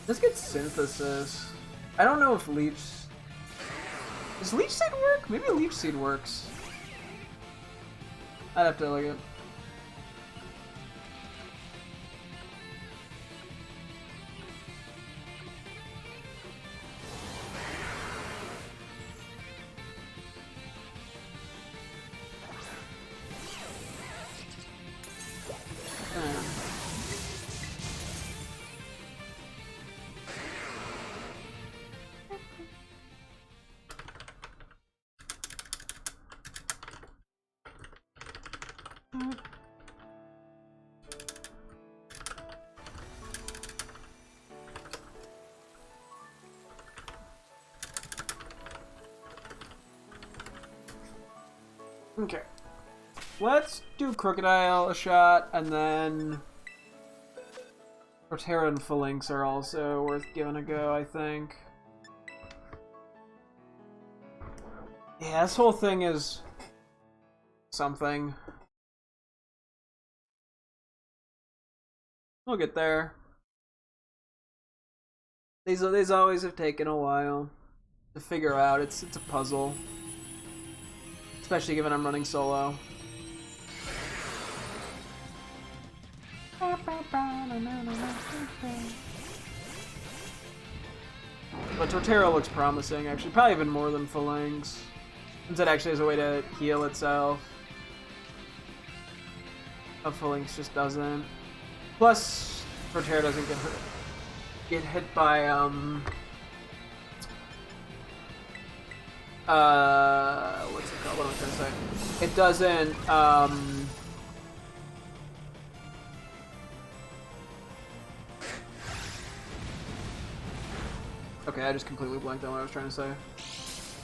This gets Synthesis. I don't know if Leech... Does Leech Seed work? Maybe Leech Seed works. I'd have to look at it. Okay. Let's do Crocodile a shot, and then Torterra and Phalanx are also worth giving a go, I think. Yeah, this whole thing is something. We'll get there. These always have taken a while to figure out. It's a puzzle. Especially given I'm running solo. But Torterra looks promising, actually. Probably even more than Phalanx. Since it actually has a way to heal itself. But Phalanx just doesn't. Plus, Torterra doesn't get hit by, what's it called? What am I trying to say? It doesn't, okay, I just completely blanked on what I was trying to say.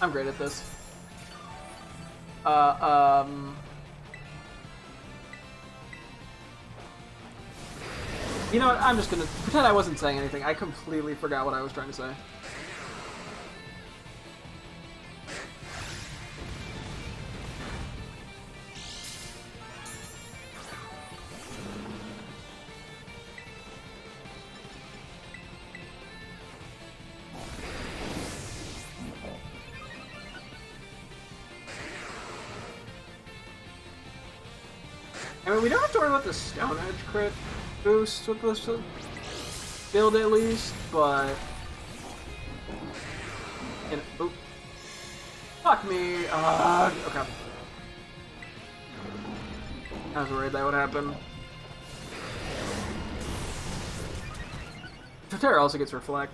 I'm great at this. You know what? I'm just gonna pretend I wasn't saying anything. I completely forgot what I was trying to say. mean, we don't have to worry about the Stone Edge crit boost with this build at least, but... Oop. Fuck me! Okay. I was worried that would happen. Torterra also gets Reflect.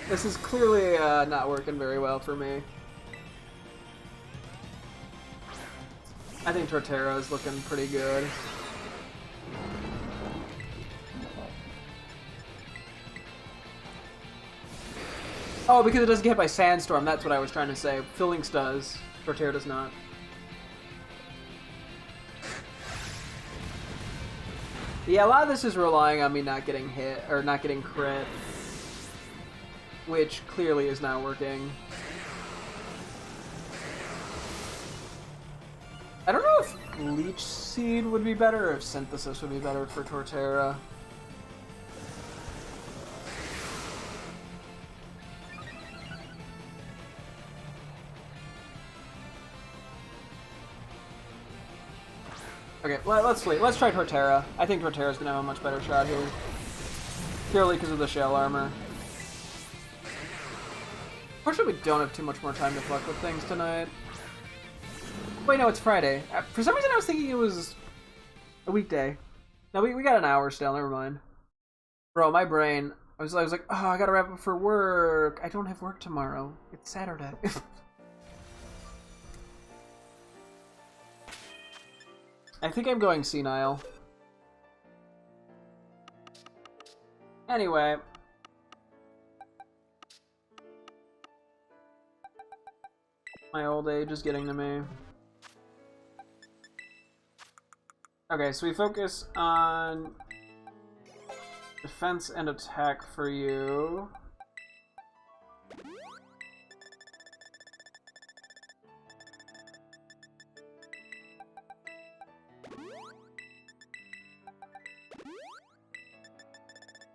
This is clearly not working very well for me. I think Torterra is looking pretty good. Oh, because it doesn't get hit by Sandstorm, that's what I was trying to say. Phalanx does. Torterra does not. Yeah, a lot of this is relying on me not getting hit, or not getting crit. Which clearly is not working. I don't know if Leech Seed would be better, or if Synthesis would be better for Torterra. Okay, let's wait. Let's try Torterra. I think Torterra's gonna have a much better shot here. Purely because of the shell armor. Fortunately, we don't have too much more time to fuck with things tonight. Wait, no, it's Friday. For some reason, I was thinking it was a weekday. No, we got an hour still. Never mind. Bro, my brain. I was like, oh, I gotta wrap up for work. I don't have work tomorrow. It's Saturday. I think I'm going senile. Anyway. My old age is getting to me. Okay, so we focus on defense and attack for you.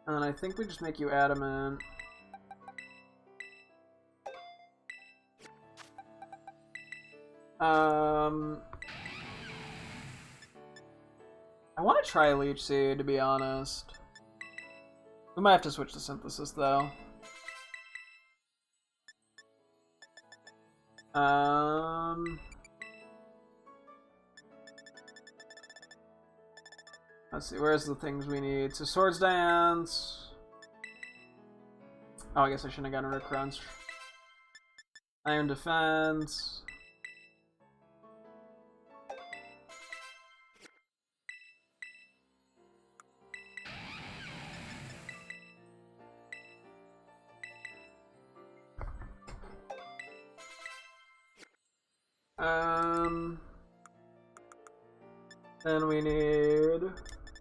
And then I think we just make you adamant. I want to try Leech Seed, to be honest. We might have to switch to Synthesis, though. Let's see, where's the things we need? So Swords Dance. Oh, I guess I shouldn't have gotten rid of Crunch. Iron Defense. Then we need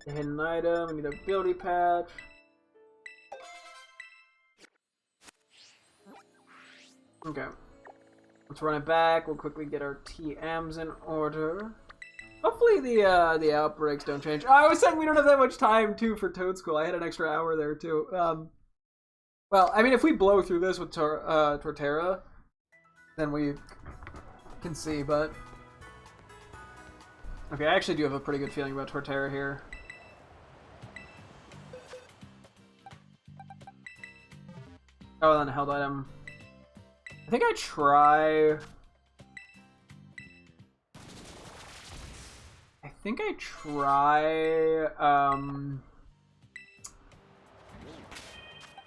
a hidden item, we need a ability patch. Okay. Let's run it back, we'll quickly get our TMs in order. Hopefully the outbreaks don't change. Oh, I was saying we don't have that much time too for Toad School. I had an extra hour there too. Well, I mean if we blow through this with Torterra, then we can see, but okay, I actually do have a pretty good feeling about Torterra here. Oh, then a held item. I think I try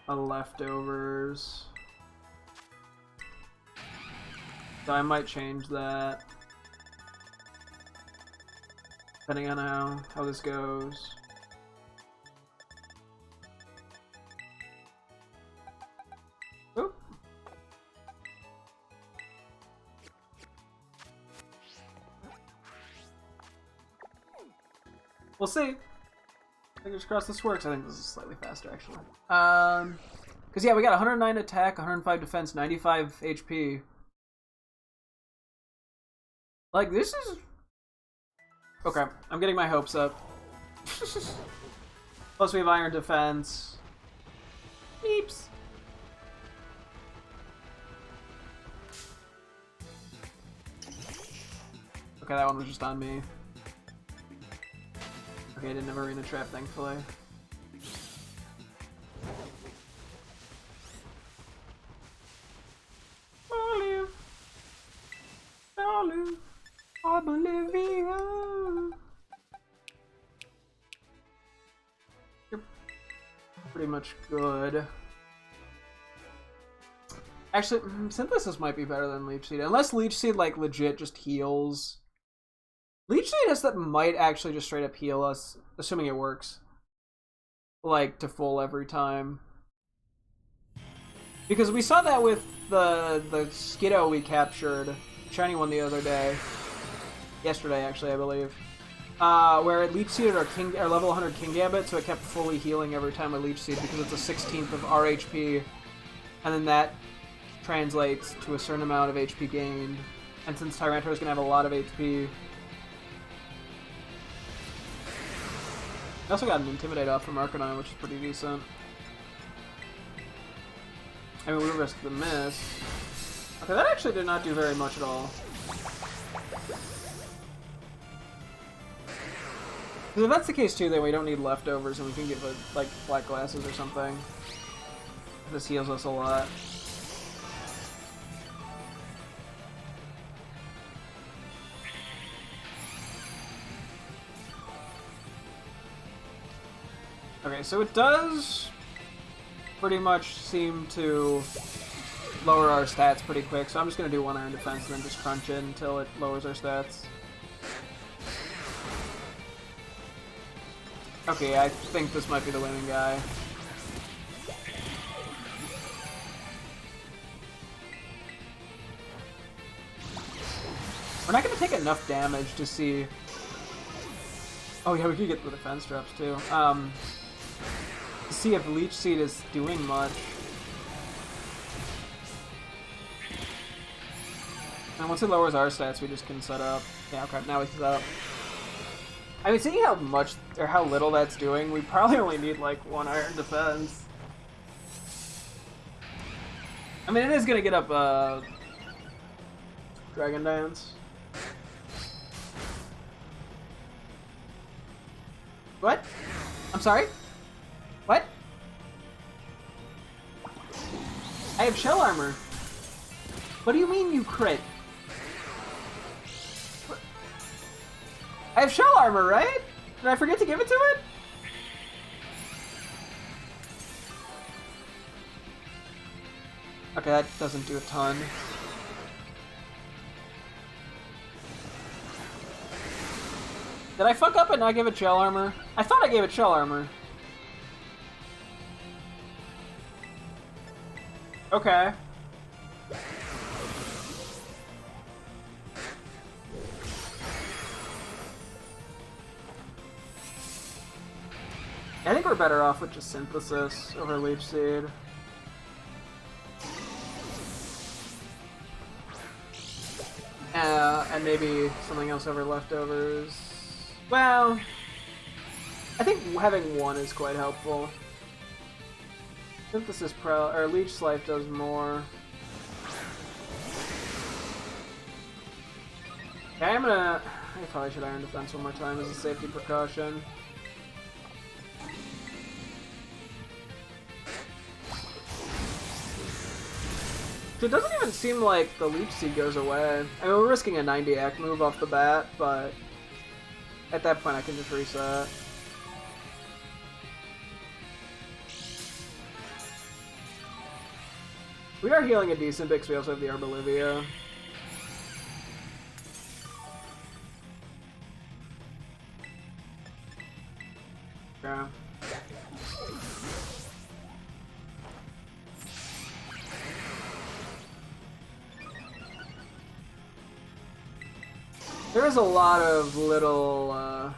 a leftovers. So I might change that. Depending on how this goes. Oop. We'll see. Fingers crossed this works. I think this is slightly faster, actually. Because yeah, we got 109 attack, 105 defense, 95 HP. Like, this is... Okay, I'm getting my hopes up. Plus we have Iron Defense. Beeps. Okay, that one was just on me. Okay, I didn't have Arena Trap, thankfully. Olive. Olive. Olivia. You're pretty much good. Actually, Synthesis might be better than Leech Seed. Unless Leech Seed, like, legit just heals. Leech Seed is that might actually just straight up heal us, assuming it works. Like, to full every time. Because we saw that with the Skiddo we captured, shiny one the other day. Yesterday, actually, I believe. Where it Leech Seeded our level 100 King Gambit, so it kept fully healing every time I Leech Seed because it's a 16th of our HP. And then that translates to a certain amount of HP gained. And since Tyranitar is going to have a lot of HP... I also got an Intimidate off from Arcanine, which is pretty decent. I mean, we risked the miss. Okay, that actually did not do very much at all. Because if that's the case too, then we don't need leftovers and we can get like Black Glasses or something. This heals us a lot. Okay, so it does pretty much seem to lower our stats pretty quick, so I'm just going to do 1 Iron Defense and then just crunch it until it lowers our stats. Okay, I think this might be the winning guy. We're not going to take enough damage to see... Oh yeah, we could get the defense drops too. To see if Leech Seed is doing much. And once it lowers our stats, we just can set up. Yeah, okay, now we can set up. I mean, seeing how much, or how little that's doing, we probably only need like 1 Iron Defense. I mean, it is gonna get up, Dragon Dance. What? I'm sorry? What? I have Shell Armor. What do you mean you crit? I have Shell Armor, right? Did I forget to give it to it? Okay, that doesn't do a ton. Did I fuck up and not give it Shell Armor? I thought I gave it Shell Armor. Okay. I think we're better off with just Synthesis over Leech Seed. And maybe something else over Leftovers. Well, I think having 1 is quite helpful. Synthesis or Leech Life does more. Okay, I probably should Iron Defense one more time as a safety precaution. It doesn't even seem like the Leech Seed goes away. I mean, we're risking a 90 act move off the bat, but at that point I can just reset. We are healing a decent bit because we also have the Arbolivia. Yeah. There is a lot of little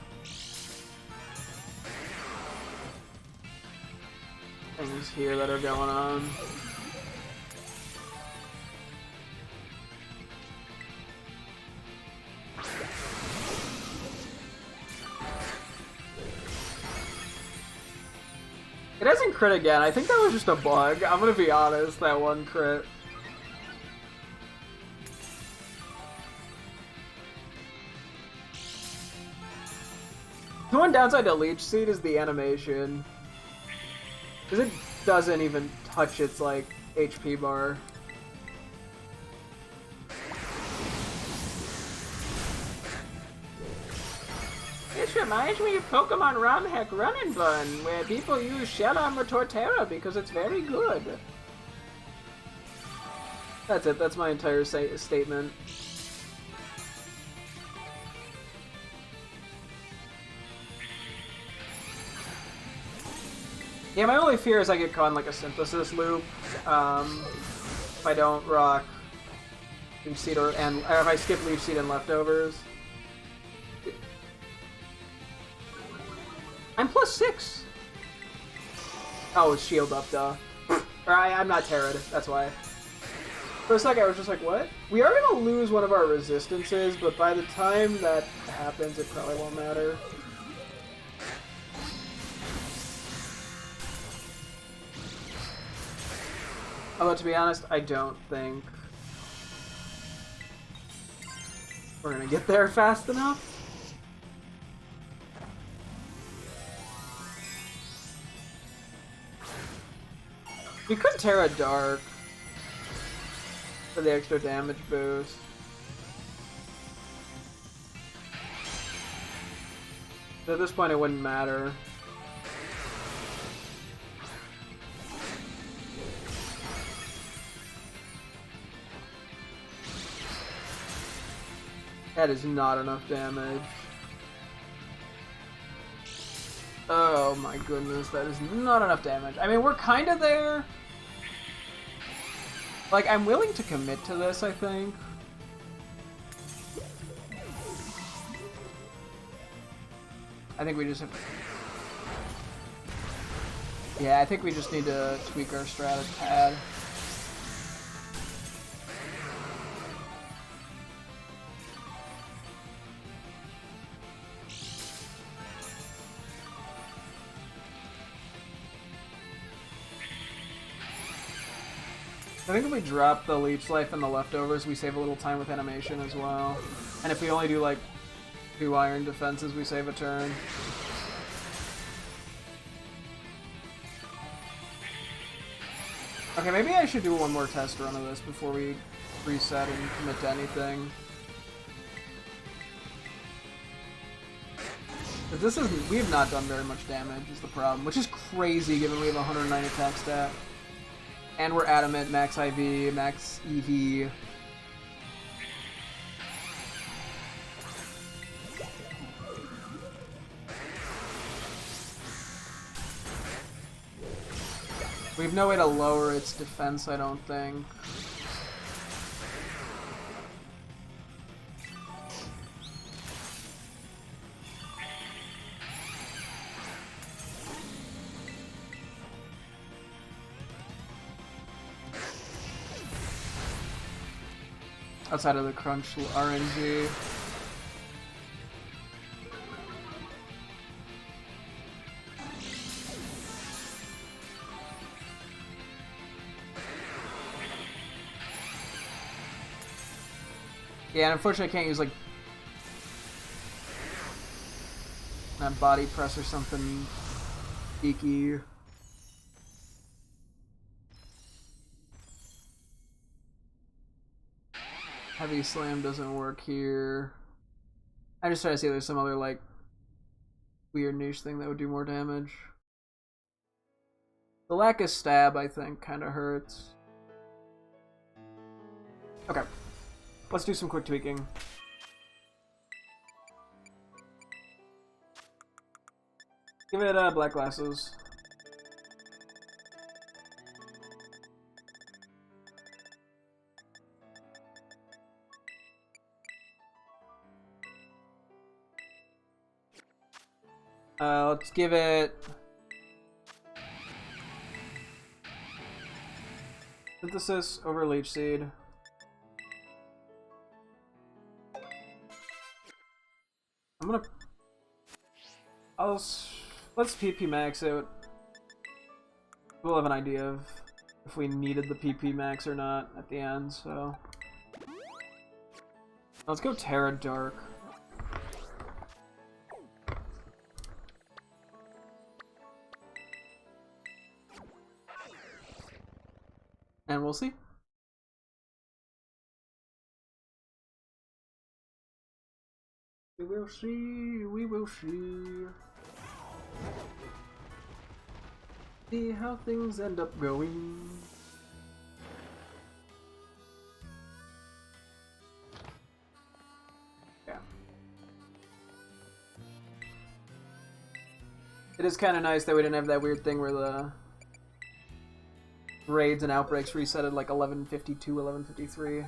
things here that are going on. It doesn't crit again. I think that was just a bug. I'm gonna be honest, that one crit. The one downside to Leech Seed is the animation. Because it doesn't even touch its, like, HP bar. This reminds me of Pokemon ROM Hack Run and Bun, where people use Shell Armor Torterra because it's very good. That's it, that's my entire statement. Yeah, my only fear is I get caught in like a synthesis loop if I don't rock Leech Seed or if I skip Leech Seed and leftovers. I'm +6! Oh, it's shield up, duh. Or I'm not Terra'd, that's why. For a second I was just like, what? We are gonna lose one of our resistances, but by the time that happens it probably won't matter. Although, to be honest, I don't think we're gonna get there fast enough. We could Terra Dark for the extra damage boost. But at this point, it wouldn't matter. That is not enough damage. Oh my goodness, that is not enough damage. I mean, we're kind of there. Like, I'm willing to commit to this, I think. I think we just have... Yeah, I think we just need to tweak our strat a tad. I think if we drop the Leech Life and the leftovers, we save a little time with animation as well. And if we only do like 2 Iron Defenses, we save a turn. Okay, maybe I should do one more test run of this before we reset and commit to anything. But this is, we have not done very much damage is the problem, which is crazy given we have 109 attack stat. And we're Adamant, max IV, max EV. We have no way to lower its defense, I don't think. Outside of the crunch RNG. Yeah, and unfortunately I can't use like that body press or something geeky. Heavy Slam doesn't work here. I just try to see if there's some other like weird niche thing that would do more damage. The lack of stab, I think, kind of hurts. Okay, let's do some quick tweaking. Give it black glasses. Let's give it Synthesis over Leech Seed. Let's PP max it. We'll have an idea of if we needed the PP max or not at the end, so... Let's go Terra Dark. And we'll see. We will see, we will see. See how things end up going. Yeah. It is kind of nice that we didn't have that weird thing where the raids and outbreaks reset at like 11:52, 11:53.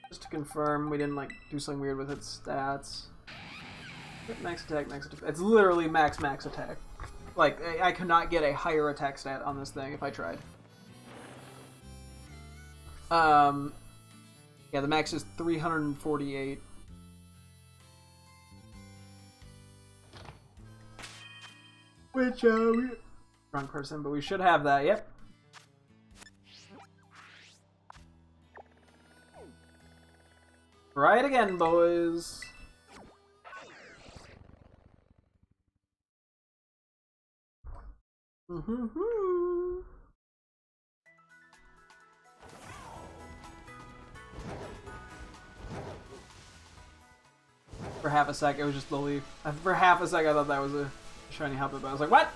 Just to confirm we didn't like do something weird with its stats. Max attack, max attack. It's literally max attack. Like, I could not get a higher attack stat on this thing if I tried. Yeah, the max is 348. Which, wrong person, but we should have that, yep. Right again, boys. For half a sec, it was just the leaf. For half a sec, I thought that was a shiny Hoppip, but I was like, what?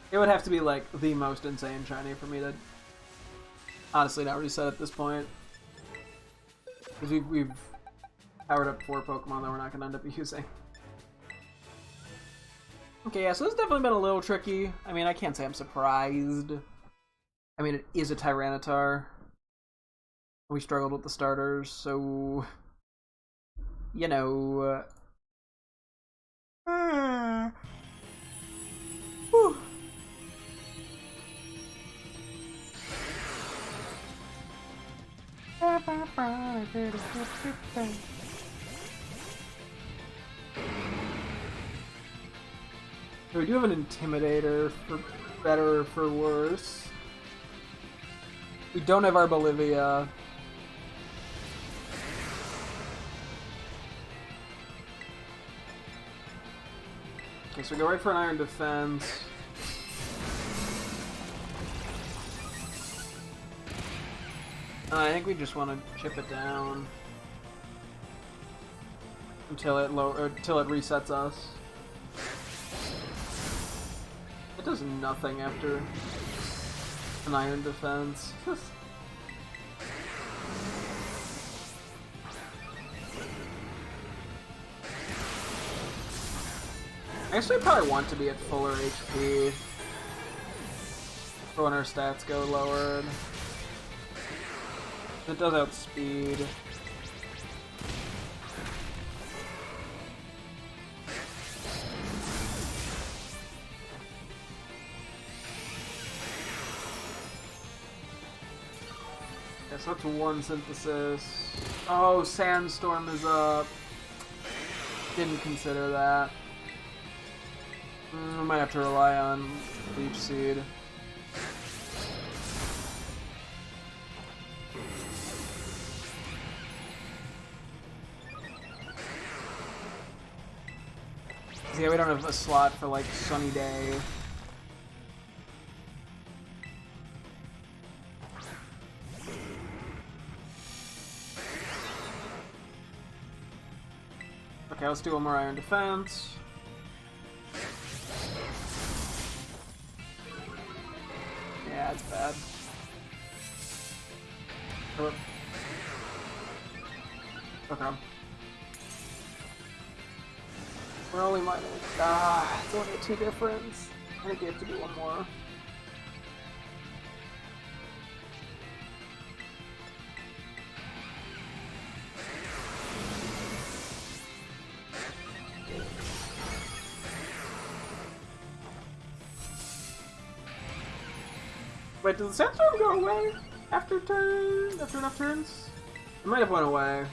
It would have to be like the most insane shiny for me to honestly not reset at this point. Because we've powered up 4 Pokemon that we're not going to end up using. Okay, yeah, so this has definitely been a little tricky. I mean, I can't say I'm surprised. I mean, it is a Tyranitar. We struggled with the starters, so... You know... Whew. So we do have an Intimidator, for better or for worse. We don't have our Bolivia. Okay, so we go right for an Iron Defense. I think we just want to chip it down until it resets us. It does nothing after an Iron Defense. I actually probably want to be at fuller HP for when our stats go lowered. It does outspeed. Yeah, so that's 1 synthesis. Oh, Sandstorm is up. Didn't consider that. I might have to rely on Leech Seed. Yeah, we don't have a slot for like Sunny Day. Okay, let's do one more Iron Defense. Yeah, it's bad. Okay. We're only minus. It's only a 2 difference. I think we have to do one more. Wait, did the sandstorm go away after enough turns? It might have went away.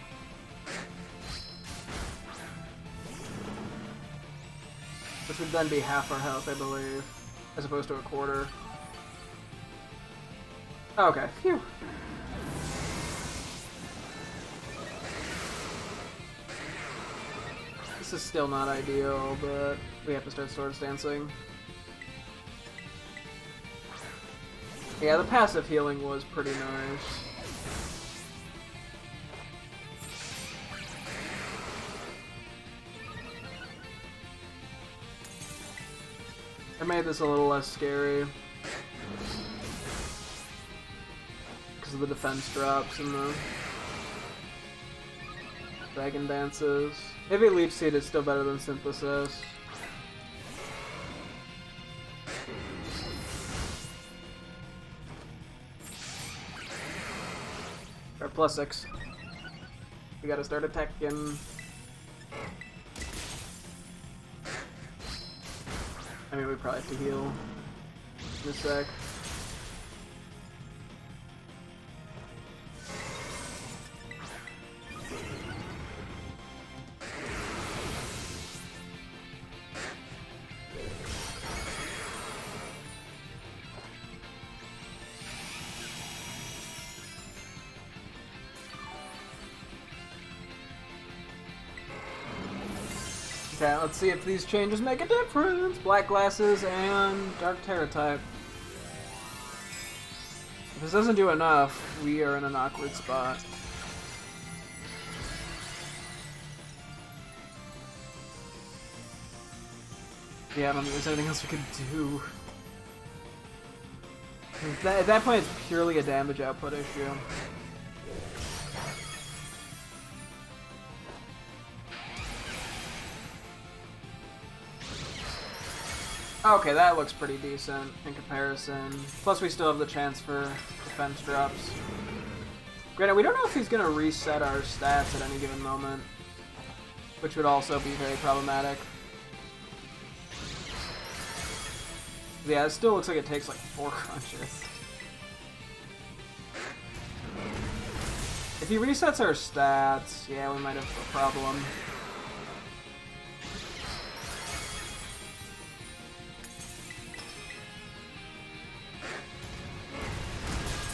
Which would then be half our health, I believe, as opposed to a quarter. Okay, phew. This is still not ideal, but we have to start Swords Dancing. Yeah, the passive healing was pretty nice. I made this a little less scary because of the defense drops and the dragon dances. Maybe Leech Seed is still better than Synthesis. Or +6. We gotta start attacking. I mean, we probably have to heal in a sec. Okay, let's see if these changes make a difference. Black Glasses and Dark Terra type. If this doesn't do enough, we are in an awkward spot. Yeah, I don't think there's anything else we could do. At that point, it's purely a damage output issue. Okay, that looks pretty decent in comparison. Plus, we still have the chance for defense drops. Granted, we don't know if he's going to reset our stats at any given moment, which would also be very problematic. Yeah, it still looks like it takes like 4 crunches. If he resets our stats, yeah, we might have a problem.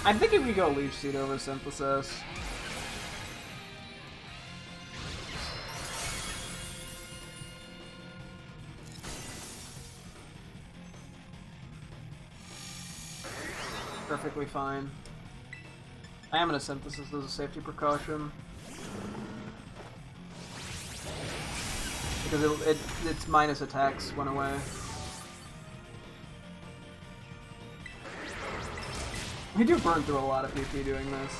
I'm thinking we go Leech Seed over Synthesis. Perfectly fine. I am gonna Synthesis as a safety precaution. Because its minus attacks went away. We do burn through a lot of PP doing this.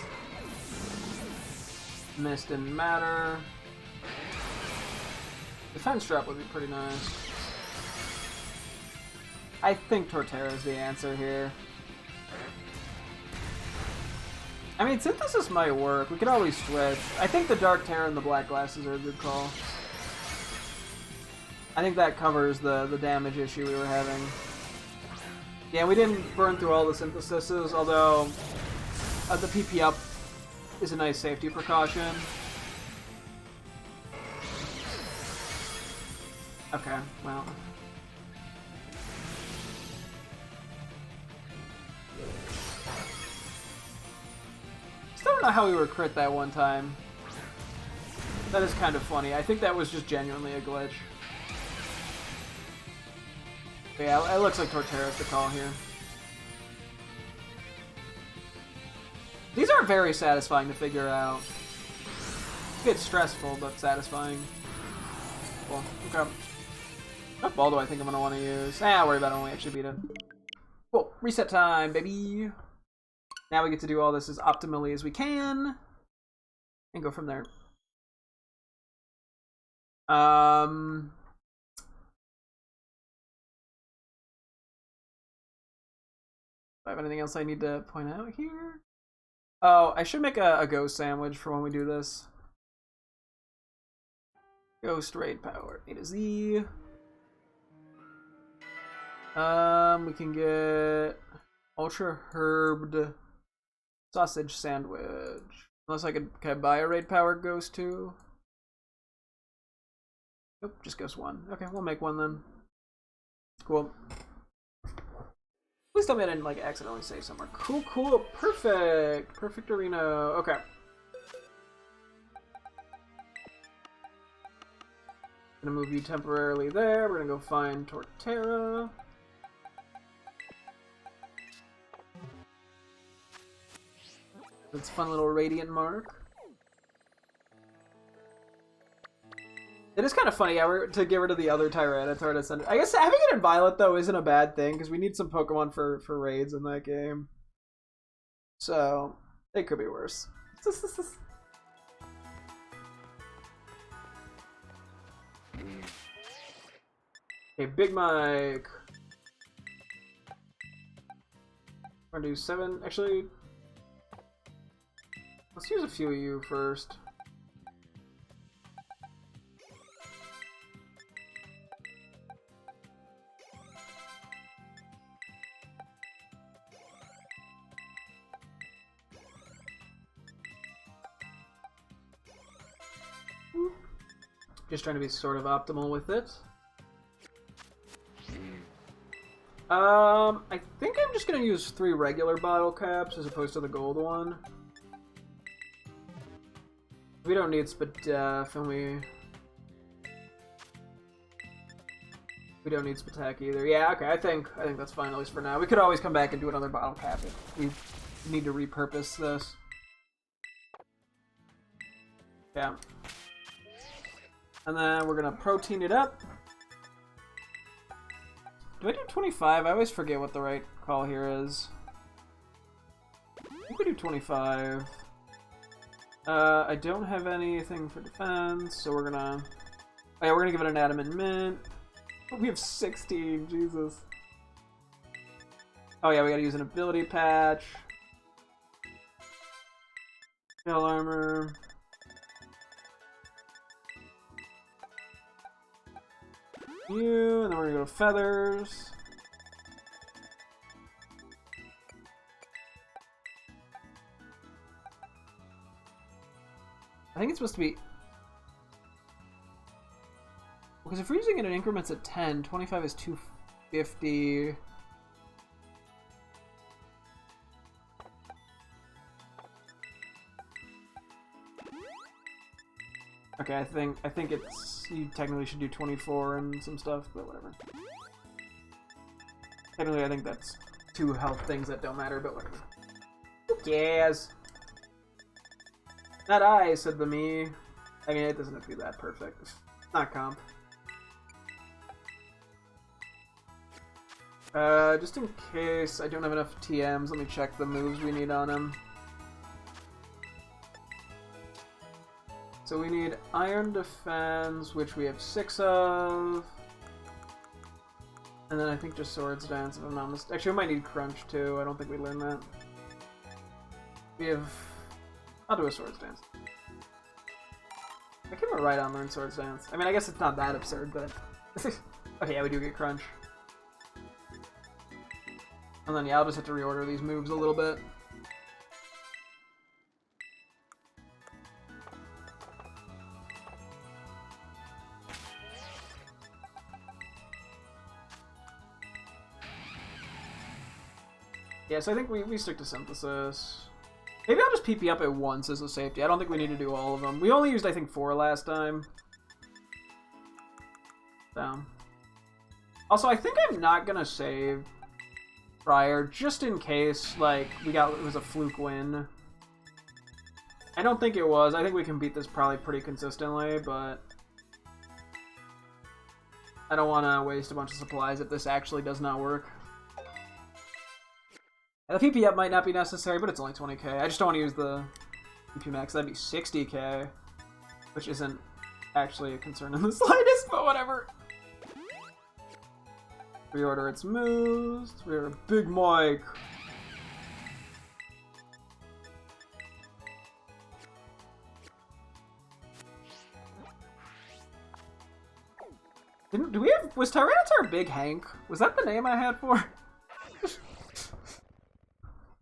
Mist didn't matter. Defense drop would be pretty nice. I think Torterra is the answer here. I mean, Synthesis might work. We could always switch. I think the Dark Terra and the Black Glasses are a good call. I think that covers the damage issue we were having. Yeah, we didn't burn through all the Synthesises, although the PP up is a nice safety precaution. Okay, well. Still don't know how we were crit that one time. That is kind of funny. I think that was just genuinely a glitch. But yeah, it looks like Torterra's the call here. These are very satisfying to figure out. It's stressful, but satisfying. Cool. Okay. What ball do I think I'm going to want to use? I'll worry about it when we actually beat it. Cool. Reset time, baby. Now we get to do all this as optimally as we can. And go from there. Do I have anything else I need to point out here? Oh, I should make a ghost sandwich for when we do this. Ghost raid power A to Z. We can get Ultra herbed sausage sandwich. Unless can I buy a raid power ghost too? Nope, just ghost one. Okay, we'll make one then. Cool. Please tell me I didn't like accidentally save somewhere. Cool, cool, perfect. Perfect arena. Okay. Gonna move you temporarily there. We're gonna go find Torterra. It's a fun little radiant mark. It is kind of funny, yeah, to get rid of the other Tyranitar to send it. I guess having it in Violet, though, isn't a bad thing, because we need some Pokemon for raids in that game. So, it could be worse. Okay, Big Mike. We're gonna do 7. Actually, let's use a few of you first. Just trying to be sort of optimal with it. I think I'm just gonna use 3 regular bottle caps as opposed to the gold one. We don't need Spadef, and we don't need Spatak either. Yeah, okay, I think that's fine, at least for now. We could always come back and do another bottle cap if we need to repurpose this. Yeah. And then we're gonna protein it up. Do I do 25? I always forget what the right call here is. I think we do 25. I don't have anything for defense, so we're gonna... Oh yeah, we're gonna give it an adamant mint. We have 16, Jesus. Oh yeah, we gotta use an ability patch. Shell armor. You, and then we're gonna go to feathers. I think it's supposed to be... Because if we're using it in increments at 10, 25 is 250. Okay, I think it's... You technically should do 24 and some stuff, but whatever. Technically, I think that's 2 health things that don't matter, but whatever. Who cares? Not I, said the me. I mean, it doesn't have to be that perfect. It's not comp. Just in case I don't have enough TMs, let me check the moves we need on him. So we need Iron Defense, which we have 6 of. And then I think just Swords Dance, if I'm not mistaken. Actually, we might need Crunch, too. I don't think we learned that. We have... I'll do a Swords Dance. I can right on learn Swords Dance. I mean, I guess it's not that absurd, but... Okay, yeah, we do get Crunch. And then, yeah, I'll just have to reorder these moves a little bit. Yeah, so I think we stick to Synthesis. Maybe I'll just PP up at once as a safety. I don't think we need to do all of them. We only used, I think, 4 last time. So. Also, I think I'm not gonna save prior, just in case, like, it was a fluke win. I don't think it was. I think we can beat this probably pretty consistently, but... I don't want to waste a bunch of supplies if this actually does not work. The PP up might not be necessary, but it's only 20k. I just don't want to use the PP max. That'd be 60k, which isn't actually a concern in the slightest, but whatever. Reorder its moves. Reorder Big Mike. Was Tyranitar Big Hank? Was that the name I had for?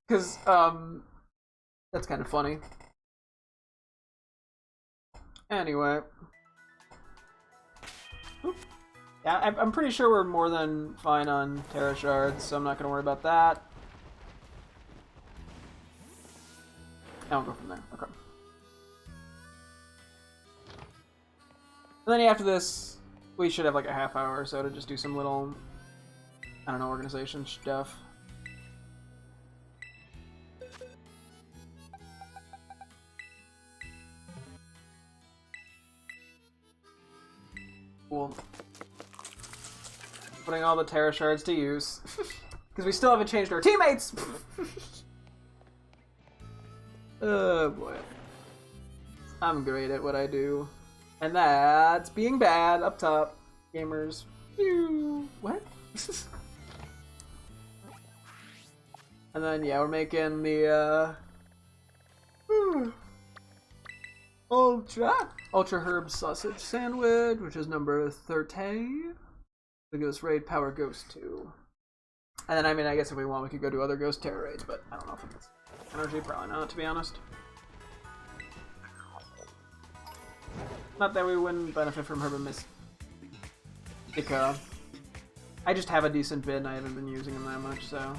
Because, that's kind of funny. Anyway. Oop. Yeah, I'm pretty sure we're more than fine on Terra Shards, so I'm not going to worry about that. I'll go from there. Okay. And then after this, we should have like a half hour or so to just do some little, I don't know, organization stuff. Cool. Putting all the Terra Shards to use. Because we still haven't changed our teammates! Oh boy. I'm great at what I do. And that's being bad up top. Gamers. What? And then, yeah, we're making the, Ultra Herb Sausage Sandwich, which is number 30. The Ghost Raid Power Ghost 2. And then, I mean, I guess if we want, we could go do other Ghost Terror Raids, but I don't know if it's energy. Probably not, to be honest. Not that we wouldn't benefit from Herb and Mystica. I just have a decent bid and I haven't been using them that much, so.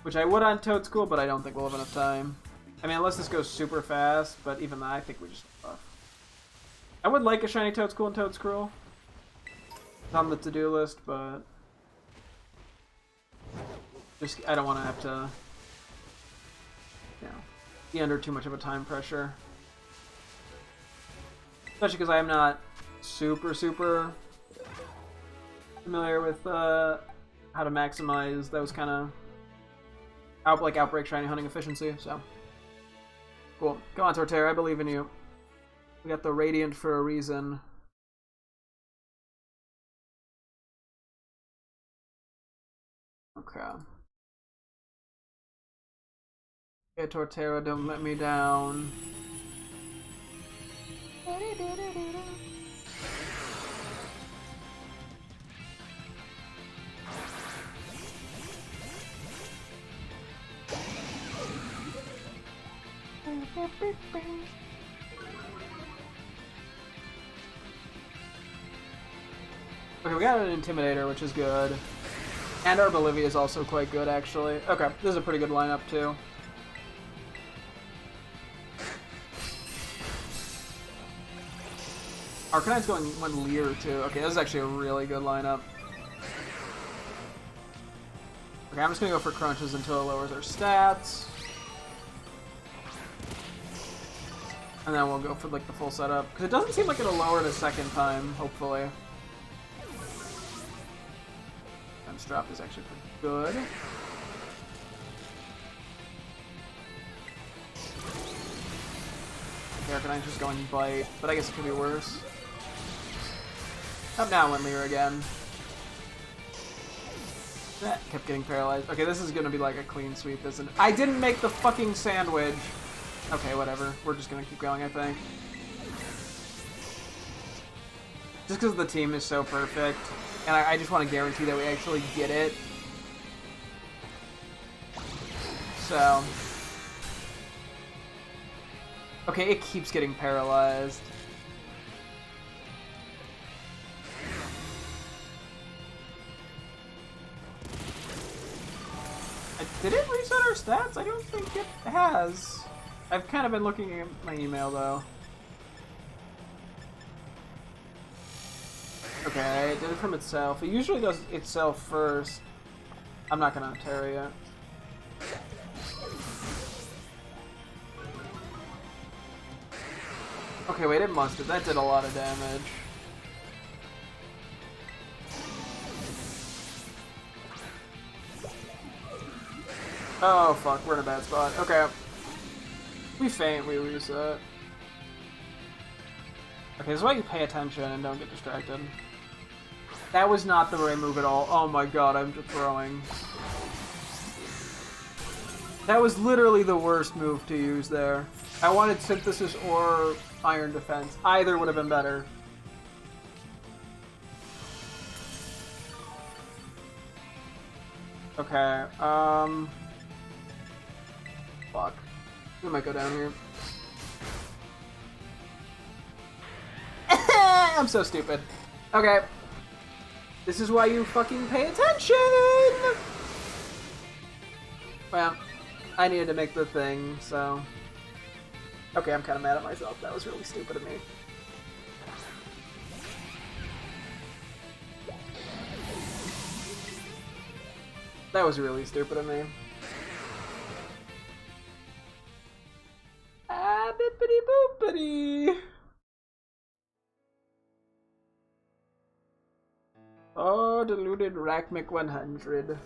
Which I would on Toad School, but I don't think we'll have enough time. I mean, unless this goes super fast, but even that, I think we just buff. I would like a shiny Toad School and Toad Scroll. It's on the to-do list, but just I don't want to have to, you know, be under too much of a time pressure. Especially because I am not super familiar with how to maximize those kind of outbreak shiny hunting efficiency. So cool. Go on, Torterra. I believe in you. We got the Radiant for a reason. Okay. Okay, Torterra, don't let me down. Okay, we got an Intimidator, which is good. And our Bolivia is also quite good, actually. Okay, this is a pretty good lineup, too. Arcanine's went Leer, too. Okay, this is actually a really good lineup. Okay, I'm just gonna go for crunches until it lowers our stats. And then we'll go for, like, the full setup. Because it doesn't seem like it'll lower it a second time, hopefully. Defense drop is actually pretty good. Arcanine's just going Bite, but I guess it could be worse. Up now, went Leer again. That kept getting paralyzed. Okay, this is gonna be like a clean sweep, isn't it? I didn't make the fucking sandwich! Okay, whatever. We're just gonna keep going, I think. Just because the team is so perfect. And I just want to guarantee that we actually get it. So. Okay, it keeps getting paralyzed. Did it reset our stats? I don't think it has. I've kind of been looking at my email, though. Okay, it did it from itself. It usually does itself first. I'm not gonna Terra yet. Okay, wait, it must have. That did a lot of damage. Oh, fuck, we're in a bad spot. Okay. We faint, we reset. Okay, this is why you pay attention and don't get distracted. That was not the right move at all. Oh my god, I'm just throwing. That was literally the worst move to use there. I wanted Synthesis or Iron Defense. Either would have been better. Okay, fuck. We might go down here. I'm so stupid. Okay. This is why you fucking pay attention! Well, I needed to make the thing, so... Okay, I'm kind of mad at myself. That was really stupid of me. That was really stupid of me. Ah, bippity boopity! Oh, diluted Rakmic 100.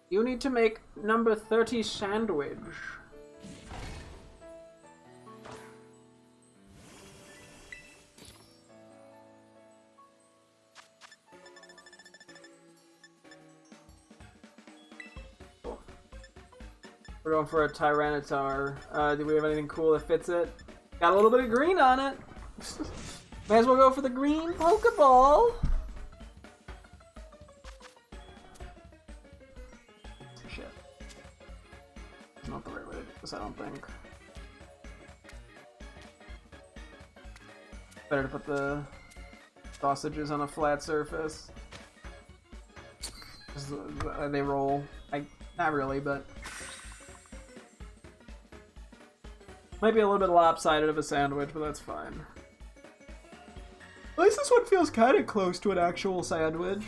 You need to make number 30 sandwich. We're going for a Tyranitar. Do we have anything cool that fits it? Got a little bit of green on it. May as well go for the green Pokeball. Shit. It's not the right way to do this, I don't think. Better to put the sausages on a flat surface. They roll. Not really, but... Might be a little bit lopsided of a sandwich, but that's fine. At least this one feels kind of close to an actual sandwich.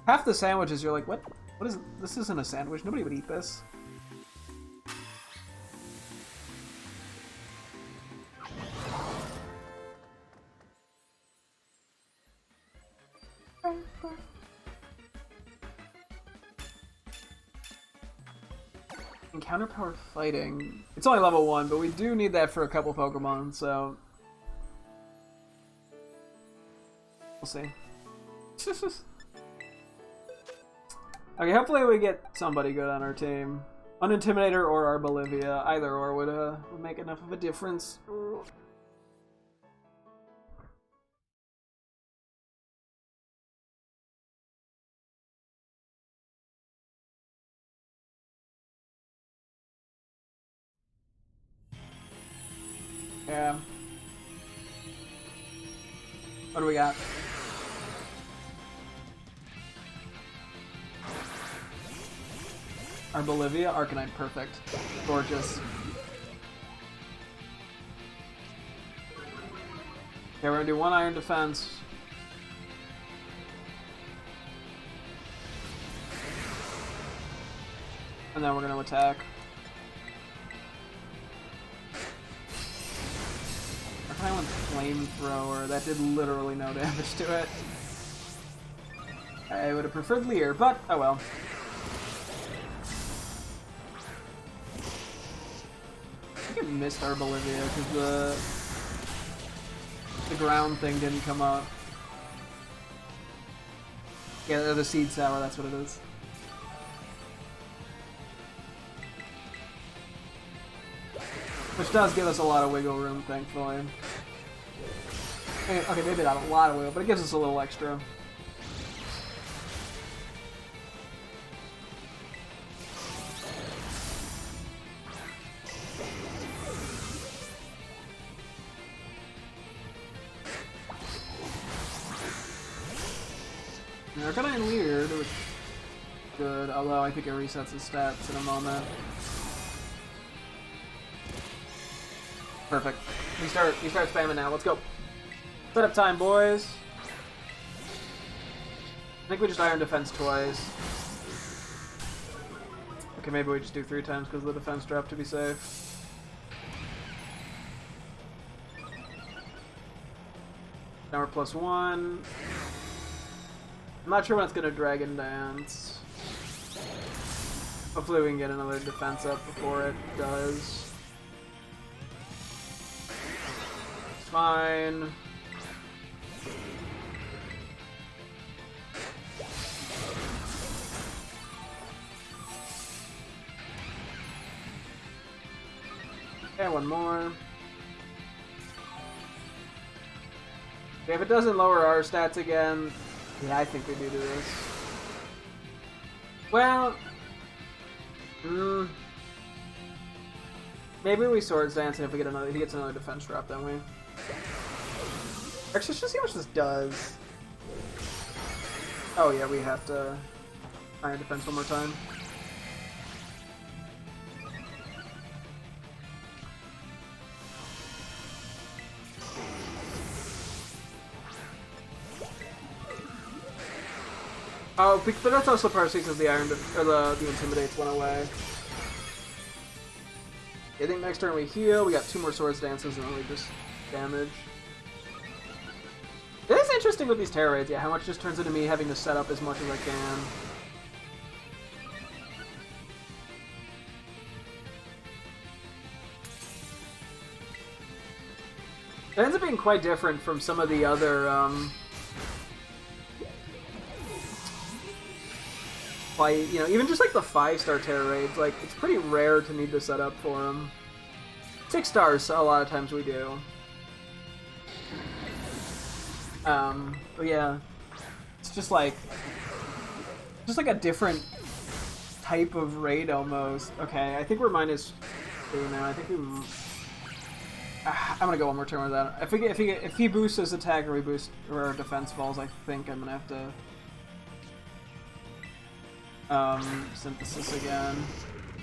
Half the sandwiches you're like, what? What is this? Isn't a sandwich. Nobody would eat this. Encounter power fighting. It's only level 1, but we do need that for a couple Pokemon, so... We'll see. Okay, hopefully we get somebody good on our team. Unintimidator or our Bolivia. Either or would make enough of a difference. Yeah. What do we got? Our Bolivia? Arcanine, perfect. Gorgeous. Okay, we're gonna do 1 Iron Defense. And then we're gonna attack. I went Flamethrower. That did literally no damage to it. I would have preferred Leer, but oh well. I think I missed our Bolivia because the ground thing didn't come up. Yeah, the Seed Sour, that's what it is. Which does give us a lot of wiggle room, thankfully. Okay, maybe not a lot of wiggle, but it gives us a little extra. Arcanine weird, which is good, although I think it resets his stats in a moment. Perfect. You start spamming now. Let's go. Setup time, boys. I think we just Iron Defense twice. Okay, maybe we just do 3 times because the defense drop to be safe. Now we're +1. I'm not sure when it's gonna Dragon Dance. Hopefully we can get another defense up before it does. Fine. Okay, one more. If it doesn't lower our stats again, yeah, I think we do this. Well, maybe we Swords Dance, and if we get another, he gets another defense drop, then we. Actually, let's just see how much this does. Oh yeah, we have to Iron Defense one more time. Oh, but that's also partially because the the Intimidates went away. I think next turn we heal. We got 2 more Swords Dances, and then we just damage. It is interesting with these Terror Raids, yeah, how much just turns into me having to set up as much as I can. It ends up being quite different from some of the other, like, you know, even just like the 5-star Terror Raids, like, it's pretty rare to need to set up for them. 6 stars, a lot of times we do. But yeah, it's just like a different type of raid almost. Okay, I think we're -2 now. I think we. I'm gonna go one more turn with that. If he boosts his attack or we boost or our defense falls, I think I'm gonna have to synthesis again.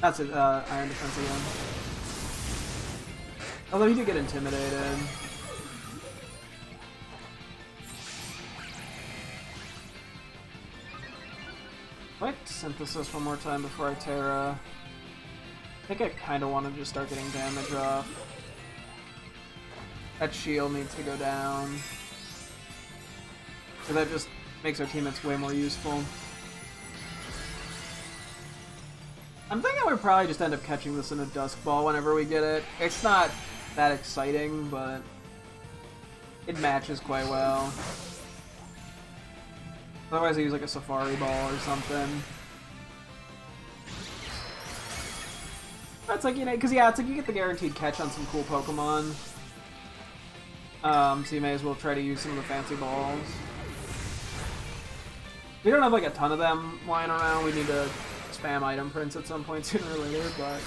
That's it. Iron defense again. Although he did get intimidated. Wait, synthesis one more time before I Terra. I think I kind of want to just start getting damage off. That shield needs to go down. So that just makes our teammates way more useful. I'm thinking we'd probably just end up catching this in a Dusk Ball whenever we get it. It's not that exciting, but it matches quite well. Otherwise I use like a Safari Ball or something. That's like, you know, because yeah, it's like you get the guaranteed catch on some cool Pokemon. So you may as well try to use some of the fancy balls. We don't have like a ton of them lying around. We need to spam item prints at some point sooner or later, but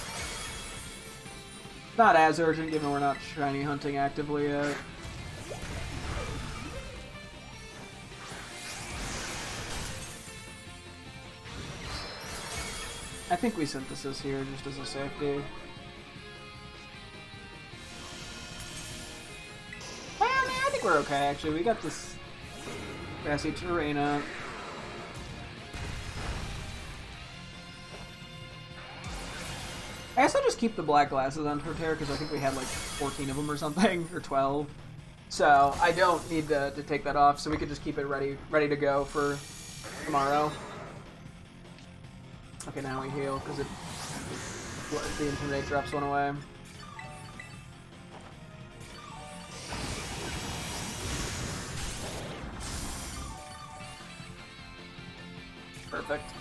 not as urgent given we're not shiny hunting actively yet. I think we synthesis here just as a safety. Well, I think we're okay actually. We got this grassy Tyranitar. I guess I'll just keep the black glasses on Torterra because I think we had like 14 of them or something, or 12. So I don't need to take that off, so we could just keep it ready to go for tomorrow. Okay, now we heal because the Intimidate drops one away. Perfect.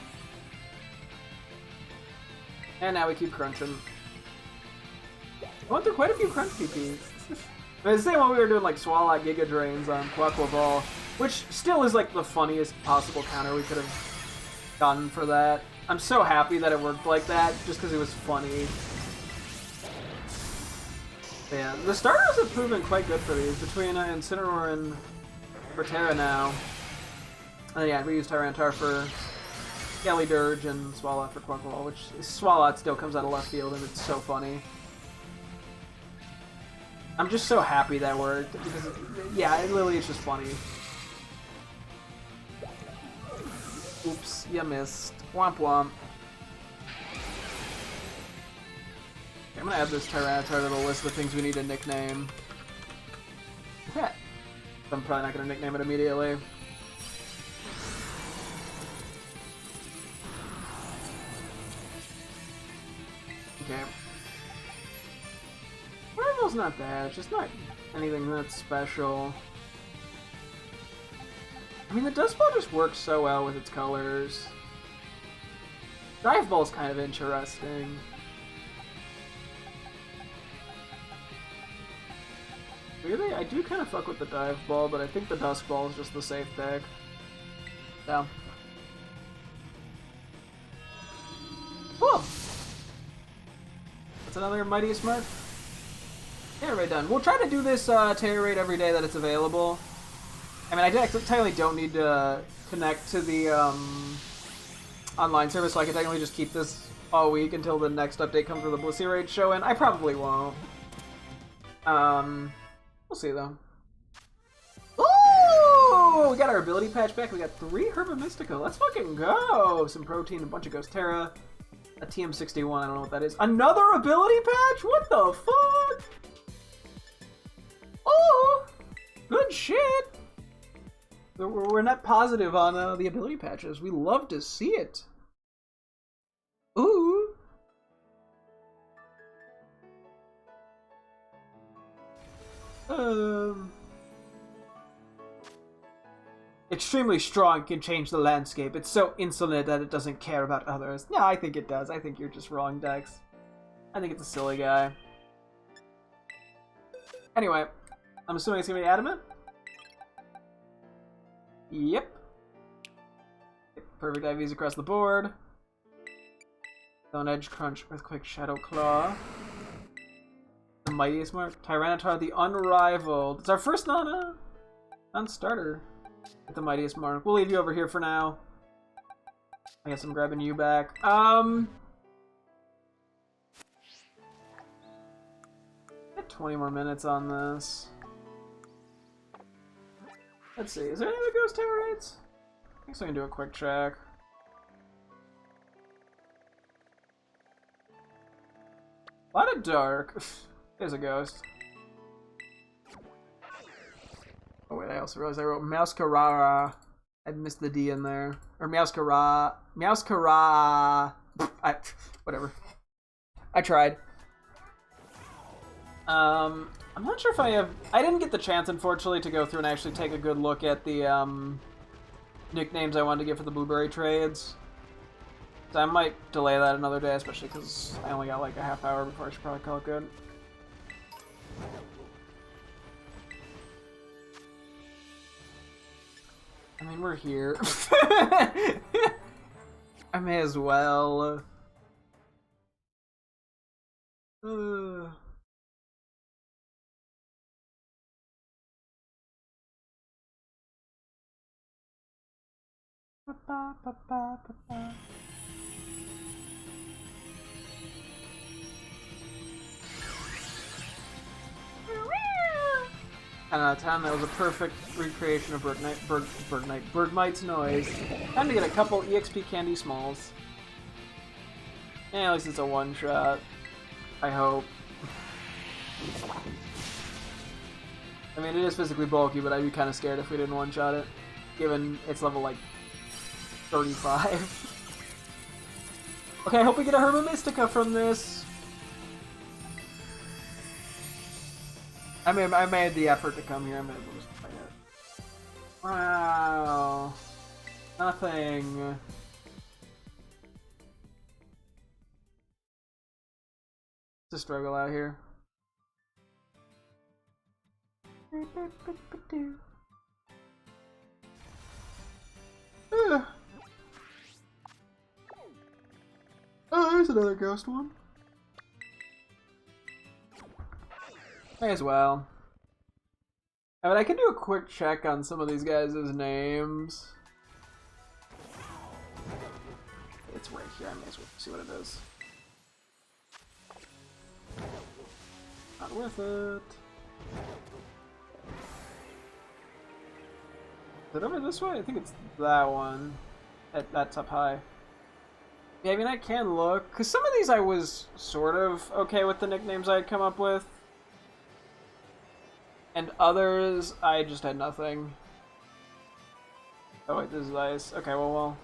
And now we keep crunching. I went through quite a few crunch PPs. It's the same one we were doing like Swallow Giga Drains on Quaquaval, which still is like the funniest possible counter we could have gotten for that. I'm so happy that it worked like that, just because it was funny. Yeah, the starters have proven quite good for these, between Incineroar and Torterra now. And yeah, we used Tyranitar for Skelly Dirge and Swallow for Quaquaval, which Swallow still comes out of left field and it's so funny. I'm just so happy that worked, because, yeah, it literally is just funny. Oops, you missed. Womp womp. Okay, I'm gonna add this Tyranitar to the list of things we need to nickname. I'm probably not gonna nickname it immediately. Okay. Marvel's not bad, it's just not anything that special. I mean, the Dust Ball just works so well with its colors. Dive Ball's kind of interesting. Really? I do kind of fuck with the Dive Ball, but I think the Dusk Ball is just the safe pick. Yeah. Cool! That's another Mightiest Mark. Yeah, right done. We'll try to do this Terror Raid every day that it's available. I mean, I technically don't need to connect to the online service, so I can technically just keep this all week until the next update comes with the Blissey Raid show, and I probably won't. We'll see, though. Ooh! We got our ability patch back. We got 3 Herba Mystica. Let's fucking go! Some Protein, a bunch of Ghost Terra, a TM61, I don't know what that is. Another ability patch? What the fuck? Oh! Good shit! We're net positive on the ability patches. We love to see it. Ooh! Extremely strong can change the landscape. It's so insolent that it doesn't care about others. No, I think it does. I think you're just wrong, Dex. I think it's a silly guy. Anyway, I'm assuming it's gonna be adamant. Yep. Perfect IVs across the board. Stone Edge, Crunch, Earthquake, Shadow Claw. The Mightiest Mark. Tyranitar, the Unrivaled. It's our first non-starter with the Mightiest Mark. We'll leave you over here for now. I guess I'm grabbing you back. Got 20 more minutes on this. Let's see, is there any other Ghost Terror raids? I think so. I can do a quick check. A lot of dark. There's a ghost. Oh wait, I also realized I wrote Meowscarara. I missed the D in there. Or Meowscarara. Whatever. I tried. I'm not sure if I have... I didn't get the chance, unfortunately, to go through and actually take a good look at the nicknames I wanted to get for the Blueberry trades. So I might delay that another day, especially because I only got like a half hour before I should probably call it good. I mean, we're here. I may as well. And out of 10, that was a perfect recreation of Bergmite's noise. Time to get a couple EXP Candy Smalls. Yeah, at least it's a one-shot. I hope. I mean, it is physically bulky, but I'd be kind of scared if we didn't one-shot it, given it's level, like, 35. Okay, I hope we get a Herba Mystica from this. I made the effort to come here. I may as well just play it. Wow. Nothing. It's a struggle out here. Oh, there's another ghost one. May as well. I mean, I can do a quick check on some of these guys' names. It's right here. I may as well see what it is. Not worth it. Is it over this way? I think it's that one. That's up high. Yeah, I mean, I can look. Because some of these I was sort of okay with the nicknames I had come up with. And others, I just had nothing. Oh wait, this is ice. Okay, well,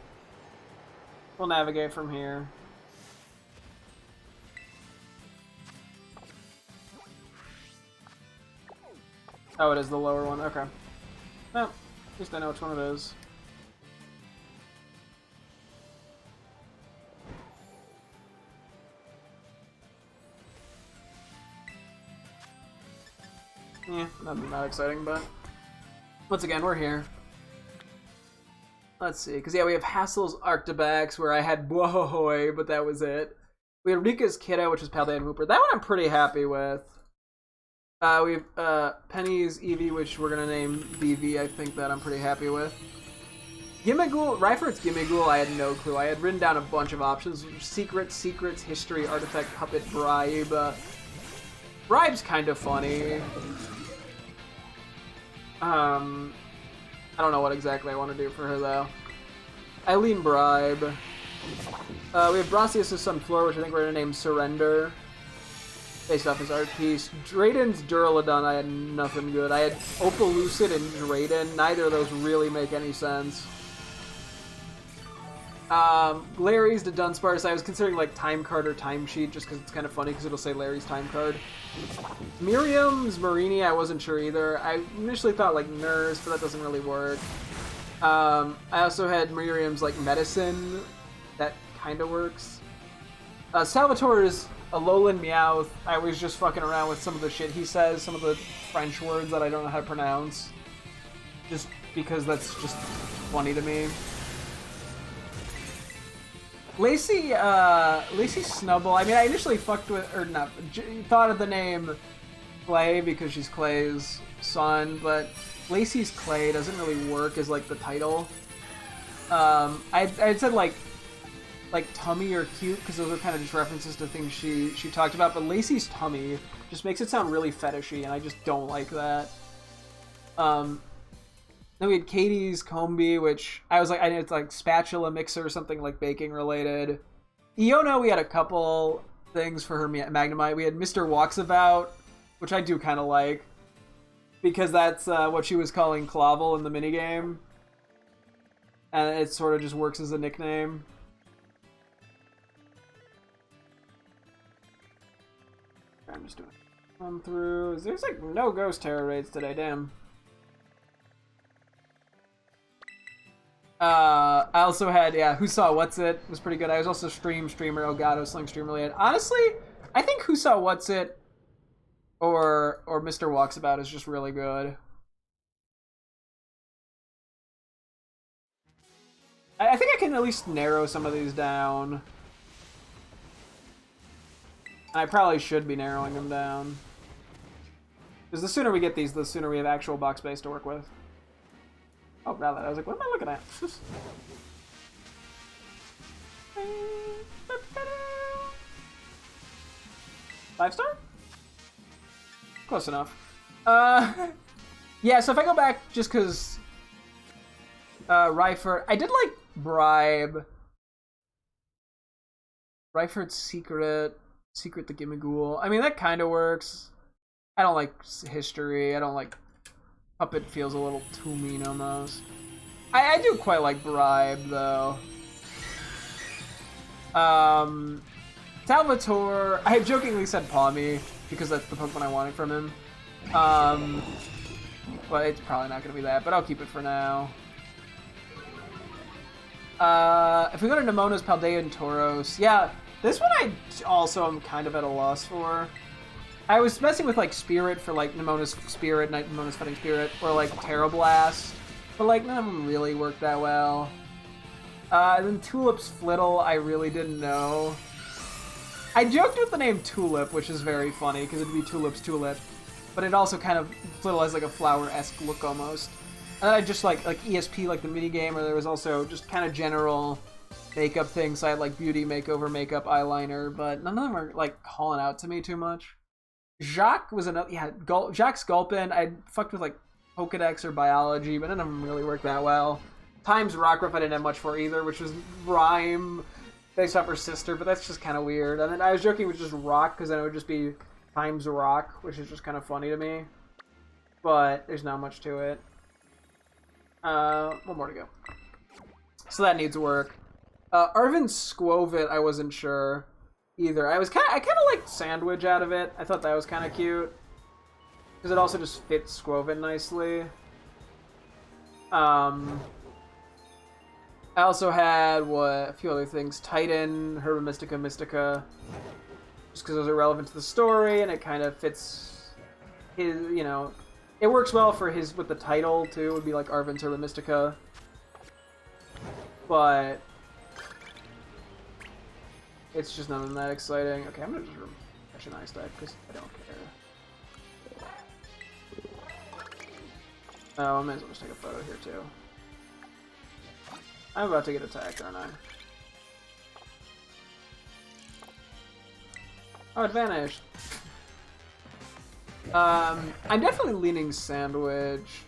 we'll navigate from here. Oh, it is the lower one. Okay. Well, at least I know which one it is. not exciting, but once again, we're here. Let's see, because yeah, we have Hassel's Arctibax, where I had Bohohoy, but that was it. We had Rika's Kiddo, which was Paldean Hooper. That one I'm pretty happy with. We have Penny's Eevee, which we're gonna name BV. I think that I'm pretty happy with. Gimmighoul, Ryford's Gimmighoul, I had no clue. I had written down a bunch of options. Secrets, History, Artifact, Puppet, Bribe. Bribe's kind of funny. I don't know what exactly I want to do for her, though. Eileen Bribe. We have Brassius' Sunflora, which I think we're going to name Surrender. Based off his art piece. Drayden's Duraludon, I had nothing good. I had Opalucid and Drayden. Neither of those really make any sense. Larry's the Dunsparce. I was considering like Time Card or Time Sheet just because it's kind of funny because it'll say Larry's Time Card. Miriam's Marini, I wasn't sure either. I initially thought like Nurse, but that doesn't really work. I also had Miriam's like Medicine. That kind of works. Salvatore's Alolan Meowth. I was just fucking around with some of the shit he says, some of the French words that I don't know how to pronounce. Just because that's just funny to me. Lacey Snubbull. I mean, I initially thought of the name Clay because she's Clay's son, but Lacey's Clay doesn't really work as like the title. I'd said like Tummy or Cute because those are kind of just references to things she talked about, but Lacey's Tummy just makes it sound really fetishy, and I just don't like that. Then we had Katie's Combi, which I was like, it's like spatula mixer or something like baking related. Iona, we had a couple things for her Magnemite. We had Mr. Walksabout, which I do kind of like, because that's what she was calling Clavel in the minigame. And it sort of just works as a nickname. I'm just doing run through. There's like no Ghost Terror raids today, damn. I also had, Who Saw What's It was pretty good. I was also Streamer, Elgato, Sling Stream related. Honestly, I think Who Saw What's It or Mr. Walksabout is just really good. I think I can at least narrow some of these down. I probably should be narrowing them down. Because the sooner we get these, the sooner we have actual box space to work with. Oh, now that I was like, what am I looking at? 5-star? Close enough. Yeah, so if I go back just because Ryford, I did like Bribe. Ryford's Secret the Gimmighoul. I mean, that kind of works. I don't like History. I don't like Puppet, feels a little too mean almost. I do quite like Bribe though. Salvatore, I jokingly said Pawmi because that's the Pokemon I wanted from him. But it's probably not gonna be that, but I'll keep it for now. If we go to Nemona's Paldean Tauros, yeah, this one I also am kind of at a loss for. I was messing with like Spirit for like Nemona's Spirit, Nemona's Fighting Spirit, or like Terra Blast, but like none of them really worked that well. And then Tulip's Flittle, I really didn't know. I joked with the name Tulip, which is very funny because it'd be Tulip's Tulip, but it also kind of Flittle has like a flower-esque look almost. And I just like ESP, like the minigame, or there was also just kind of general makeup things. So I had like beauty makeover, makeup, eyeliner, but none of them are like calling out to me too much. Jacques was another, Jacques Sculpin, I fucked with like Pokedex or Biology, but none of them really worked that well. Times Rockruff I didn't have much for either, which was Rhyme based off her sister, but that's just kind of weird. And then I was joking with just Rock, because then it would just be Times Rock, which is just kind of funny to me. But there's not much to it. One more to go. So that needs work. Arvin Squovit, I wasn't sure either. I kind of liked Sandwich out of it. I thought that was kind of cute because it also just fits Squovit nicely. I also had a few other things: Titan, Herba Mystica, just because those are relevant to the story and it kind of fits his, you know, it works well for his, with the title, too. It would be like Arven's Urban Mystica. But it's just nothing that exciting. Okay, I'm gonna just catch an ice deck, because I don't care. Oh, I might as well just take a photo here, too. I'm about to get attacked, aren't I? Oh, it vanished. I'm definitely leaning Sandwich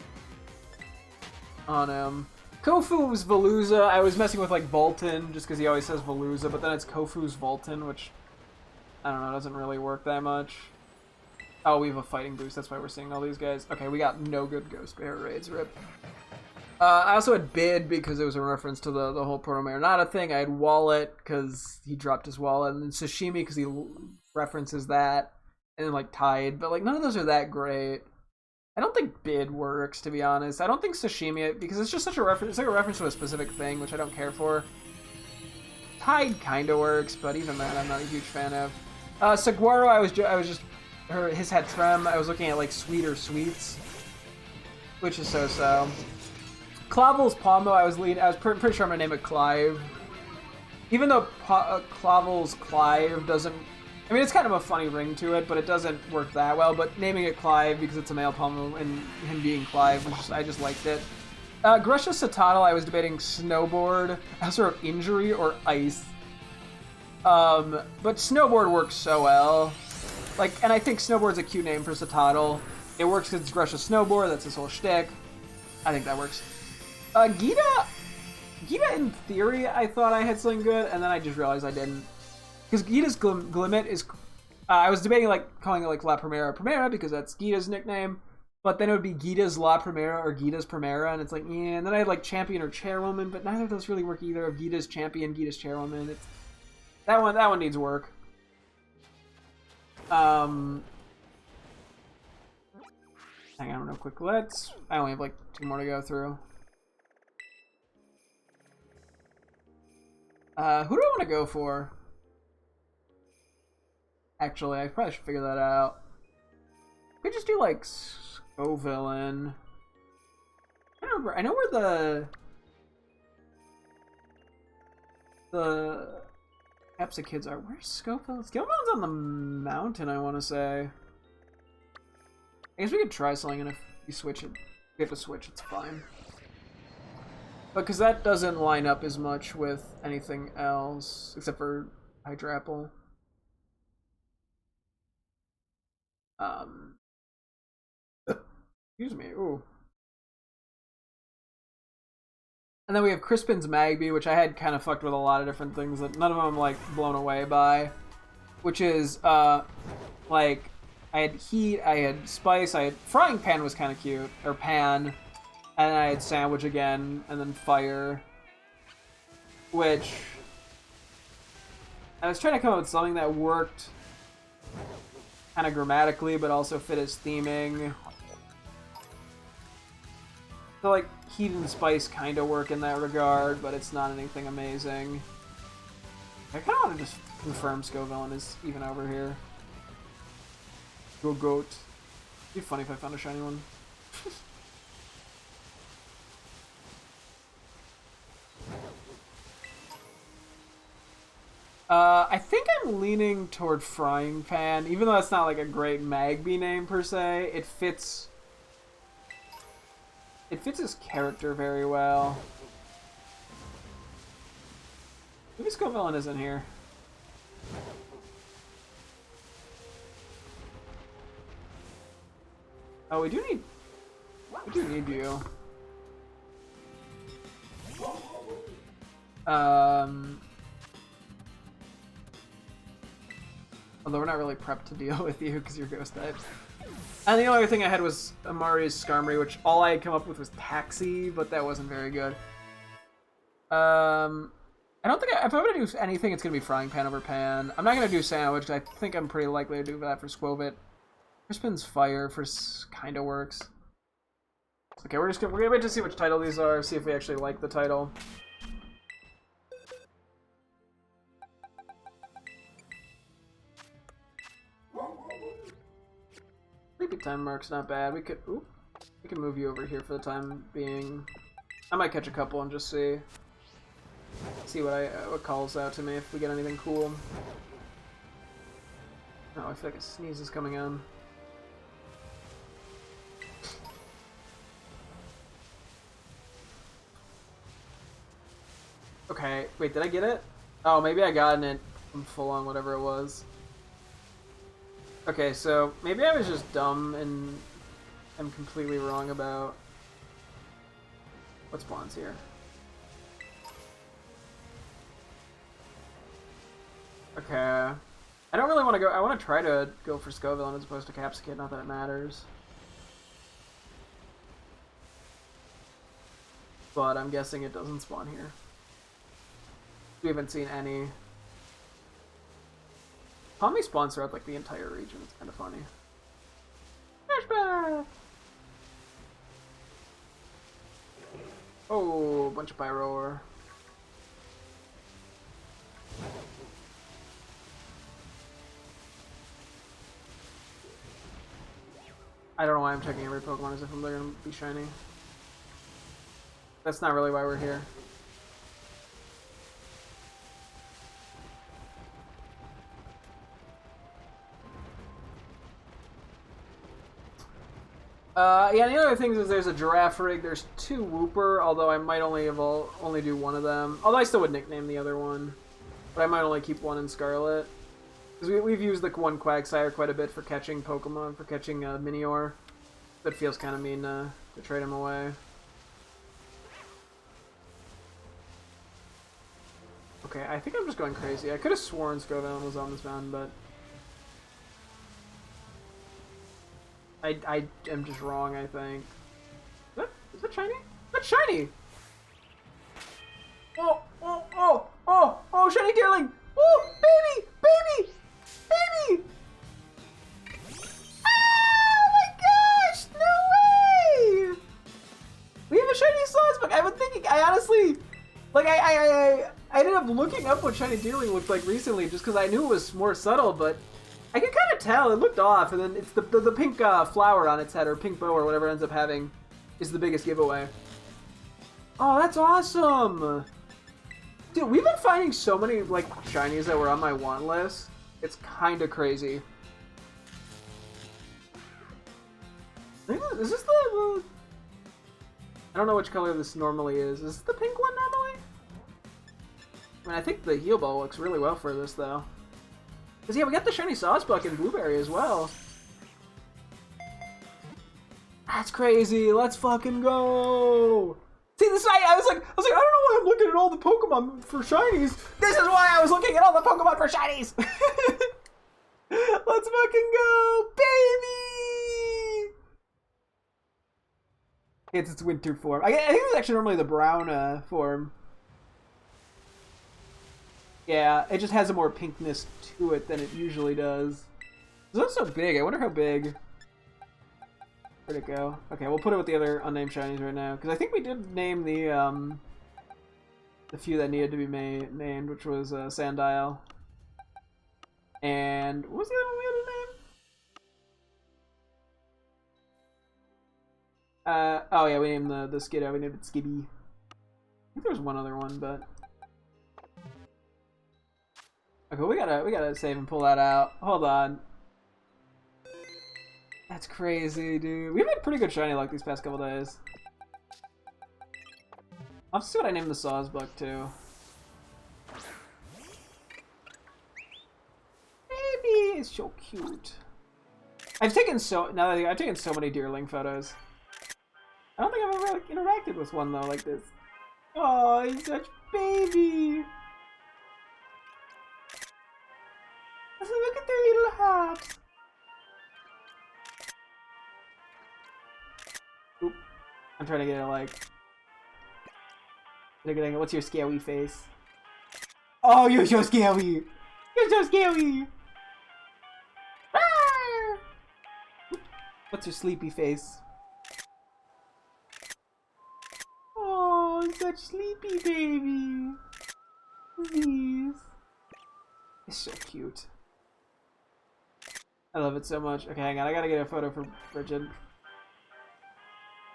on him. Kofu's Veluza. I was messing with like Volton just because he always says Veluza, but then it's Kofu's Volton, which I don't know, doesn't really work that much. Oh, we have a fighting boost. That's why we're seeing all these guys. Okay, we got no good Ghost Bear raids. Rip. I also had Bid because it was a reference to the whole Proto Marinata thing. I had Wallet because he dropped his wallet, and then Sashimi because he references that, and then like Tide. But like none of those are that great. I don't think Bid works, to be honest. I don't think Sashimi, because it's just such a reference. It's like a reference to a specific thing, which I don't care for. Tide kind of works, but even that I'm not a huge fan of. Saguaro, I was just his had Trem. I was looking at like Sweeter Sweets, which is so-so. Clavel's Pombo, I was pretty sure I'm gonna name it Clive. Even though Clavel's Clive doesn't, I mean, it's kind of a funny ring to it, but it doesn't work that well. But naming it Clive because it's a male Pombo and him being Clive, I just liked it. Grusha Satotl, I was debating Snowboard as sort of injury or ice. But Snowboard works so well. Like, and I think Snowboard's a cute name for Satotl. It works because it's Grusha Snowboard, that's his whole shtick. I think that works. Gita, in theory, I thought I had something good, and then I just realized I didn't. Because Gita's Glimmet is... I was debating like calling it like La Primera because that's Gita's nickname, but then it would be Gita's La Primera or Gita's Primera, and it's like, yeah, and then I had like Champion or Chairwoman, but neither of those really work either. Of Gita's Champion, Gita's Chairwoman. That one needs work. Hang on real quick. I only have like 2 more to go through. Who do I want to go for? Actually, I probably should figure that out. We just do like Scovillain. I know where the Epsa kids are. Where's Scovillain? Scovillain's on the mountain, I want to say. I guess we could try something, and if you switch it, we have to switch, it's fine. But because that doesn't line up as much with anything else, except for Hydrapple. Excuse me, ooh. And then we have Crispin's Magby, which I had kind of fucked with a lot of different things that none of them I'm like blown away by. Which is, like, I had Heat, I had Spice, I had Frying Pan was kind of cute, or Pan. And then I had Sandwich again, and then Fire. Which... I was trying to come up with something that worked kind of grammatically, but also fit his theming. So, like, Heat and Spice kind of work in that regard, but it's not anything amazing. I kind of want to just confirm Scovillain is even over here. Go Goat. It'd be funny if I found a shiny one. I think I'm leaning toward Frying Pan, even though that's not like a great Magby name per se. It fits his character very well. Maybe Scovillain isn't here. Oh, we do need you. Although we're not really prepped to deal with you because you're Ghost type. And the only other thing I had was Amari's Skarmory, which all I had come up with was Taxi, but that wasn't very good. I don't think if I'm going to do anything, it's going to be Frying Pan over Pan. I'm not going to do Sandwich, I think I'm pretty likely to do that for Squovit. Crispin's Fire kind of works. Okay, we're gonna wait to see which title these are, see if we actually like the title. Sleepy time mark's not bad. We could move you over here for the time being. I might catch a couple and just see what calls out to me if we get anything cool. Oh, I feel like a sneeze is coming in. Okay, wait, did I get it? Oh, maybe I got it from full on whatever it was. Okay, so maybe I was just dumb and I'm completely wrong about what spawns here. Okay. I don't really want to go. I want to try to go for Scovillain as opposed to Capsicid, not that it matters. But I'm guessing it doesn't spawn here. We haven't seen any. How many spawns throughout like the entire region? It's kind of funny. Flashback! Oh, a bunch of Pyroar. I don't know why I'm checking every Pokemon as if they're gonna be shiny. That's not really why we're here. Yeah, the other things is there's a Girafarig, there's 2 Wooper, although I might only do one of them. Although I still would nickname the other one. But I might only keep one in Scarlet. Because we've used the one Quagsire quite a bit for catching Pokemon, for catching Minior. But it feels kind of mean to trade him away. Okay, I think I'm just going crazy. I could have sworn Scovillain was on this mountain, but I am just wrong, I think. Is that shiny? That's shiny! Oh, oh, oh, oh, oh, shiny Deerling! Oh, baby, baby, baby! Oh my gosh, no way! We have a shiny Sawsbuck. I've been thinking, I honestly, like, I ended up looking up what shiny Deerling looked like recently just because I knew it was more subtle, but I could kind of tell it looked off, and then it's the pink flower on its head, or pink bow, or whatever it ends up having, is the biggest giveaway. Oh, that's awesome! Dude, we've been finding so many, like, shinies that were on my want list. It's kind of crazy. Is this the... I don't know which color this normally is. Is this the pink one normally? I mean, I think the Heal Ball looks really well for this, though. Because, yeah, we got the shiny Sawsbuck and Blueberry as well. That's crazy. Let's fucking go. See, this I was like, I don't know why I'm looking at all the Pokemon for shinies. This is why I was looking at all the Pokemon for shinies. Let's fucking go, baby. It's its winter form. I think it's actually normally the brown form. Yeah, it just has a more pinkness to it than it usually does. It's not so big. I wonder how big. Where'd it go? Okay, we'll put it with the other unnamed shinies right now. Because I think we did name the few that needed to be named, which was Sandile. And what was the other one we had to name? Oh yeah, we named the Skiddo. We named it Skibby. I think there was one other one, but okay, we gotta save and pull that out. Hold on. That's crazy, dude. We've had pretty good shiny luck these past couple days. I'll have to see what I named the Sawsbuck too. Baby, it's so cute. I've taken so many Deerling photos. I don't think I've ever like, interacted with one though like this. Oh, he's such baby. Look at their little hearts. Oop. I'm trying to get it like. What's your scary face? Oh, you're so scary. You're so scary. Ah! What's your sleepy face? Oh, such sleepy baby. Please. It's so cute. I love it so much. Okay, hang on. I gotta get a photo for Bridget. I'm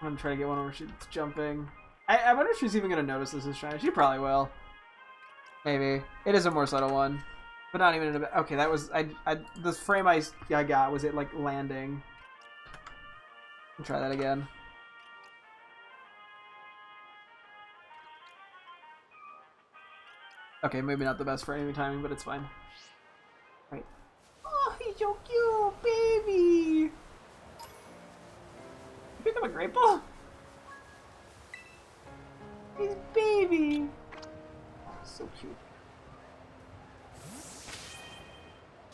gonna try to get one where she's jumping. I wonder if she's even gonna notice this is shiny. She probably will. Maybe. It is a more subtle one. But not even in a... Okay, that was... the frame I got was it, like, landing. I'll try that again. Okay, maybe not the best framing timing, but it's fine. Right. Oh, he's so cute, baby! You pick up a great ball? He's baby! Oh, so cute.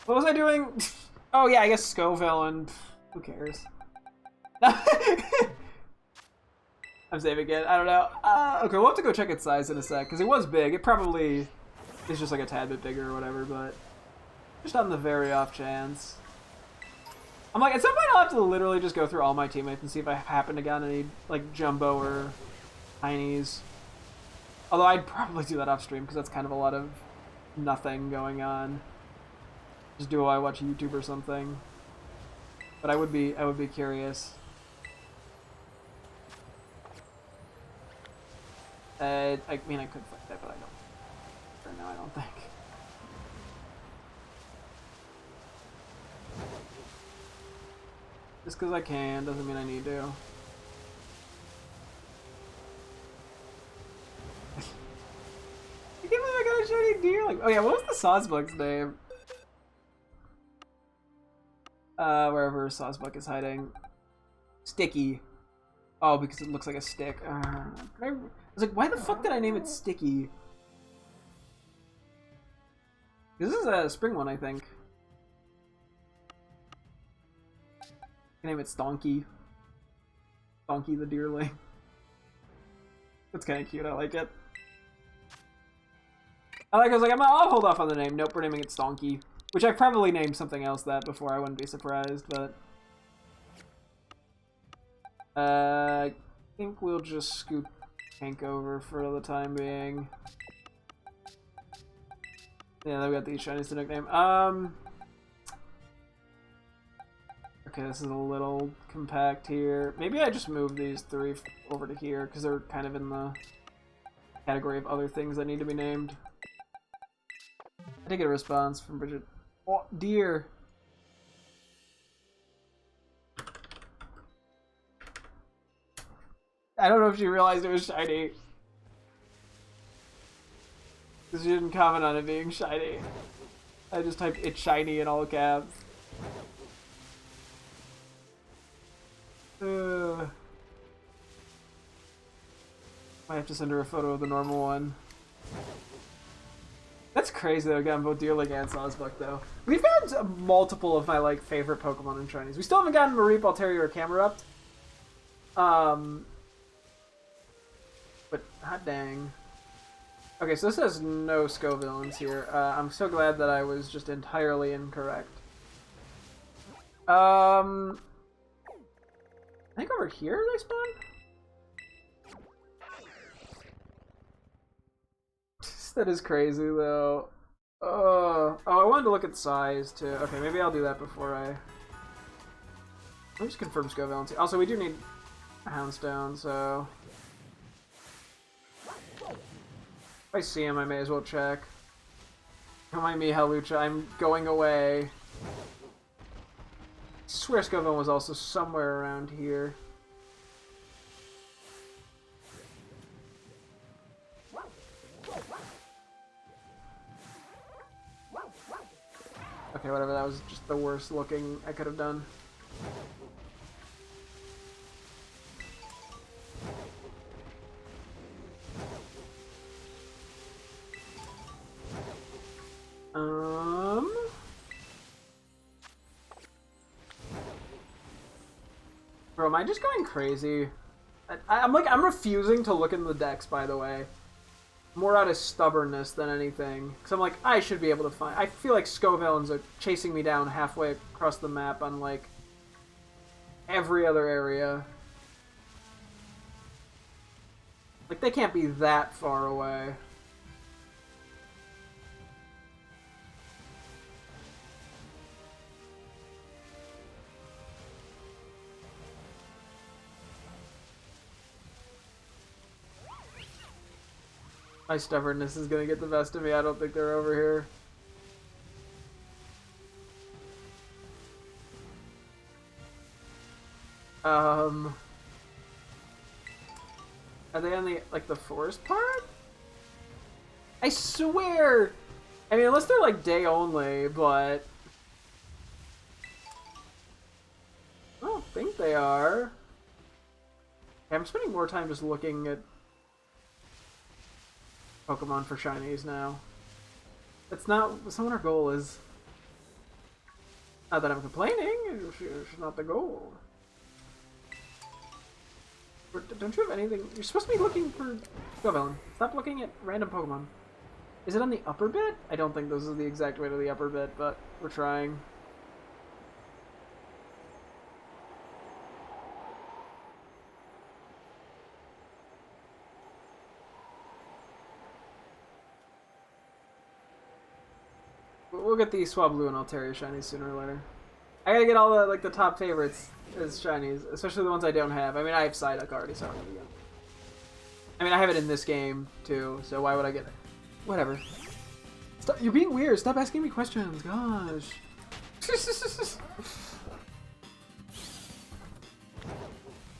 What was I doing? Oh yeah, I guess Scoville and... Who cares? I'm saving it. I don't know. Okay, we'll have to go check its size in a sec, because it was big. It probably is just like a tad bit bigger or whatever, but just on the very off chance. I'm like, at some point I'll have to literally just go through all my teammates and see if I happen to get any, like, jumbo or tinies. Although I'd probably do that off stream, because that's kind of a lot of nothing going on. Just do while I watch YouTube or something. But I would be curious. I mean, I could fight that, but I don't. For now, I don't think. Just because I can doesn't mean I need to. I can't believe I got a shiny deer. Like, oh yeah, what was the Sawsbuck's name? Wherever Sawsbuck is hiding. Sticky. Oh, because it looks like a stick. I was like, why the fuck did I name it Sticky? This is a spring one, I think. I name it Stonky. Stonky the deerling. That's kind of cute. I like it. I was like, I'll hold off on the name. Nope, we're naming it Stonky. Which I've probably named something else that before. I wouldn't be surprised, but... I think we'll just scoop Tank over for the time being. Yeah, then we got the shiniest nickname. Okay, this is a little compact here. Maybe I just move these three over to here, because they're kind of in the category of other things that need to be named. I did get a response from Bridget. Oh, deer. I don't know if she realized it was shiny. Because she didn't comment on it being shiny. I just typed "it's shiny" in all caps. I have to send her a photo of the normal one. That's crazy though, getting both Deerling and Sawsbuck though. We've gotten multiple of my like favorite Pokemon in shinies. We still haven't gotten Mareep, Altaria, or Camerupt. But hot dang. Okay, so this has no Scovillains here. I'm so glad that I was just entirely incorrect. I think over here they spawn? That is crazy though. Oh, I wanted to look at size too. Okay, maybe I'll do that before I... Let me just confirm Scovillains. Also, we do need a Houndstone, so... If I see him, I may as well check. Don't mind me, Hawlucha. I'm going away. I swear Scovillain was also somewhere around here. Okay, whatever, that was just the worst looking I could have done. Bro, am I just going crazy? I'm refusing to look in the decks, by the way. More out of stubbornness than anything. Because I'm like, I should be able to find... I feel like Scovillains are chasing me down halfway across the map on, like, every other area. Like, they can't be that far away. My stubbornness is gonna get the best of me. I don't think they're over here. Are they on the, like, the forest part? I swear! I mean, unless they're, like, day only, but... I don't think they are. Okay, I'm spending more time just looking at Pokemon for shinies now. That's not what our goal is. Not that I'm complaining, it's not the goal. Don't you have anything? You're supposed to be looking for... Go, Villain. Stop looking at random Pokemon. Is it on the upper bit? I don't think this is the exact way to the upper bit, but we're trying. We'll get the Swablu and Altaria shinies sooner or later. I gotta get all the, like, the top favorites as shinies, especially the ones I don't have. I mean, I have Psyduck already, so I don't have it yet. I mean, I have it in this game, too, so why would I get it? Whatever. Stop, you're being weird. Stop asking me questions. Gosh.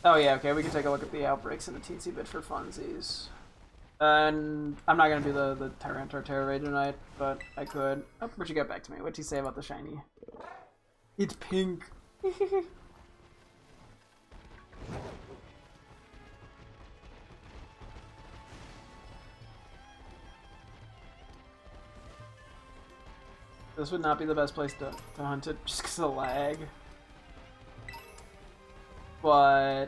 Oh, yeah, okay, we can take a look at the outbreaks in a teensy bit for funsies. And I'm not going to do the Tyranitar Terror Raid tonight, but I could. Oh, but you got back to me. What'd you say about the shiny? It's pink. This would not be the best place to hunt it, just because of lag. But...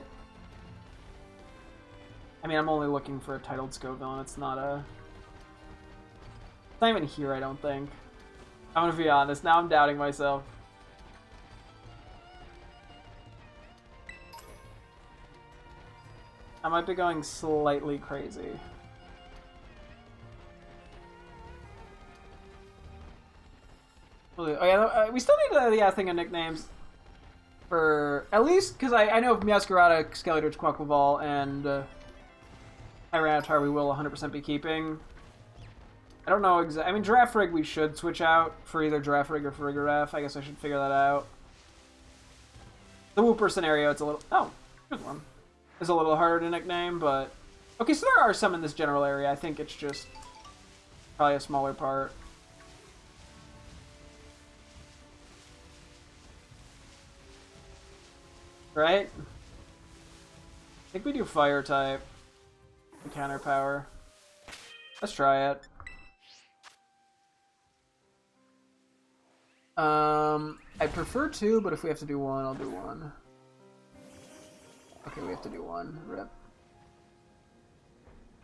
I mean, I'm only looking for a titled Scoville, it's not a... It's not even here, I don't think. I'm gonna be honest, now I'm doubting myself. I might be going slightly crazy. Oh yeah, we still need the thing of nicknames. For at least, because I know Meowscarada, Skeletor, Quaquaval, and Tyranitar we will 100% be keeping. I don't know exactly. I mean, Girafarig we should switch out for either Girafarig or Farigiraf. I guess I should figure that out. The Wooper scenario, it's a little... Oh, here's one. It's a little harder to nickname, but... Okay, so there are some in this general area. I think it's just probably a smaller part. Right? I think we do fire type. Counter power. Let's try it. I prefer two, but if we have to do one, I'll do one. Okay, we have to do one. Rip.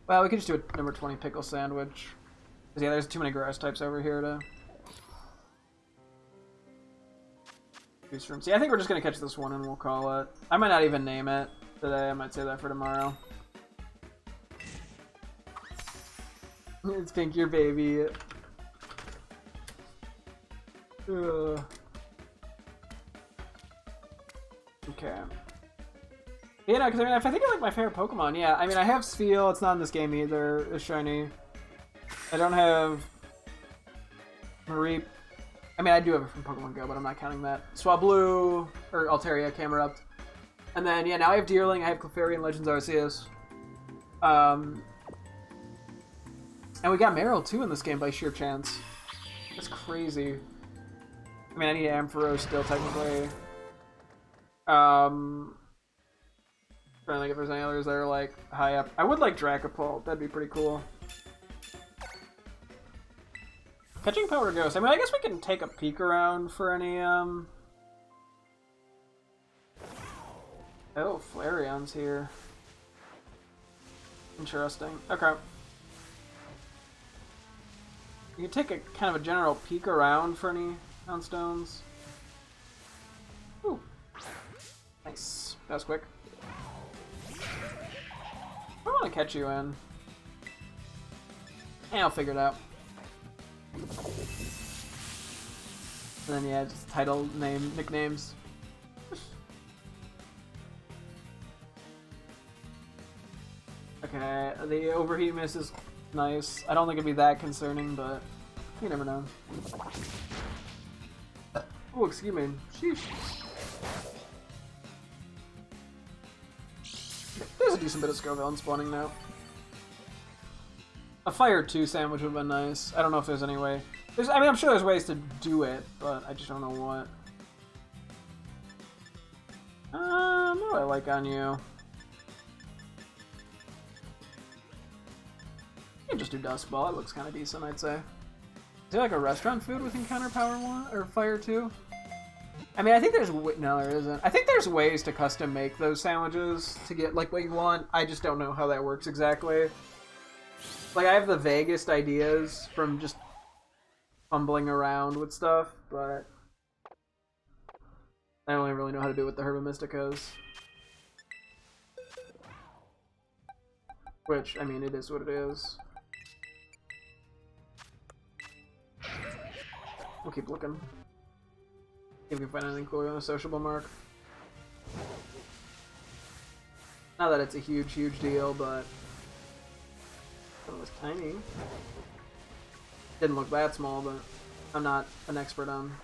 Well, we could just do a number 20 pickle sandwich. Because yeah, there's too many grass types over here to choose from. See, I think we're just gonna catch this one and we'll call it. I might not even name it today. I might save that for tomorrow. It's Pink, your baby. Ugh. Okay. Yeah, no, because I mean, if I think of like my favorite Pokemon, yeah, I mean, I have Spheal. It's not in this game either. It's shiny. I don't have Mareep. I mean, I do have it from Pokemon Go, but I'm not counting that. Swablu or Altaria, Camerupt, and then yeah, now I have Deerling. I have Clefairy and Legends Arceus. And we got Meryl too in this game by sheer chance. That's crazy. I mean, I need Ampharos still technically. Trying to think if there's any others that are like high up. I would like Dracopult. That'd be pretty cool. Catching Powder Ghost. I mean, I guess we can take a peek around for any Oh, Flareon's here. Interesting. Okay. You can take a kind of a general peek around for any Houndstones. Ooh. Nice. That was quick. I want to catch you in. And I'll figure it out. And then yeah, just title, name, nicknames. Okay, the Overheat Miss is nice. I don't think it'd be that concerning, but you never know. Oh, excuse me. Sheesh. There's a decent bit of Scoville in spawning now. A Fire 2 sandwich would have been nice. I don't know if there's any way. I mean, I'm sure there's ways to do it, but I just don't know what. What do I like on you? You can just do Dust Ball. It looks kind of decent, I'd say. Is there like a restaurant food with Encounter Power 1 or Fire 2? I mean, I think there's... No, there isn't. I think there's ways to custom make those sandwiches to get like what you want. I just don't know how that works exactly. Like, I have the vaguest ideas from just fumbling around with stuff, but I only really know how to do it with the Herba Mysticas. Which, I mean, it is what it is. We'll keep looking. See if we can find anything cool on a sociable mark. Not that it's a huge, huge deal, but it was tiny. Didn't look that small, but I'm not an expert on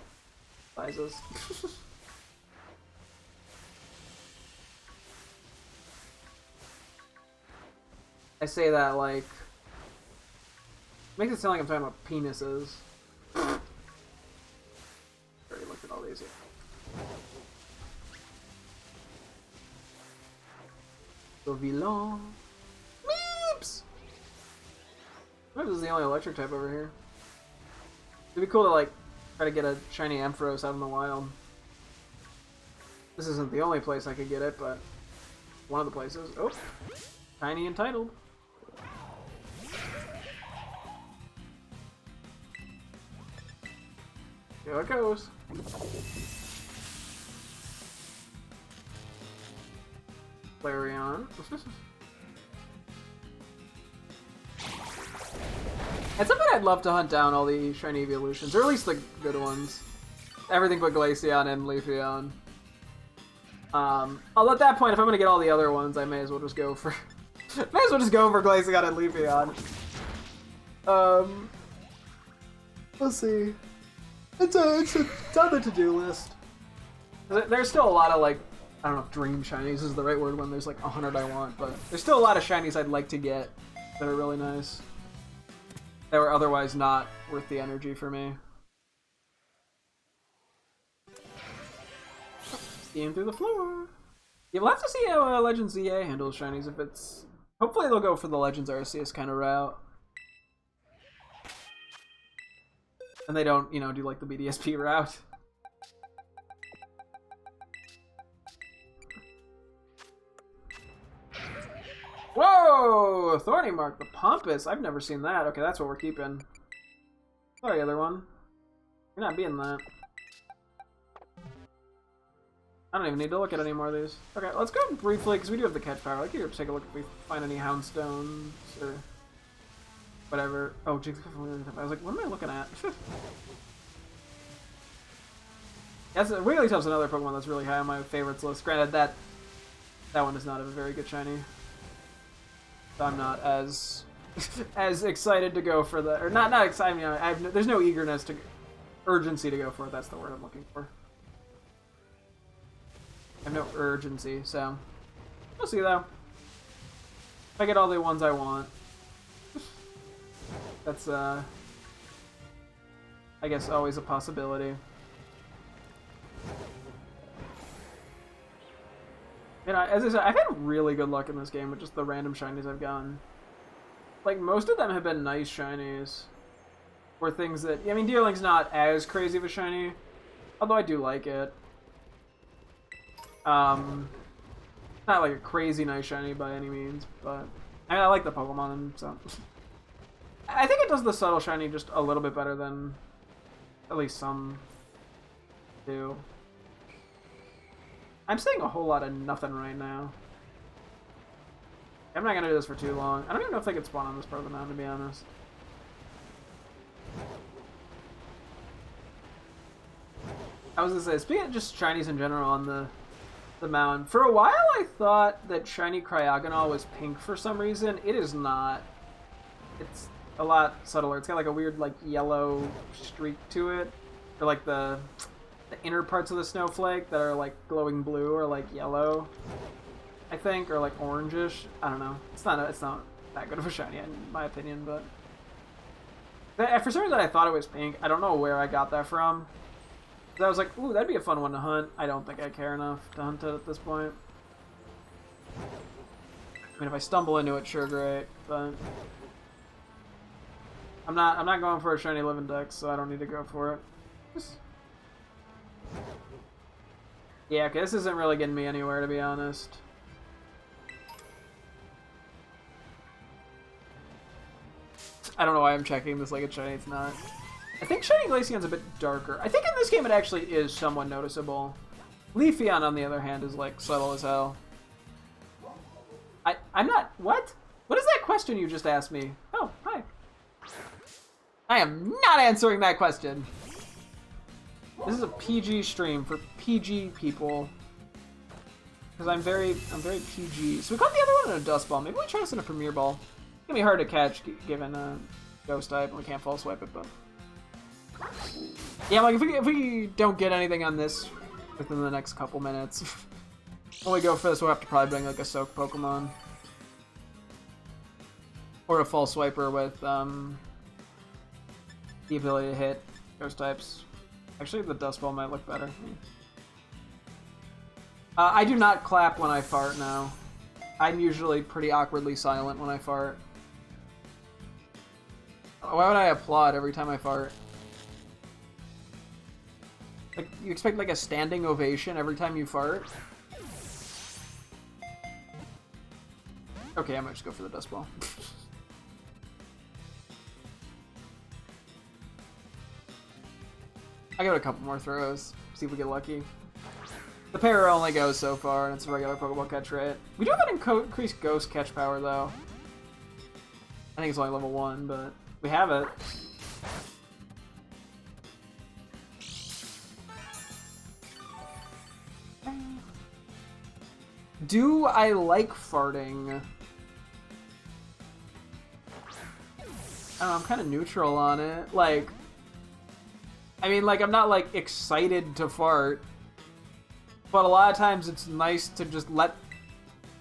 sizes. I say that like makes it sound like I'm talking about penises. Already looked at all these. So villain. Meeps. What if this is the only electric type over here? It'd be cool to like try to get a shiny Ampharos out in the wild. This isn't the only place I could get it, but one of the places. Oh, Tiny Entitled. Here it goes. Flareon. At some point I'd love to hunt down all the shiny evolutions, or at least the good ones. Everything but Glaceon and Leafeon. Although at that point, if I'm gonna get all the other ones, I may as well just go for Glaceon and Leafeon. Let's see. It's on the to-do list. There's still a lot of like, I don't know if dream shinies is the right word when there's like 100 I want, but there's still a lot of shinies I'd like to get that are really nice. That were otherwise not worth the energy for me. Seeing through the floor. Yeah, we'll have to see how Legends ZA handles shinies. If it's, hopefully they'll go for the Legends Arceus kind of route, and they don't, you know, do like the BDSP route. Whoa! Thorny Mark, the Pompous. I've never seen that. Okay, that's what we're keeping. Sorry, other one. You're not being that. I don't even need to look at any more of these. Okay, let's go briefly, because we do have the catch power. I'd like to take a look if we find any Houndstones or whatever. Oh, Jigglypuff. I was like, what am I looking at? Yes, Wigglytuff's another Pokemon that's really high on my favorites list. Granted, that one does not have a very good shiny. So I'm not as excited to go for the, or not excited. You know, there's no eagerness urgency to go for it. That's the word I'm looking for. I have no urgency, so we'll see though. If I get all the ones I want, that's I guess always a possibility. You know, as I said, I've had really good luck in this game with just the random shinies I've gotten. Like, most of them have been nice shinies. Or things that... I mean, Deerling's not as crazy of a shiny. Although I do like it. Not like a crazy nice shiny by any means, but... I mean, I like the Pokemon, so... I think it does the subtle shiny just a little bit better than... at least some do. I'm saying a whole lot of nothing right now. I'm not gonna do this for too long. I don't even know if they could spawn on this part of the mountain, to be honest. I was gonna say, speaking of just shinies in general on the mountain, for a while I thought that shiny Cryogonal was pink for some reason. It is not. it's a lot subtler. It's got like a weird like yellow streak to it, or like the inner parts of the snowflake that are like glowing blue or like yellow, I think, or like orangish. I don't know. It's not that good of a shiny in my opinion, but for some reason I thought it was pink. I don't know where I got that from. I was like, ooh, that'd be a fun one to hunt. I don't think I care enough to hunt it at this point. I mean, if I stumble into it, sure, great, but I'm not going for a shiny living dex, so I don't need to go for it. Yeah, okay, this isn't really getting me anywhere, to be honest. I don't know why I'm checking this like it's shiny. It's not. I think Shiny Glaceon's a bit darker. I think in this game it actually is somewhat noticeable. Leafeon, on the other hand, is like subtle as hell. I'm not... What? What is that question you just asked me? Oh, hi. I am not answering that question. This is a PG stream for PG people. Because I'm very PG. So we caught the other one in a Dust Ball. Maybe we try this in a Premier Ball. It's gonna be hard to catch given a Ghost type and we can't False Swipe it, but... Yeah, like if we don't get anything on this within the next couple minutes, when we go for this, we'll have to probably bring like a Soak Pokemon. Or a False Swiper with the ability to hit Ghost types. Actually, the Dust Ball might look better. I do not clap when I fart now. I'm usually pretty awkwardly silent when I fart. Why would I applaud every time I fart? Like, you expect like a standing ovation every time you fart? Okay, I might just go for the Dust Ball. I'll give it a couple more throws, see if we get lucky. The pair only goes so far, and it's a regular Pokeball catch rate. We do have an increased Ghost catch power, though. I think it's only level 1, but we have it. Do I like farting? I'm kind of neutral on it. Like, I mean, like, I'm not, like, excited to fart. But a lot of times it's nice to just let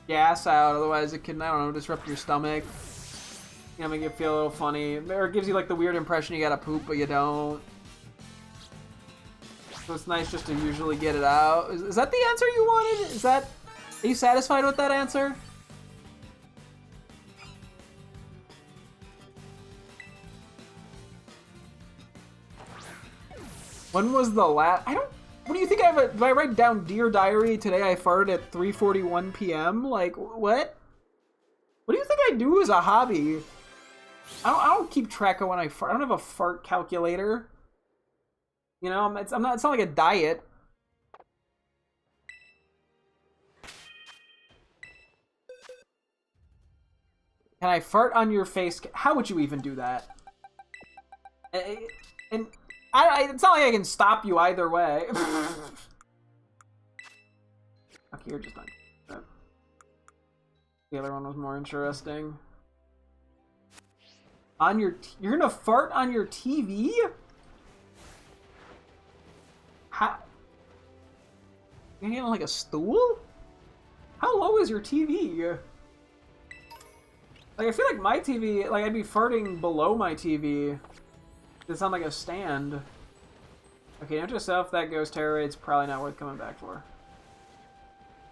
gas out, otherwise it can, I don't know, disrupt your stomach. You know, make it feel a little funny. Or it gives you, like, the weird impression you gotta poop, but you don't. So it's nice just to usually get it out. Is that the answer you wanted? Is that... Are you satisfied with that answer? When was the last... I don't... What do you think I have a... Do I write down Dear Diary, today I farted at 3:41 p.m.? Like, what? What do you think I do as a hobby? I don't keep track of when I fart. I don't have a fart calculator. You know, it's not like a diet. Can I fart on your face? How would you even do that? And it's not like I can stop you either way. Okay, you're just done. The other one was more interesting. On your... You're gonna fart on your TV? How... You're gonna get on like a stool? How low is your TV? Like, I feel like my TV, like, I'd be farting below my TV. It's on, like, a stand. Okay, note to self, that Ghost Terror Raid's probably not worth coming back for.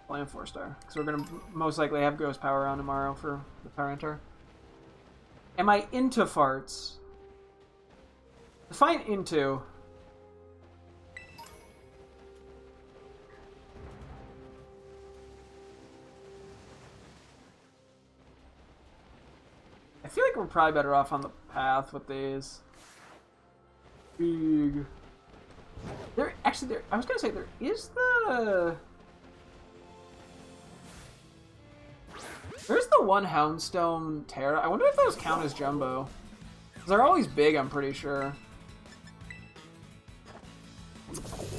Only a 4-star. Because we're going to most likely have Ghost Power on tomorrow for the Tyranitar. Am I into farts? Define into. I feel like we're probably better off on the path with these. Big. I was gonna say there is there's the one Houndstone Terra. I wonder if those count as jumbo. They're always big, I'm pretty sure.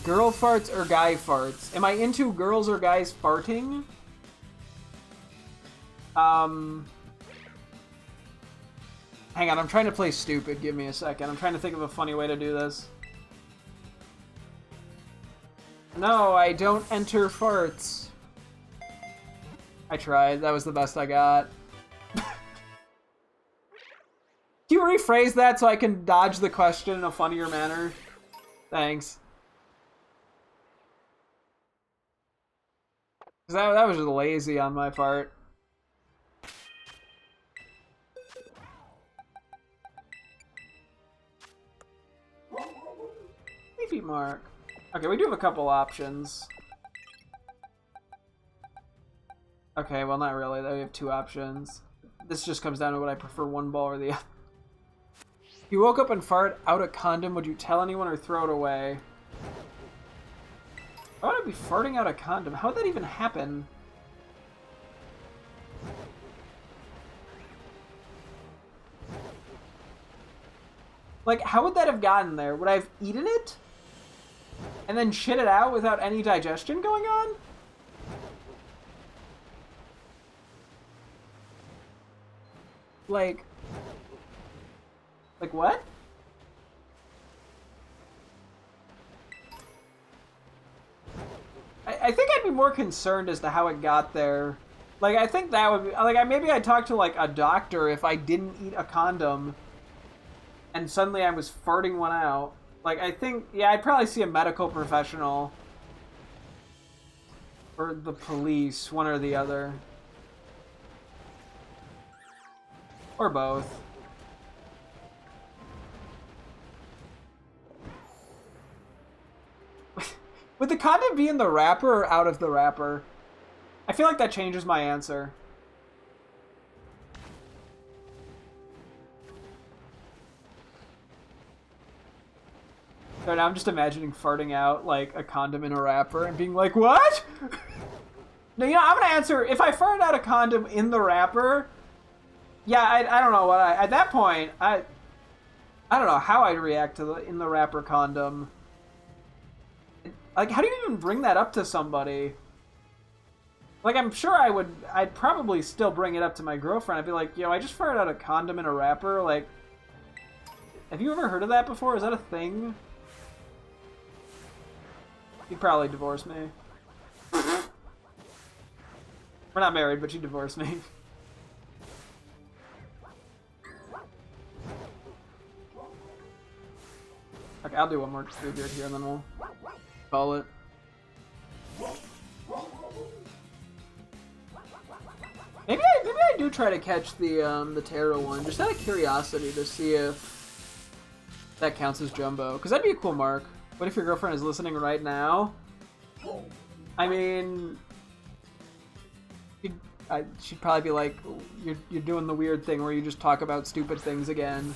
Girl farts or guy farts? Am I into girls or guys farting? Hang on, I'm trying to play stupid. Give me a second. I'm trying to think of a funny way to do this. No, I don't enter farts. I tried. That was the best I got. Can you rephrase that so I can dodge the question in a funnier manner? Thanks. That was just lazy on my part. Maybe Mark. Okay, we do have a couple options. Okay, well, not really. We have two options. This just comes down to what I prefer, one ball or the other. If you woke up and farted out a condom, would you tell anyone or throw it away? Why would I be farting out a condom? How would that even happen? Like, how would that have gotten there? Would I have eaten it? And then shit it out without any digestion going on? Like what? I think I'd be more concerned as to how it got there. Like, I think that would be... Like, maybe I'd talk to, like, a doctor if I didn't eat a condom and suddenly I was farting one out. Like, I think... Yeah, I'd probably see a medical professional. Or the police, one or the other. Or both. Would the condom be in the wrapper or out of the wrapper? I feel like that changes my answer. So now I'm just imagining farting out, like, a condom in a wrapper and being like, what? No, you know, I'm gonna answer, if I farted out a condom in the wrapper, yeah, I don't know what at that point, I don't know how I'd react to the in the wrapper condom. Like, how do you even bring that up to somebody? Like, I'm sure I'd probably still bring it up to my girlfriend. I'd be like, yo, I just farted out a condom in a wrapper. Like, have you ever heard of that before? Is that a thing? You'd probably divorce me. We're not married, but you divorced me. Okay, I'll do one more graveyard here and then we'll call it. Maybe I do try to catch the tarot one, just out of curiosity to see if that counts as jumbo. Because that'd be a cool mark. What if your girlfriend is listening right now? I mean, she'd probably be like, you're doing the weird thing where you just talk about stupid things again.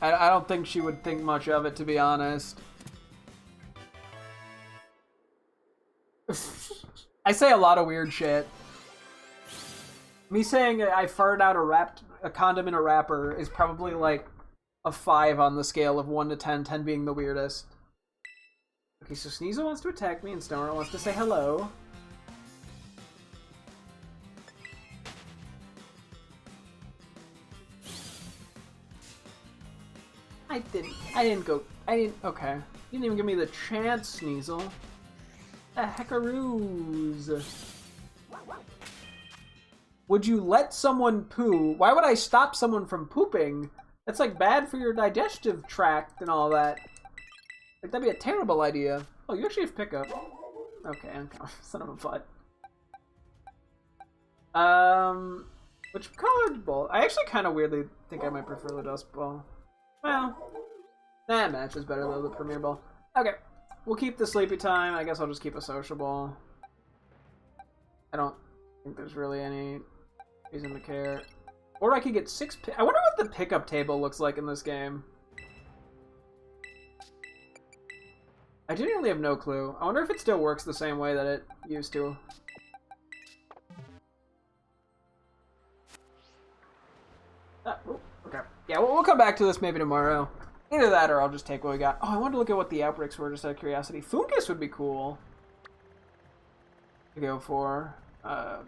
I don't think she would think much of it, to be honest. I say a lot of weird shit. Me saying I farted out a condom in a wrapper is probably like a 5 on the scale of 1 to 10, 10 being the weirdest. Okay, so Sneasel wants to attack me and Stoner wants to say hello. Okay. You didn't even give me the chance, Sneasel. The heckaroos. Would you let someone poo? Why would I stop someone from pooping? That's like bad for your digestive tract and all that. Like, that'd be a terrible idea. Oh, you actually have pickup. Okay, son of a butt. Which colored ball? I actually kind of weirdly think I might prefer the dust ball. Well, that matches better though, the premier ball. Okay, we'll keep the sleepy time. I guess I'll just keep a social ball. I don't think there's really any reason to care. Or I could get 6 I wonder what the pickup table looks like in this game. I genuinely have no clue. I wonder if it still works the same way that it used to. Okay. Yeah, we'll come back to this maybe tomorrow. Either that or I'll just take what we got. Oh, I wanted to look at what the outbreaks were just out of curiosity. Fungus would be cool to go for. I feel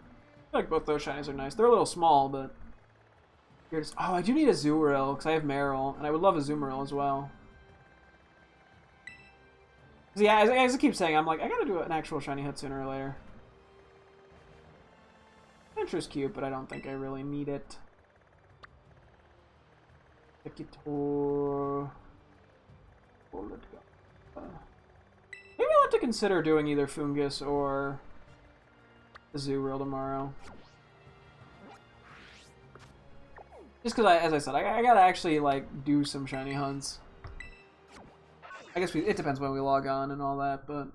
like both those shinies are nice. They're a little small, but Oh, I do need a Azurill, because I have Meryl, and I would love a Azumarill as well. Yeah, as I keep saying, I'm like, I gotta do an actual shiny hit sooner or later. Venture's cute, but I don't think I really need it. Maybe I'll have to consider doing either Fungus or Azurill tomorrow. Just because, as I said, I gotta actually, like, do some shiny hunts. I guess it depends when we log on and all that, but...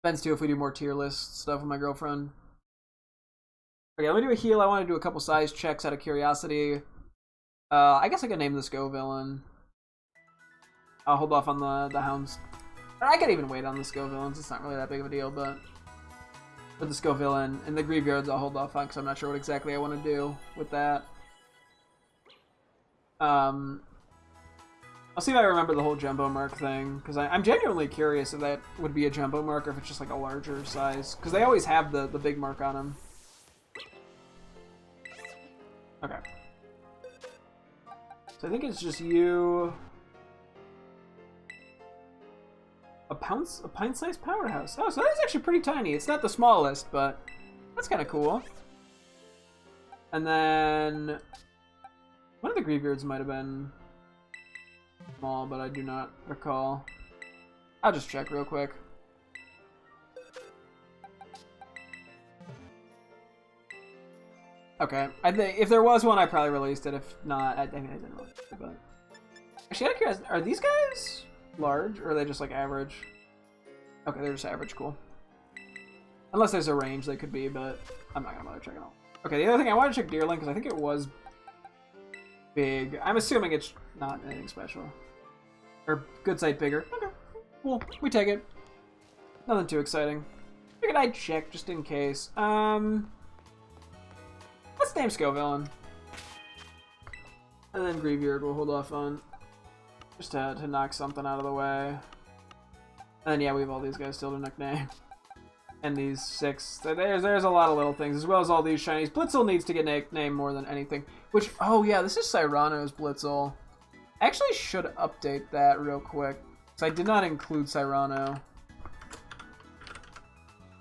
Depends, too, if we do more tier list stuff with my girlfriend. Okay, let me do a heal. I want to do a couple size checks out of curiosity. I guess I could name this Go Villain. I'll hold off on the Hounds. I could even wait on the Go Villains. It's not really that big of a deal, but... With the Go Villain and the Graveyards, I'll hold off on because I'm not sure what exactly I want to do with that. I'll see if I remember the whole Jumbo Mark thing, because I'm genuinely curious if that would be a Jumbo Mark or if it's just like a larger size, because they always have the big mark on them. Okay. So I think it's just you... A pint-sized powerhouse. Oh, so that's actually pretty tiny. It's not the smallest, but that's kind of cool. And then... One of the Graveyards might have been small, but I do not recall. I'll just check real quick. Okay, I think if there was one, I probably released it. If not, I think I didn't release it. But actually, out of curiosity, are these guys large or are they just like average? Okay, they're just average. Cool. Unless there's a range they could be, but I'm not gonna bother checking all. Okay, the other thing I want to check Deerling because I think it was big. I'm assuming it's not anything special. Or good sight bigger. Okay, cool. We take it. Nothing too exciting. Figured I'd check just in case. Let's name Scovillain. And then Graveyard we'll hold off on. Just to knock something out of the way. And then yeah, we have all these guys still to nickname. And these 6. There's a lot of little things, as well as all these shinies. Blitzel needs to get named more than anything. Which, oh yeah, this is Cyrano's Blitzel. I actually should update that real quick. Because I did not include Cyrano.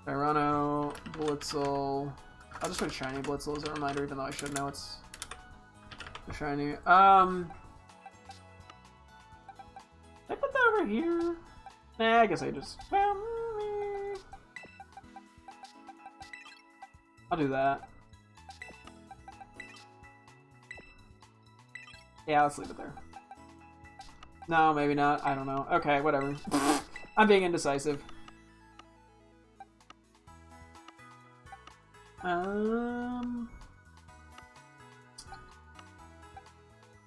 Cyrano, Blitzel. I'll just put shiny Blitzel as a reminder, even though I should know it's the shiny. Did I put that over here? Nah, I guess I just... I'll do that. Yeah, let's leave it there. No, maybe not. I don't know. Okay, whatever. I'm being indecisive.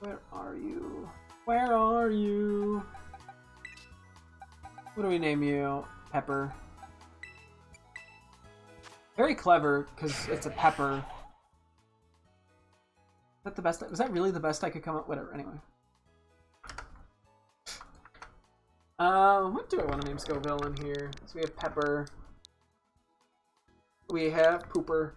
Where are you? Where are you? What do we name you? Pepper. Very clever, because it's a pepper. Is that the best? Was that really the best I could come up? Whatever. Anyway. What do I want to name Scovillain here? So we have Pepper. We have Pooper.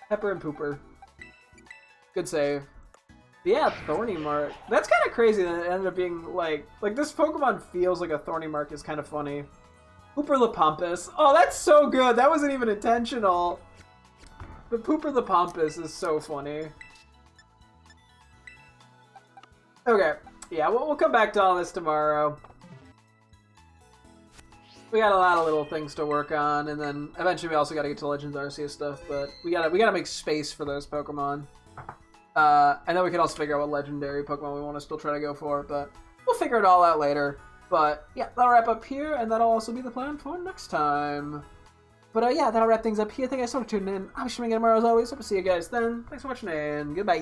Pepper and Pooper. Good save. But yeah, Thorny Mark. That's kind of crazy that it ended up being like this Pokemon feels like a Thorny Mark is kind of funny. Pooper the Pompous. Oh, that's so good. That wasn't even intentional. The Pooper the Pompous is so funny. Okay. Yeah, we'll come back to all this tomorrow. We got a lot of little things to work on, and then eventually we also got to get to Legends Arceus stuff, but we gotta make space for those Pokemon. And then we can also figure out what legendary Pokemon we want to still try to go for, but we'll figure it all out later. But yeah, that'll wrap up here, and that'll also be the plan for next time. But yeah, that'll wrap things up here. Thank you guys so much for tuning in. I'll be streaming again tomorrow as always. Hope to see you guys then. Thanks for watching, and goodbye.